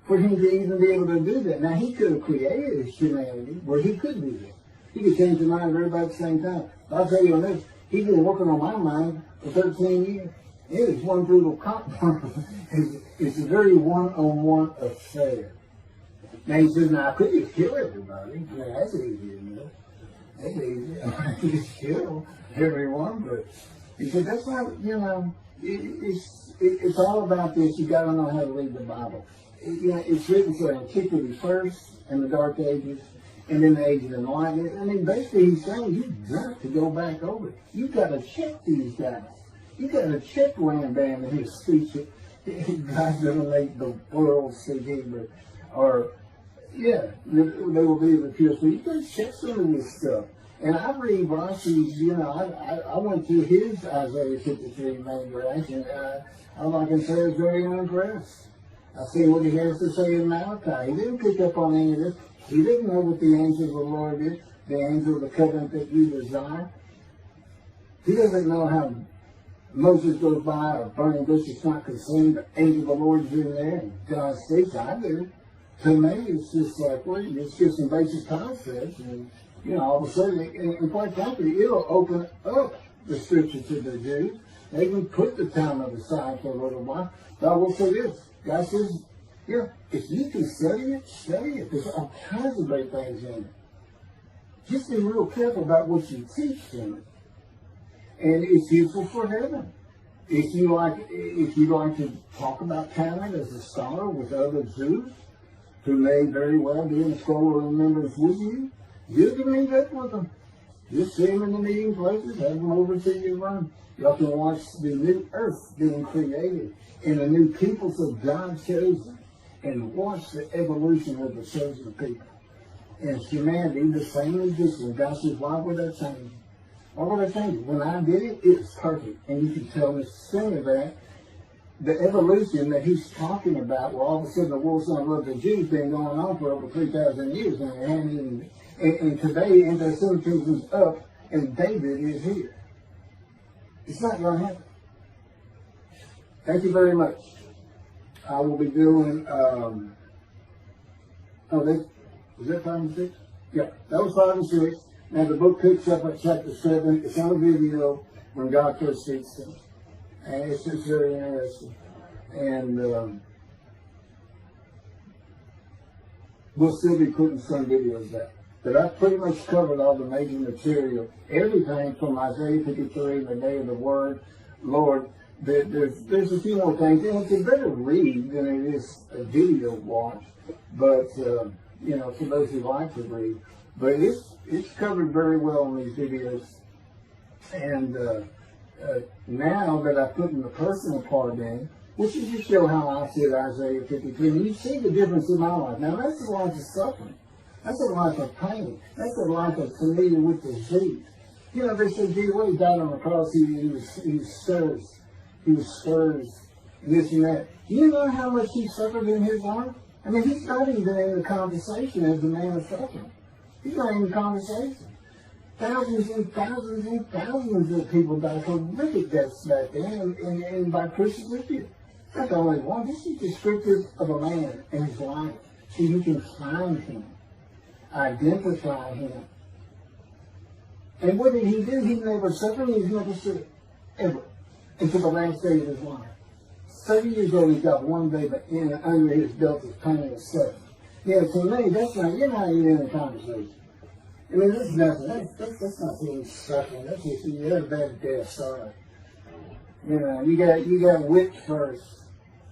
for him to even be able to do that. Now, he could have created humanity where he could do that. He could change the mind of everybody at the same time. I'll tell you on this, he's been working on my mind for 13 years. It is one brutal compromise. It's a very one-on-one affair. Now he says, now I could just kill everybody. Now, that's easy enough. That's easy. I could just kill everyone, but He said, that's not, it's all about this. You got to know how to read the Bible. It's written for antiquity first, and the Dark Ages, and then the Age of Enlightenment. I mean, basically, he's saying you've got to go back over it. You've got to check these guys. You've got to check Rambam and his speech. God's going to make the world speak Hebrew. Or, they will be the pure. So you've got to check some of this stuff. And I read Rashi's, I went through his Isaiah 53 manuscript, and all I can say is very impressed. I see what he has to say in Malachi. He didn't pick up on any of this. He didn't know what the angel of the Lord is, the angel of the covenant that you desire. He doesn't know how Moses goes by a burning bush is not consumed. The angel of the Lord is in there, and God speaks. I do. To me, it's just like, well, it's just some basic concepts, and all of a sudden, and quite frankly, it'll open up the scripture to the Jews. They can put the Talmud aside for a little while. But I will say this. God says, if you can study it, study it. There's all kinds of great things in it. Just be real careful about what you teach in it. And it's useful for heaven. If you like to talk about Talmud as a scholar with other Jews, who may very well be in a scroll of remembrance with you, you can meet up with them. Just see them in the meeting places, have them over to your room. Y'all can watch the new earth being created and the new peoples of God chosen, and watch the evolution of the chosen people. And humanity, the same as this one. God says, why would I change? Why would I change it? When I did it, it was perfect. And you can tell the sin of that. The evolution that he's talking about, where all of a sudden the world's going to love the Jews, been going on for over 3,000 years, and it hadn't even. And today, anti-Semitism is up, and David is here. It's not going to happen. Thank you very much. I will be doing, was that 5 and 6? Yeah, that was 5 and 6. Now the book picks up at chapter 7. It's on a video when God first speaks to me. And it's just very interesting. And we'll still be putting some videos out. But I've pretty much covered all the major material. Everything from Isaiah 53, the day of the word, Lord. There's a few more things. And it's a better read than it is a video watch. But, for those who like to read. But it's covered very well in these videos. And now that I put in the personal part in, which is to show how I see Isaiah 53, and you see the difference in my life. Now, that's a life of suffering. That's a life of pain. That's a life of familiar with disease. They said, gee, when he died on the cross, he stirs. He was scourged, this and that. Do you know how much he suffered in his life? I mean, he's not even in the conversation as the man of suffering. He's not in the conversation. Thousands and thousands and thousands of people died from horrific deaths back then, and by crucifixion. Not the only one. This is descriptive of a man and his life, so you can find him, identify him. And what did he do? He never suffered. He never sick, ever, until the last day of his life. 30 years old, he got one day, but under his belt is pain and suffering. To me, that's not, you're not even in a conversation. I mean, that's nothing. That's not being suffering. That's just, you had a bad death, sorry. You got whipped first.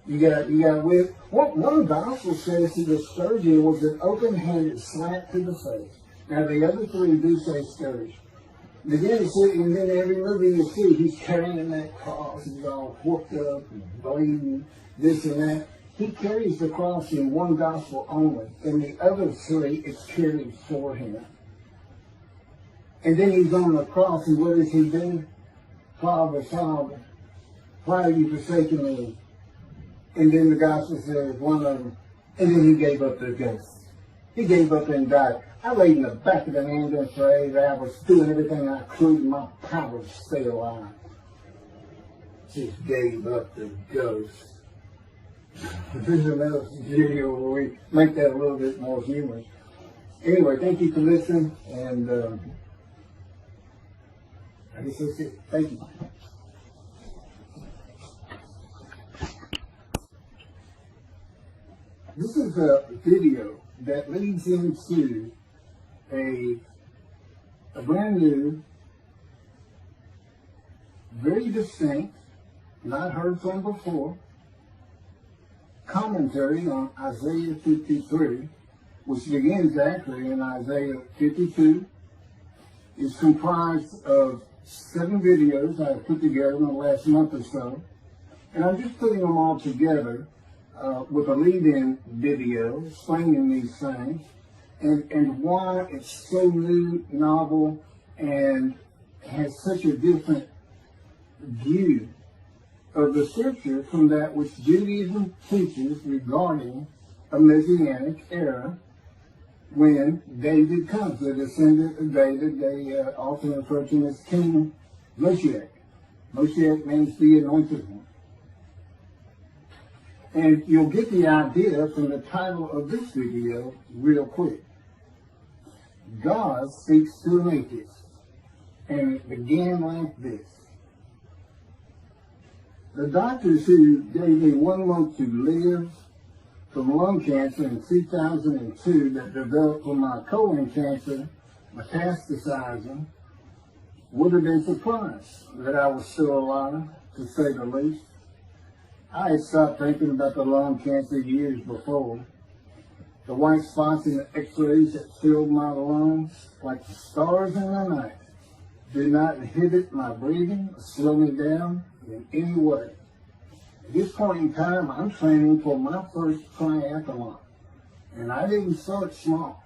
You got whipped. One gospel says that the scourging was an open-handed slap to the face. Now, the other three do say scourge. And then every movie you see, he's carrying that cross. He's all whooped up and bleeding, this and that. He carries the cross in one gospel only. In the other three, it's carried for him. And then he's on the cross, and what does he do? Father, Father, why have you forsaken me? And then the gospel says, one of them, and then he gave up the ghost. He gave up and died. I laid in the back of the ambulance for 8 hours, doing everything I could in my power to stay alive. Just gave up the ghost. There's another video where we make that a little bit more humorous. Anyway, thank you for listening, and I guess that's it. Thank you. This is a video that leads into a brand new very distinct, not heard from before, commentary on Isaiah 53, which begins actually in Isaiah 52. It's comprised of 7 videos I put together in the last month or so. And I'm just putting them all together with a lead-in video explaining these things and why it's so new, novel, and has such a different view of the scripture from that which Judaism teaches regarding a Messianic era when David comes, the descendant of David. They often refer to him as King Moshiach. Moshiach means the anointed one. And you'll get the idea from the title of this video real quick. God speaks to an atheist. And it began like this. The doctors who gave me 1 month to live from lung cancer in 2002 that developed from my colon cancer metastasizing would have been surprised that I was still alive, to say the least. I had stopped thinking about the lung cancer years before. The white spots in the x-rays that filled my lungs like the stars in the night did not inhibit my breathing or slow me down in any way. At this point in time, I'm training for my first triathlon. And I didn't start small.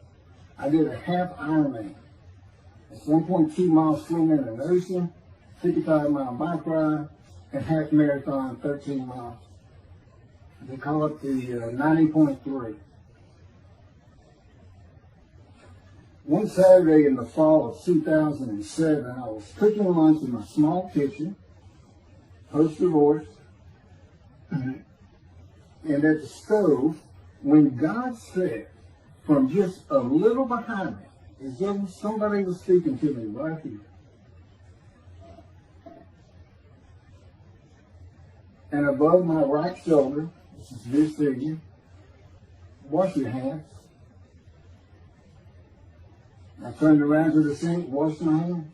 I did a half Ironman. It's 1.2 miles swimming in an ocean, 55-mile bike ride, and half marathon, 13 miles. They call it the 90.3. One Saturday in the fall of 2007, I was cooking lunch in my small kitchen, post-divorce, and at the stove, when God said, from just a little behind me, as though somebody was speaking to me right here, and above my right shoulder, which is this figure, wash your hands. I turned around to the sink, washed my hands,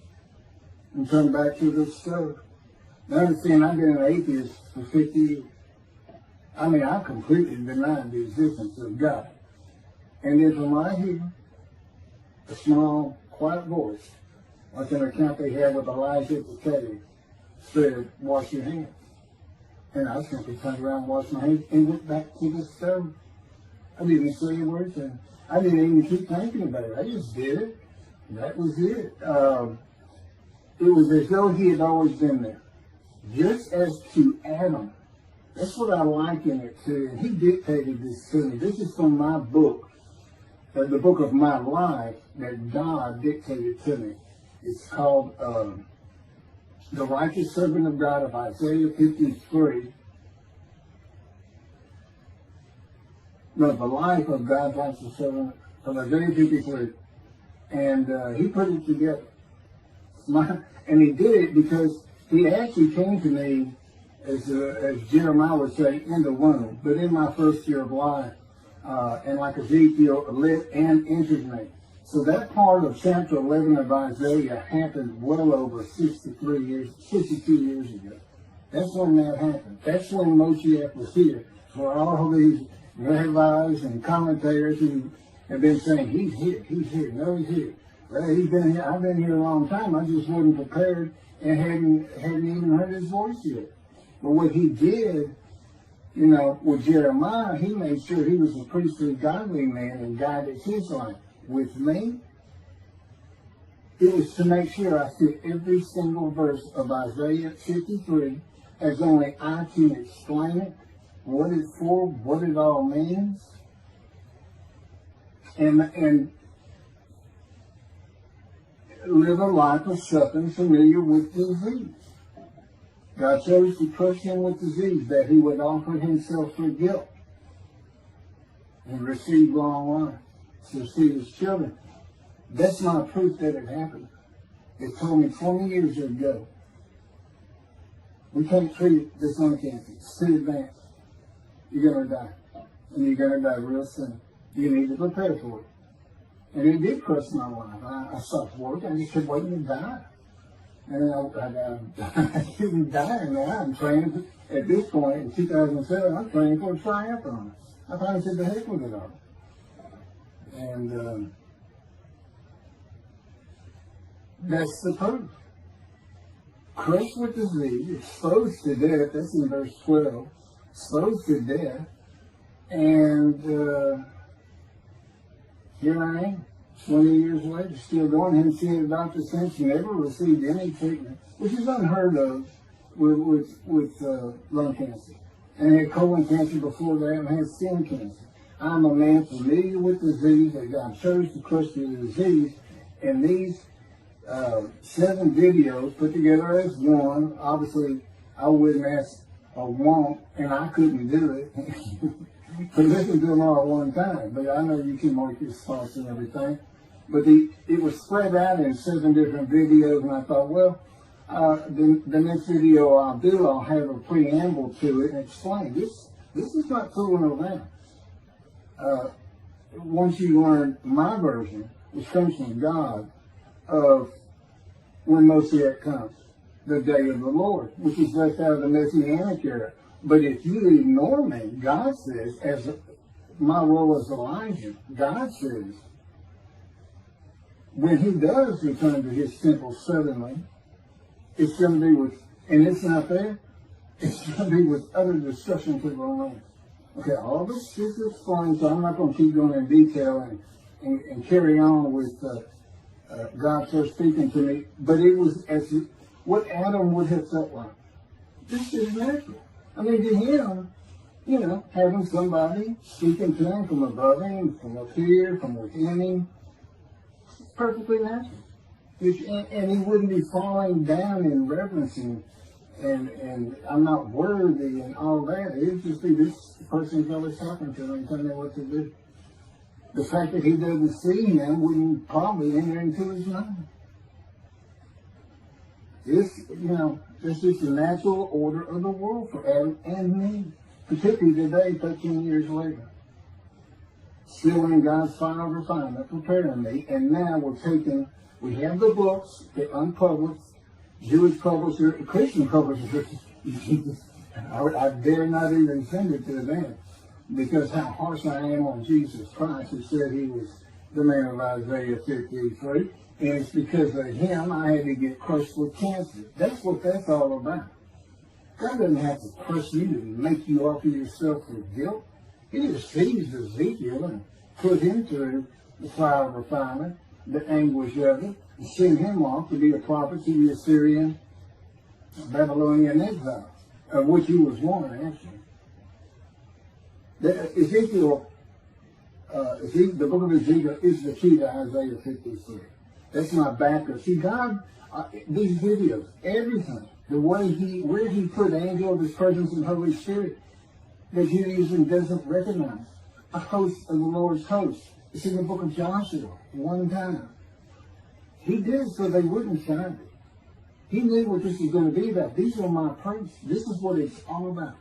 and turned back to the stove. Now understand, I've been an atheist for 50 years. I mean, I completely denied the existence of God. And then from right here, a small, quiet voice, like an account they had with Elijah at the cave, said, wash your hands. And I simply turned around, washed my hands, and went back to the stove. I didn't say a word to him. I didn't even keep thinking about it. I just did it. That was it. It was as though he had always been there. Just as to Adam. That's what I liken it to. And he dictated this to me. This is from my book, the book of my life that God dictated to me. It's called The Righteous Servant of God of Isaiah 53. No, the life of God's righteous servant of Isaiah 53. And he put it together. And he did it because he actually came to me, as Jeremiah would say, in the womb, but in my first year of life. And like Ezekiel, lit and entered me. So that part of chapter 11 of Isaiah happened well over 62 years ago. That's when that happened. That's when Moshiach was here. For all these rabbis and commentators who have been saying, he's here, no, he's here. Well, he's been here, I've been here a long time, I just wasn't prepared and hadn't even heard his voice yet. But what he did, with Jeremiah, he made sure he was a priestly, godly man and guided his life. With me, it was to make sure I fit every single verse of Isaiah 53 as only I can explain it, what it's for, what it all means, and live a life of suffering familiar with disease. God chose to crush him with disease that he would offer himself for guilt and receive long life to see his children. That's not proof that it happened. It told me 20 years ago, we can't treat this lung cancer. It's too advanced. You're going to die. And you're going to die real soon. You need to prepare for it. And it did crush my life. I stopped work. I just kept waiting to die. And I'm dying now. I'm training at this point in 2007. I'm training for a triathlon. I finally said the heck with it all. And that's the proof. Crushed with disease, exposed to death. That's in verse 12. Exposed to death. And here I am, 20 years later, still going. Haven't seen a doctor since. Never received any treatment, which is unheard of with lung cancer. And I had colon cancer before that, and I had skin cancer. I'm a man familiar with disease, that God chose to crush the disease. And these 7 videos put together as one, obviously I wouldn't ask or want, and I couldn't do it. To listen to them all at one time, but I know you can mark your thoughts and everything. But it was spread out in 7 different videos, and I thought, well, the next video I'll do, I'll have a preamble to it and explain. This is not fooling around. Once you learn my version, which comes from God, of when Moshiach comes, the day of the Lord, which is left out of the Messianic era. But if you ignore me, God says, as my role as Elijah, God says, when he does return to his temple suddenly, it's going to be with, and it's not there, it's going to be with utter destruction to the land. Okay, all this is explained, so I'm not going to keep going in detail and carry on with God first speaking to me, but it was as what Adam would have felt like. This is natural. I mean, to him, you know, having somebody speaking to him from above him, from up here, from within him, it's perfectly natural. And he wouldn't be falling down in reverence and I'm not worthy and all that. It would just be this person's always talking to him and telling him what to do. The fact that he doesn't see him wouldn't probably enter into his mind. This, you know, this is the natural order of the world for Adam and me, particularly today, 13 years later. Still in God's final refinement, preparing me, and now we have the books, the unpublished, Jewish publisher, Christian publisher. I dare not even send it to them, because how harsh I am on Jesus Christ, who said he was the man of Isaiah 53. And it's because of him I had to get crushed with cancer. That's what that's all about. God doesn't have to crush you to make you offer yourself for guilt. He just seized Ezekiel and put him through the fire of refinement, the anguish of it, and sent him off to be a prophet to the Assyrian, Babylonian exile, of which he was one, actually. Ezekiel, the book of Ezekiel is the key to Isaiah 53. That's my backup. See, God, these videos, everything, the way where he put angel of his presence and Holy Spirit, that Judaism doesn't recognize. A host of the Lord's host. It's in the book of Joshua, one time. He did it so they wouldn't find it. He knew what this was going to be about. These are my priests. This is what it's all about.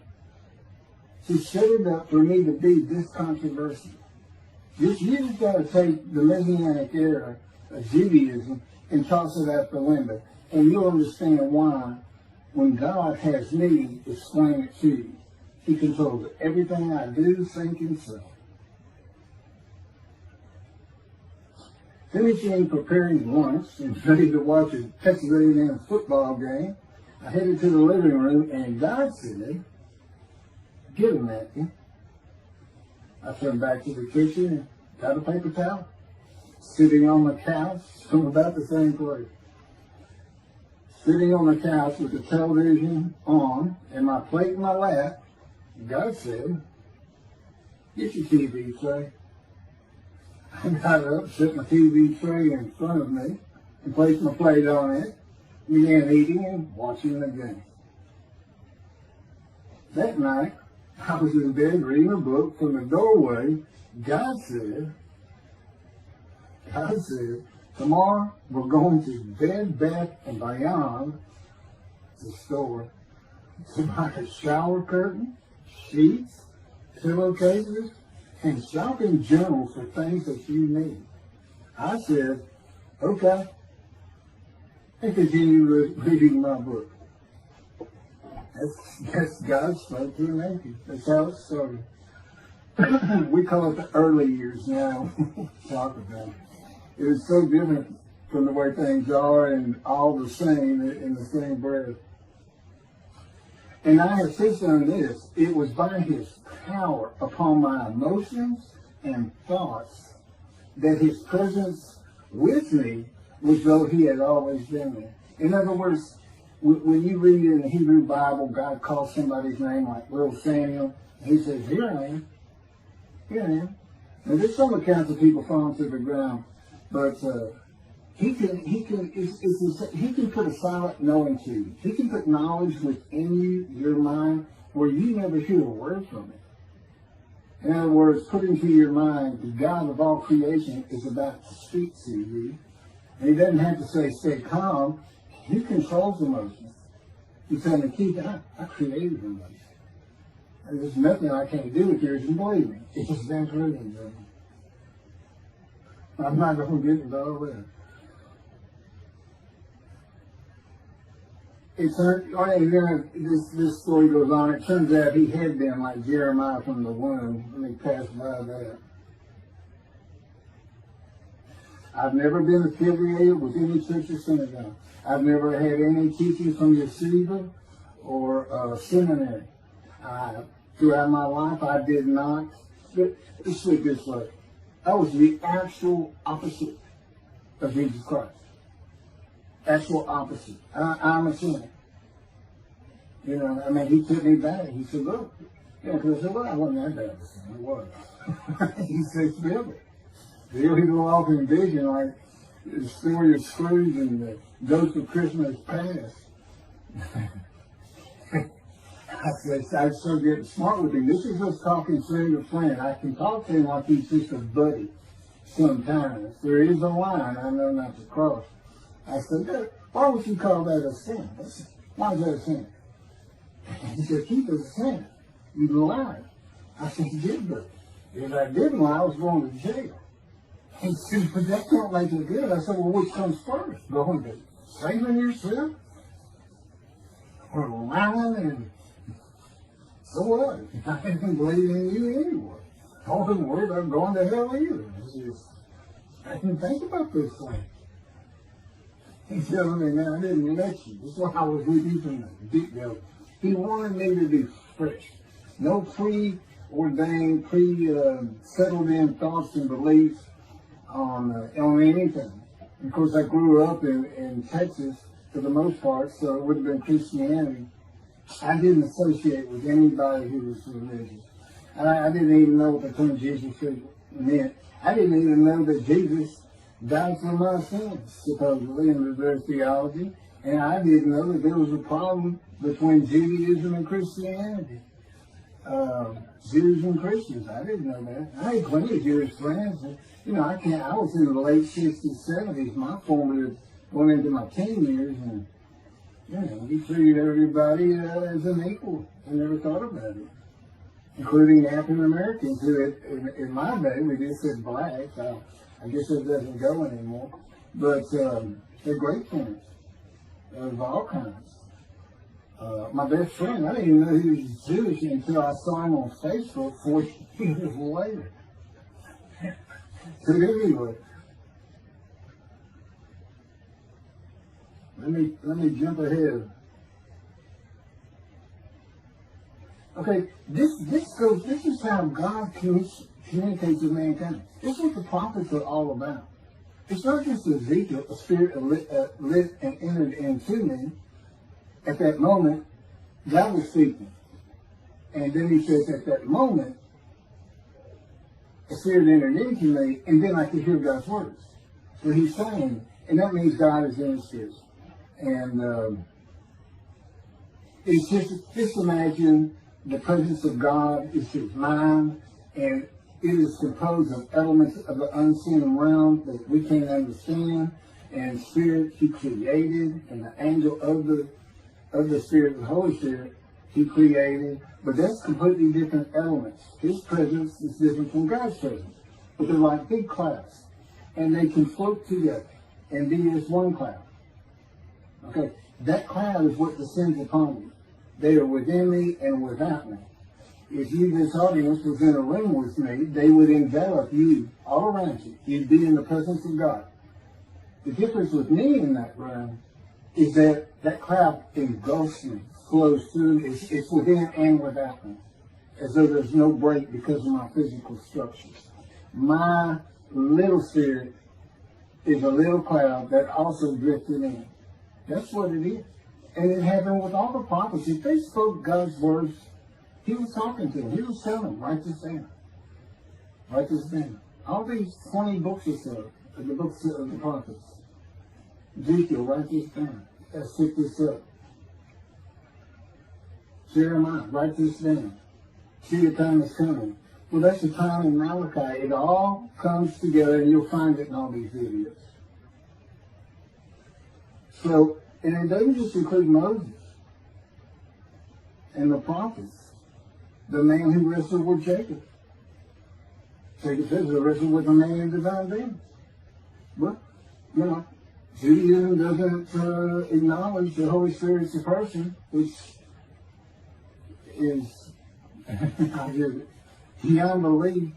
He set it up for me to be this controversial. You just got to take the Messianic era of Judaism and toss it out the window. And you'll understand why, when God has me explain it to you, he controls everything I do, think, and say. Finishing preparing lunch and ready to watch a Texas A&M football game, I headed to the living room, and God said, "Get a napkin." I turned back to the kitchen and got a paper towel. Sitting on the couch from about the same place. Sitting on the couch with the television on and my plate in my lap, God said, "Get your TV tray." I got up, set my TV tray in front of me, and placed my plate on it, began eating and watching the game. That night, I was in bed reading a book. From the doorway, God said, "Tomorrow we're going to Bed Bath & Beyond, the store, to buy a shower curtain, sheets, pillowcases, and shopping journals for things that you need." I said, "Okay." and continue reading my book. That's God spoke to an atheist. That's how it started. We call it the early years now. Talk about it. It was so different from the way things are and all the same in the same breath. And I have since done this. It was by his power upon my emotions and thoughts that his presence with me was though he had always been there. In other words, when you read in the Hebrew Bible, God calls somebody's name like little Samuel, and he says, here I am. Here I am. Now there's some accounts of people falling to the ground, but he can put a silent knowing to you. He can put knowledge within you, your mind, where you never hear a word from it. In other words, put into your mind, the God of all creation is about to speak to you. And he doesn't have to say, stay calm. He controls emotions. He's saying, Keith, I created emotions. And there's nothing I can't do with yours and believe me. It's just that rooting. I'm not going to get it all there. This story goes on. It turns out he had been like Jeremiah from the womb, and he passed by that. I've never been affiliated with any church or synagogue. I've never had any teaching from yeshiva or seminary. Throughout my life, I did not. Let's put it this way. I was the actual opposite of Jesus Christ. Actual opposite. I'm a sinner. You know, I mean, he took me back. He said, look. Yeah, because I said, well, I wasn't that bad of a sinner. I was. He said, feel it. He'll go off in vision like the story of Scrooge and the Ghost of Christmas Past. I started getting smart with him. This is just talking friend to friend. I can talk to him like he's just a buddy sometimes. There is a line I know not to cross. I said, why would you call that a sin? Why is that a sin? He said, keep it a sin. You lied. I said, you did, but if I didn't lie, I was going to jail. He said, but that don't make it good. I said, well, which comes first? Going to saving yourself? Or lying and so what? I didn't believe in you anyway. I wasn't worried about going to hell either. I didn't think about this thing. He's telling me, man, I didn't let you. This is why I was with you from the get-go. He wanted me to be fresh. No preordained, settled in thoughts and beliefs on anything. Of course, I grew up in Texas for the most part, so it would have been Christianity. I didn't associate with anybody who was religious. I didn't even know what the term Jesus meant. I didn't even know that Jesus died for my sins, supposedly, in their theology. And I didn't know that there was a problem between Judaism and Christianity. Jews and Christians, I didn't know that. I had plenty of Jewish friends. And, you know, I was in the late 60s, 70s. My formative went into my teen years, and you know, he treated everybody as an equal. I never thought about it, including African Americans, who in my day we just said black. I guess it doesn't go anymore. But they're great friends of all kinds. My best friend, I didn't even know he was Jewish until I saw him on Facebook 40 years later. So anyway, let me jump ahead. Okay, this is how God communicates with mankind. This is what the prophets are all about. It's not just Ezekiel, a spirit lit and entered into me. At that moment, God was speaking. And then he says, at that moment, a spirit entered into me, and then I could hear God's words. So he's saying, and that means God is in his spirit. And it's just imagine the presence of God is his mind, and it is composed of elements of the unseen realm that we can't understand, and spirit he created, and the angel of the Spirit, the Holy Spirit, he created. But that's completely different elements. His presence is different from God's presence. But they're like big clouds. And they can float together and be as one cloud. Okay, that cloud is what descends upon you. They are within me and without me. If you, this audience, was in a room with me, they would envelop you all around you. You'd be in the presence of God. The difference with me in that room is that that cloud engulfs me, flows through, it's within and without me, as though there's no break because of my physical structures. My little spirit is a little cloud that also drifted in. That's what it is. And it happened with all the prophets. If they spoke God's words, he was talking to them. He was telling them, write this down. Write this down. All these 20 books or so, the books of the prophets. Ezekiel, write this down. Let's pick this up. Jeremiah, write this down. See, the time is coming. Well, that's the time in Malachi. It all comes together, and you'll find it in all these videos. So, and it doesn't just include Moses and the prophets. The man who wrestled with Jacob. Jacob says he wrestled with a man in divine being. But, you know, Judaism doesn't acknowledge the Holy Spirit's a person, which is beyond belief,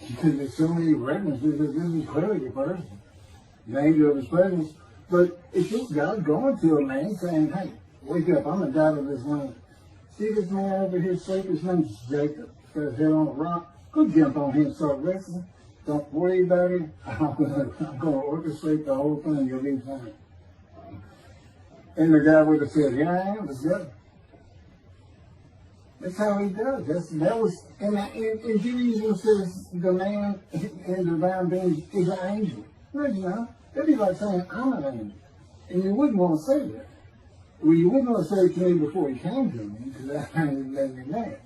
because there's so many references that this is clearly a person, the angel of his presence. But it's just God going to a man saying, hey, wake up, I'm the God of this land. See this man over here sleep? His name's Jacob. He's got his head on a rock. Go jump on him and start wrestling. Don't worry about it. I'm going to orchestrate the whole thing. You'll be fine. And the guy would have said, yeah, I am. Let's go. That's how he does. And Judaism says the man in divine being is an angel. No, you know, that'd be like saying, I'm an angel. And you wouldn't want to say that. Well, you wouldn't want to say it to me before he came to me, because I made me mad.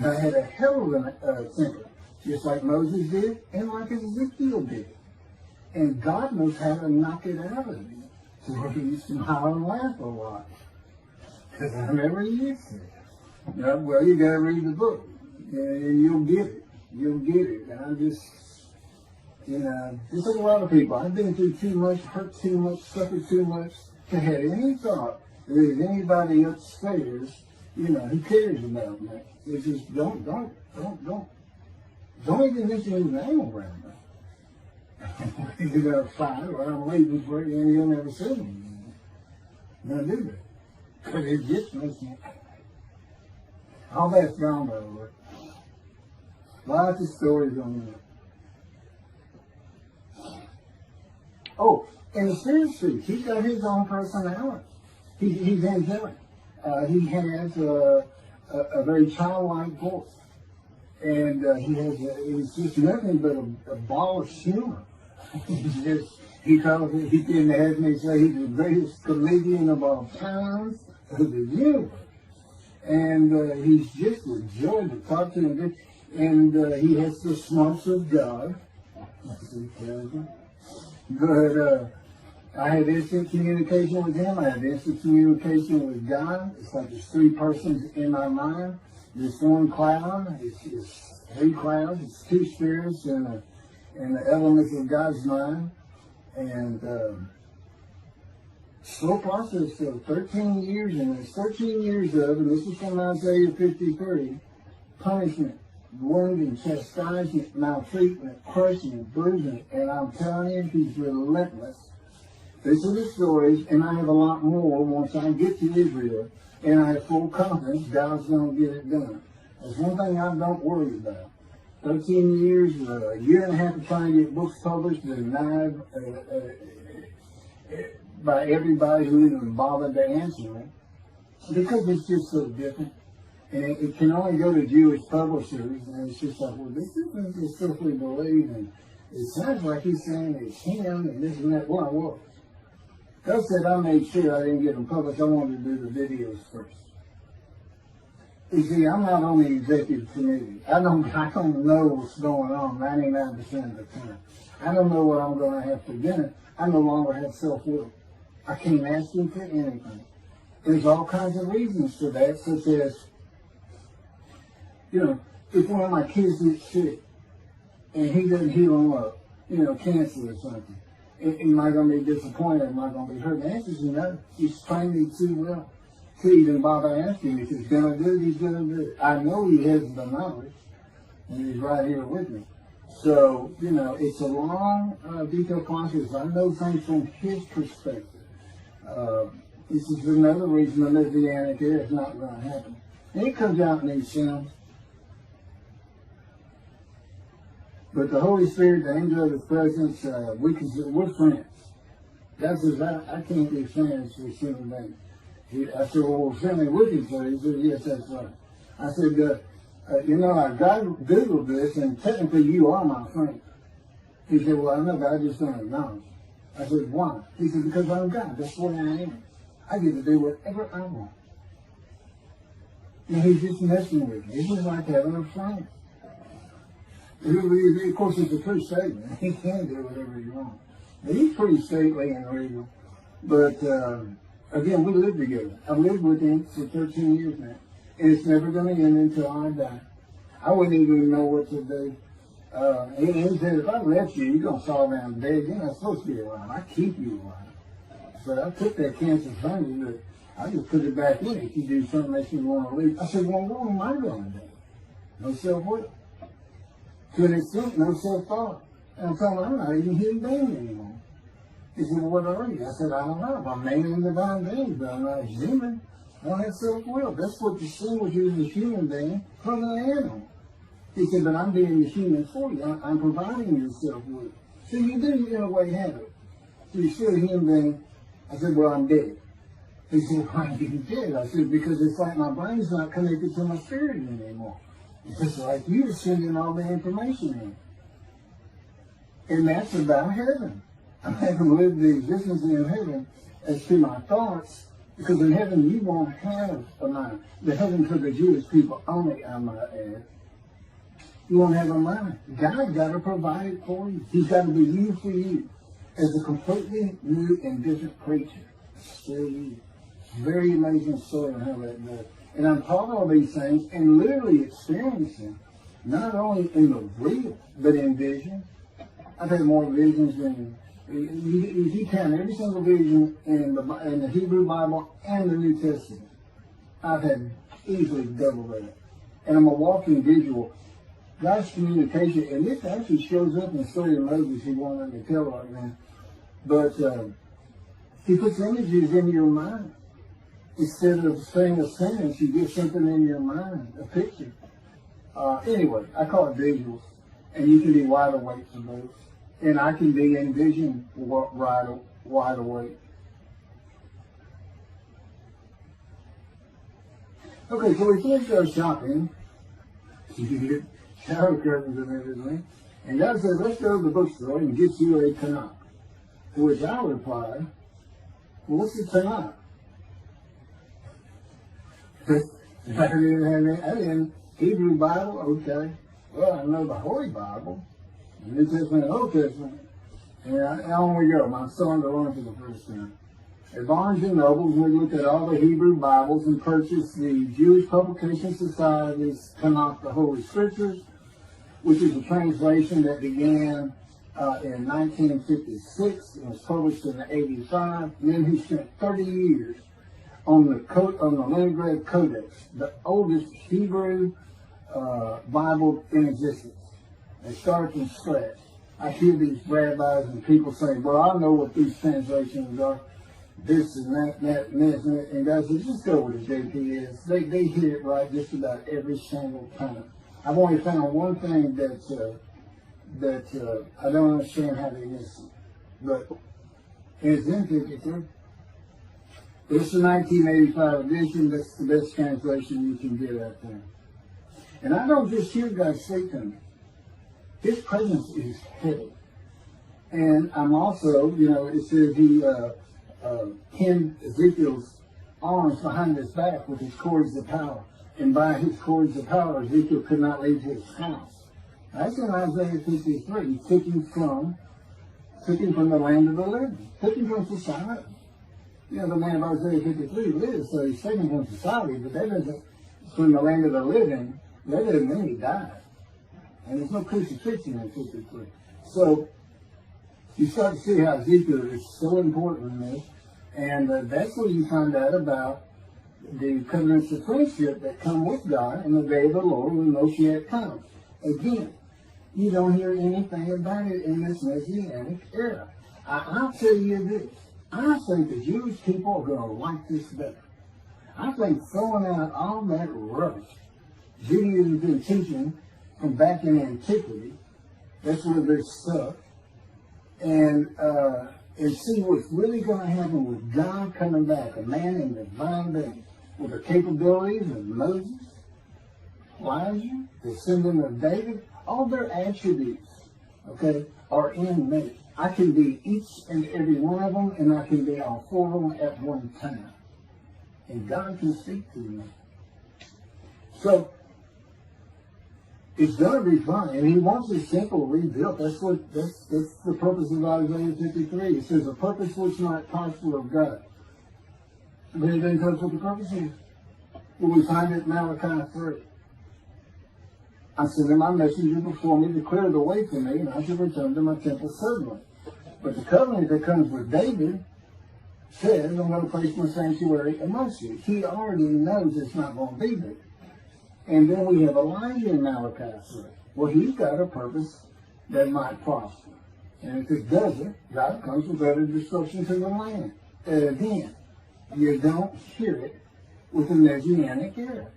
I had a hell of a temper, just like Moses did, and like Ezekiel did. And God knows how to knock it out of me, to where he smile and laugh a lot. Because I never used to. Now, well, you got to read the book, and you'll get it. You'll get it. And I'm just, you know, just like a lot of people, I've been through too much, hurt too much, suffered too much, to have any thought that there's anybody upstairs, you know, who cares about me. It's just, don't even mention his name around me. You got a fight, or I'm waiting for you, and you'll never see me. Now do that. Because it just makes me, all that's gone by the way. Lots of stories on that. Oh, and the Spirit speaks. He's got his own personality. He's angelic. He has a very childlike voice. And he's just nothing but a ball of humor. He can have me say he's the greatest comedian of all times of the universe. And he's just a joy to talk to him. And he has the smarts of God. But I have instant communication with him. I have instant communication with God. It's like there's three persons in my mind. This one cloud, it's three clouds. It's two spirits and the elements of God's mind. And slow process of 13 years, and there's 13 years of, and this is from Isaiah 53, punishment, wounding, chastisement, maltreatment, crushing, bruising, and I'm telling you, he's relentless. These are the stories, and I have a lot more once I get to Israel, and I have full confidence God's going to get it done. There's one thing I don't worry about. 13 years, a year and a half of trying to get books published, denied by everybody who even bothered to answer me, because it's just so different. And it can only go to Jewish publishers, and it's just like, well, this isn't the stuff we believe, and it sounds like he's saying it's him, and this and that. Well, I was. God said I made sure I didn't get them published. I wanted to do the videos first. You see, I'm not on the executive committee. I don't know what's going on 99% of the time. I don't know what I'm going to have for dinner. I no longer have self-will. I can't ask him for anything. There's all kinds of reasons for that, such as, you know, if one of my kids gets sick and he doesn't heal them up, you know, cancer or something, Am I going to be disappointed? Am I going to be hurt? The answer is no. He's trained me too well to even bother asking. If he's going to do it, he's going to do it. I know he has the knowledge, and he's right here with me. So, it's a long, detailed process. I know things from his perspective. This is another reason the Messianic era is not going to happen. And it comes out in these sounds. But the Holy Spirit, the angel of his presence, we're friends. God says, I can't be friends with human beings. I said, well, we're friendly with each other. He said, yes, that's right. I said, God Googled this, and technically you are my friend. He said, well, I know, but I just don't acknowledge it. I said, why? He said, because I'm God. That's what I am. I get to do whatever I want. And he's just messing with me. It was like having a friend. Of course, it's a true statement. He can do whatever he wants. But he's pretty stately and regal. But, again, we live together. I've lived with him for 13 years now. And it's never going to end until I die. I wouldn't even know what to do. He said, if I left you, you're going to fall down dead. You're not supposed to be alive. I keep you alive. So I took that cancer from you, but I just put it back in if you do something that you want to leave. I said, well, what am I going to do? No self-will. To an extent, no self-thought. And I'm telling him, I'm not even a human being anymore. He said, well, what are you? I said, I don't know. I'm made in the divine being, but I'm not human. I don't have self-will. That's what distinguishes a human being from an animal. He said, but I'm being the human for you. I'm providing you self-will. So you do, in a way, have it. So you're still a human being. I said, well, I'm dead. He said, why are you dead? I said, because it's like my brain's not connected to my spirit anymore. It's like you're sending all the information in. And that's about heaven. I haven't lived the existence in heaven as to my thoughts, because in heaven you won't have a mind. The heaven for the Jewish people only, I might add. You won't have a mind. God got to provide it for you. He's got to be you for you as a completely new and different creature. Still you. Very amazing story on how that goes. And I'm taught all these things and literally experiencing, not only in the real, but in vision. I've had more visions than, if you count every single vision in the Hebrew Bible and the New Testament, I've had easily double that. And I'm a walking visual. God's communication, and this actually shows up in the story of Moses he wanted to tell right now. But he puts images in your mind. Instead of saying a sentence, you get something in your mind, a picture. Anyway, I call it visuals. And you can be wide awake for those. And I can be in vision wide awake. Okay, so we finished our shopping. You get shower curtains and everything. And God said, let's go to the bookstore and get you a Tanakh. To which I replied, well, what's the Tanakh? I didn't. Hebrew Bible, okay. Well, I know the Holy Bible, the New Testament and Old Testament. And on we go. My son to learn for the first time. At Barnes & Noble, we looked at all the Hebrew Bibles and purchased the Jewish Publication Society's Tanakh, the Holy Scriptures, which is a translation that began in 1956 and was published in 85. And then he spent 30 years on the Leningrad Codex, the oldest Hebrew Bible in existence. It starts from scratch. I hear these rabbis and people say, well, I know what these translations are, this and that, and this, and God says, just go with the JP is. They hit it right just about every single time. I've only found one thing that I don't understand how they miss it. But it's in 53. It's the 1985 edition. That's the best translation you can get out there. And I don't just hear God say to me. His presence is heavy. And I'm also, it says he pinned Ezekiel's arms behind his back with his cords of power. And by his cords of power, Ezekiel could not leave his house. That's in Isaiah 53. He took him from the land of the living. Took him from society. The man of Isaiah 53 lives, so he's taken from society, but that doesn't, from the land of the living, that doesn't mean he died. And there's no crucifixion in 53. So, you start to see how Ezekiel is so important in this. And that's where you find out about the covenants of friendship that come with God in the day of the Lord when Moshiach comes. Again, you don't hear anything about it in this Messianic era. I'll tell you this. I think the Jewish people are going to like this better. I think throwing out all that rubbish Judaism been teaching from back in antiquity, that's where they're stuck, and see what's really going to happen with God coming back, a man in divine being, with the capabilities of Moses, Elijah, the descendant of David, all their attributes, okay, are in me. I can be each and every one of them, and I can be all four of them at one time. And God can speak to me. So, it's going to be fun, and he wants his temple rebuilt. That's the purpose of Isaiah 53. It says, a purpose which not possible of God. But it doesn't tell us what the purpose is. Well, we find it in Malachi 3. I sent my messenger before me to clear the way for me, and I should return to my temple suddenly. But the covenant that comes with David says, I'm going to place my sanctuary amongst you. He already knows it's not going to be there. And then we have Elijah in Malachi 3. Well, he's got a purpose that might prosper. And if it doesn't, God comes with utter destruction to the land. And again, you don't hear it with the Messianic era.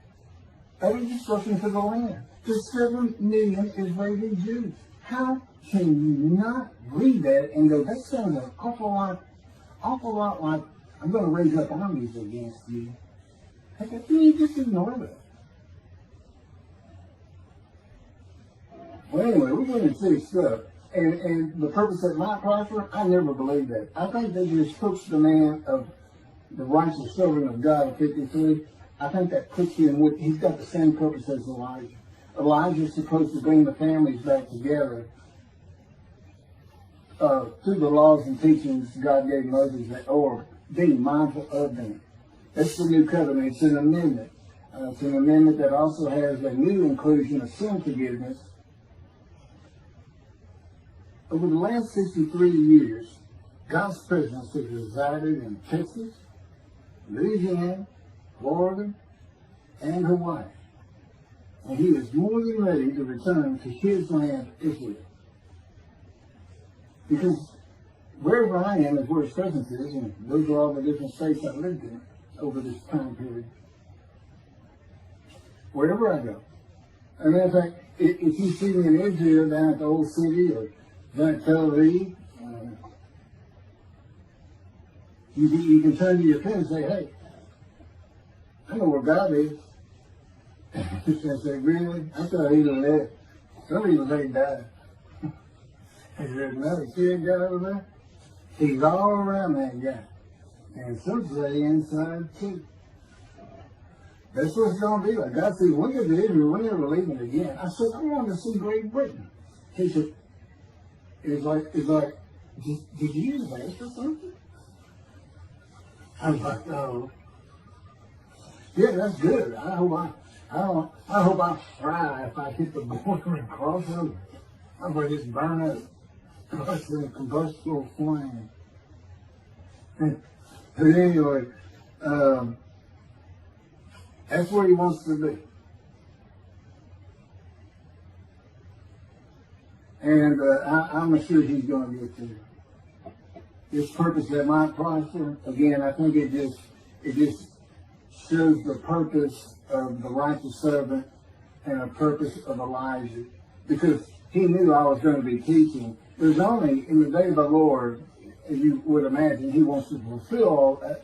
Utter destruction to the land. To 7 million Israeli Jews. How can you not read that and go, that sounds an awful lot like, I'm going to raise up armies against you. How can you just ignore that? Well, anyway, we're going to see stuff. And the purpose that might prosper, I never believed that. I think they just puts the man of the righteous servant of God in 53. I think that puts him with, he's got the same purpose as Elijah. Elijah's supposed to bring the families back together through the laws and teachings God gave Moses, or being mindful of them. That's the new covenant. It's an amendment. It's an amendment that also has a new inclusion of sin forgiveness. Over the last 63 years, God's presence has resided in Texas, Louisiana, Florida, and Hawaii. And he is more than ready to return to his land, Israel. Because wherever I am is where his presence is, and those are all the different states I've lived in over this time period. Wherever I go. And as I, if you see me in Israel down at the old city or down at Tel Aviv, you can turn to your friend and say, hey, I know where God is. And say, really? I thought he'd have left. Some people say he died. He said, no, you see that guy over there? He's all around that guy. And some say inside too. That's what it's going to be like. God said, when did Israel, we're never leaving again. I said, I want to see Great Britain. He said, it's like, did you use that for something? I was like, oh. Yeah, that's good. I hope I fry if I hit the border and cross over. I'm going to just burn up. Crush in a combustible flame. But anyway, that's where he wants to be. And I'm sure he's going to get there. This purpose that might prosper, again, I think it just shows the purpose of the righteous servant and a purpose of Elijah. Because he knew I was going to be teaching. There's only, in the day of the Lord, as you would imagine, he wants to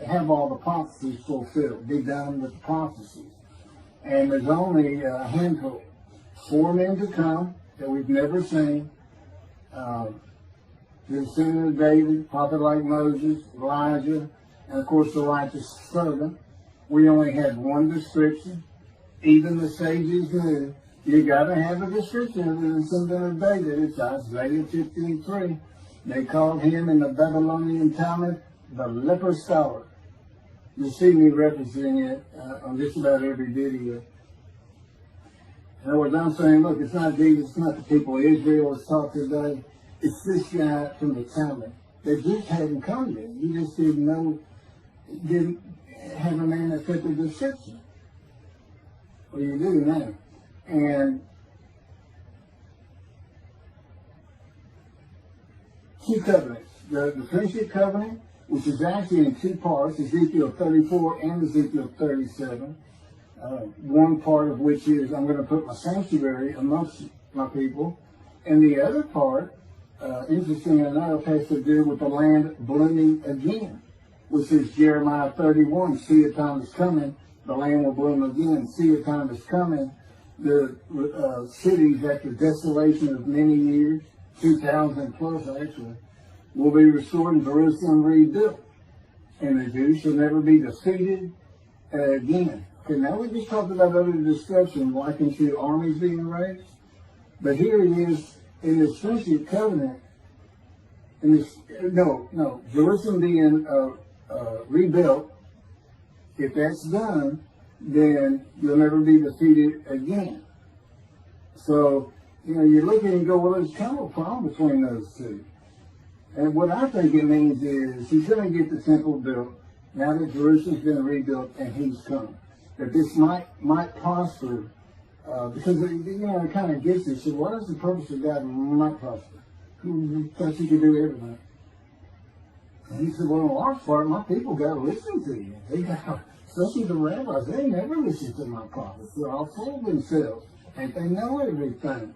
have all the prophecies fulfilled, be done with the prophecies. And there's only a handful, 4 men to come that we've never seen. The descendant of David, prophet like Moses, Elijah, and of course the righteous servant. We only had one description. Even the sages knew you got to have a description of the descendant of David. It's Isaiah 53. They called him in the Babylonian Talmud the leper scholar. You see me referencing it on just about every video. In other words, I'm saying, look, it's not Jesus, it's not the people of Israel that's taught today. It's this guy from the Talmud that just hadn't come yet. You just didn't have a man that fit the description. Well, you do now. And two covenants. The friendship covenant, which is actually in two parts, Ezekiel 34 and Ezekiel 37. One part of which is, I'm going to put my sanctuary amongst my people. And the other part, interestingly enough, has to do with the land blooming again, which is Jeremiah 31. See, a time is coming, the land will bloom again. See, a time is coming, the cities after desolation of many years, 2,000 plus actually, will be restored and Jerusalem rebuilt. And the Jews shall never be defeated again. Okay, now we just talked about other discussion likened to armies being raised. But here it is in this friendship covenant, Jerusalem being rebuilt. If that's done, then you'll never be defeated again. So, you look at it and go, well, there's kind of a problem between those two. And what I think it means is he's going to get the temple built now that Jerusalem's been rebuilt and he's come. That this might prosper, because it kind of gets it. So what is the purpose of God might prosper? Who thinks he can do everything? And he said, well, in large part, my people got to listen to you. They got, especially the rabbis, they never listen to my prophets. They're all full of themselves, and they know everything.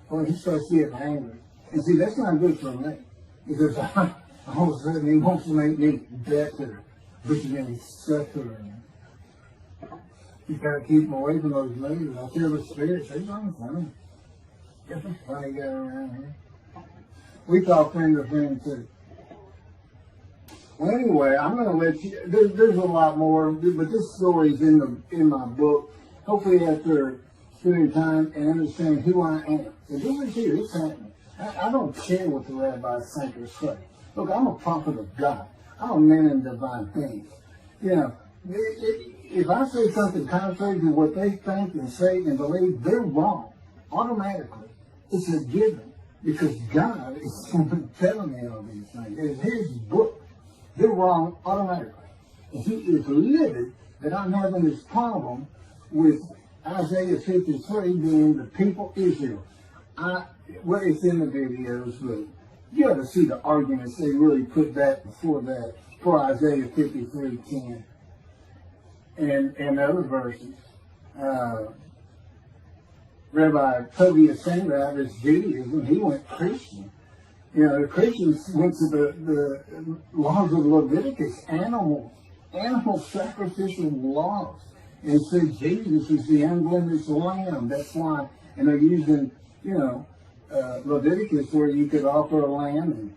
Well, he starts getting angry. And see, that's not good for me. Because all of a sudden he wants to make me better, which means suffering. You got to keep them away from those movies. I feel the spirits. They're not funny. Get some funny guy around here. We talk friend to friend too. Well, anyway, I'm going to let you. There's a lot more, but this story's in my book. Hopefully, after spending time and understanding who I am, and this is here. It's happening. I don't care what the rabbis think or say. Look, I'm a prophet of God. I'm a man in divine things. If I say something contrary to what they think and say and believe, they're wrong. Automatically. It's a given. Because God is telling me all these things. It's his book. They're wrong automatically. And he is livid that I'm having this problem with Isaiah 53 being the people Israel. Well, it's in the videos, but you got to see the arguments they really put that before Isaiah 53:10 and other verses. Rabbi Tobias Sandra, this Judaism, he went Christian. The Christians went to the laws of Leviticus, animal sacrificial laws, and said Jesus is the unblemished lamb. That's why, and they're using, Leviticus where you could offer a lamb and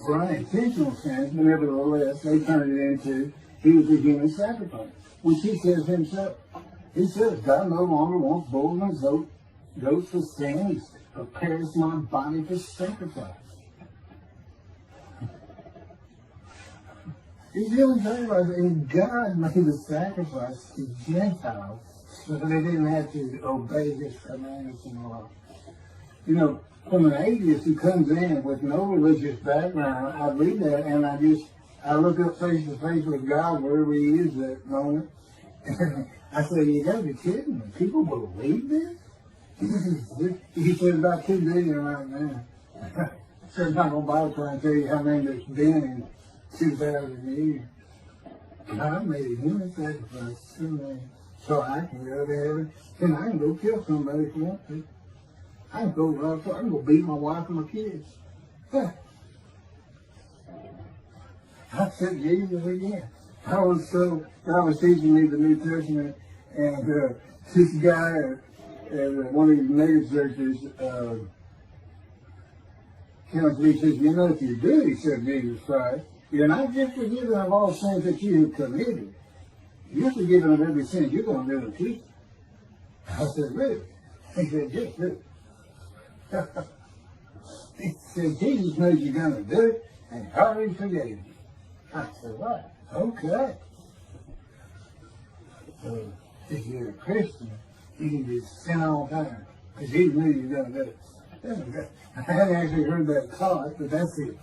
for unintentional sins, but nevertheless, they turned it into, he was a human sacrifice, which he says himself. He says, God no longer wants bulls and goats for sin. He prepares my body for sacrifice. He's really talking about it, and God made a sacrifice to Gentiles so that they didn't have to obey his commandments and law. From an atheist who comes in with no religious background, I read that and I look up face to face with God wherever he is at that moment. I say, you gotta be kidding me. People believe this? He said about 2 billion right now. So I'm not going to bother trying to tell you how many there's been in 2,000 years. God made a human sacrifice for me so I can go to heaven and I can go kill somebody if I want to. I can go beat my wife and my kids. I said Jesus again. I was teaching me the New Testament, and this guy at one of these mega churches comes to me and says, if you do accept Jesus Christ, you're not just forgiven of all sins that you have committed. You're forgiven of every sin you're going to do in the future. I said, really? He said, yes, really. He said, Jesus knows you're going to do it, and he already forgave you. I said, what? Okay. So, if you're a Christian, you can just sin all the time, because he knew you were going to do it. I hadn't actually heard that taught, but that's it.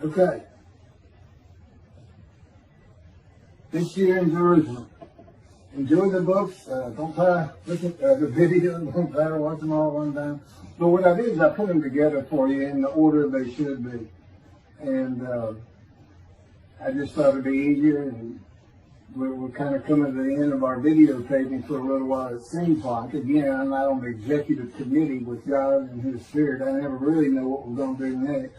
Okay. This year in Jerusalem. Enjoy the books. Don't try to look at the video. Don't try to watch them all at one time. But what I did is I put them together for you in the order they should be. And I just thought it'd be easier. And we're kind of coming to the end of our videotaping for a little while, it seems like. Again, I'm not on the executive committee with God and His Spirit. I never really know what we're going to do next.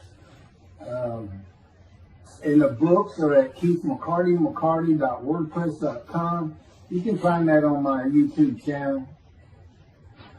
And the books are at keithmccarty.wordpress.com. You can find that on my YouTube channel.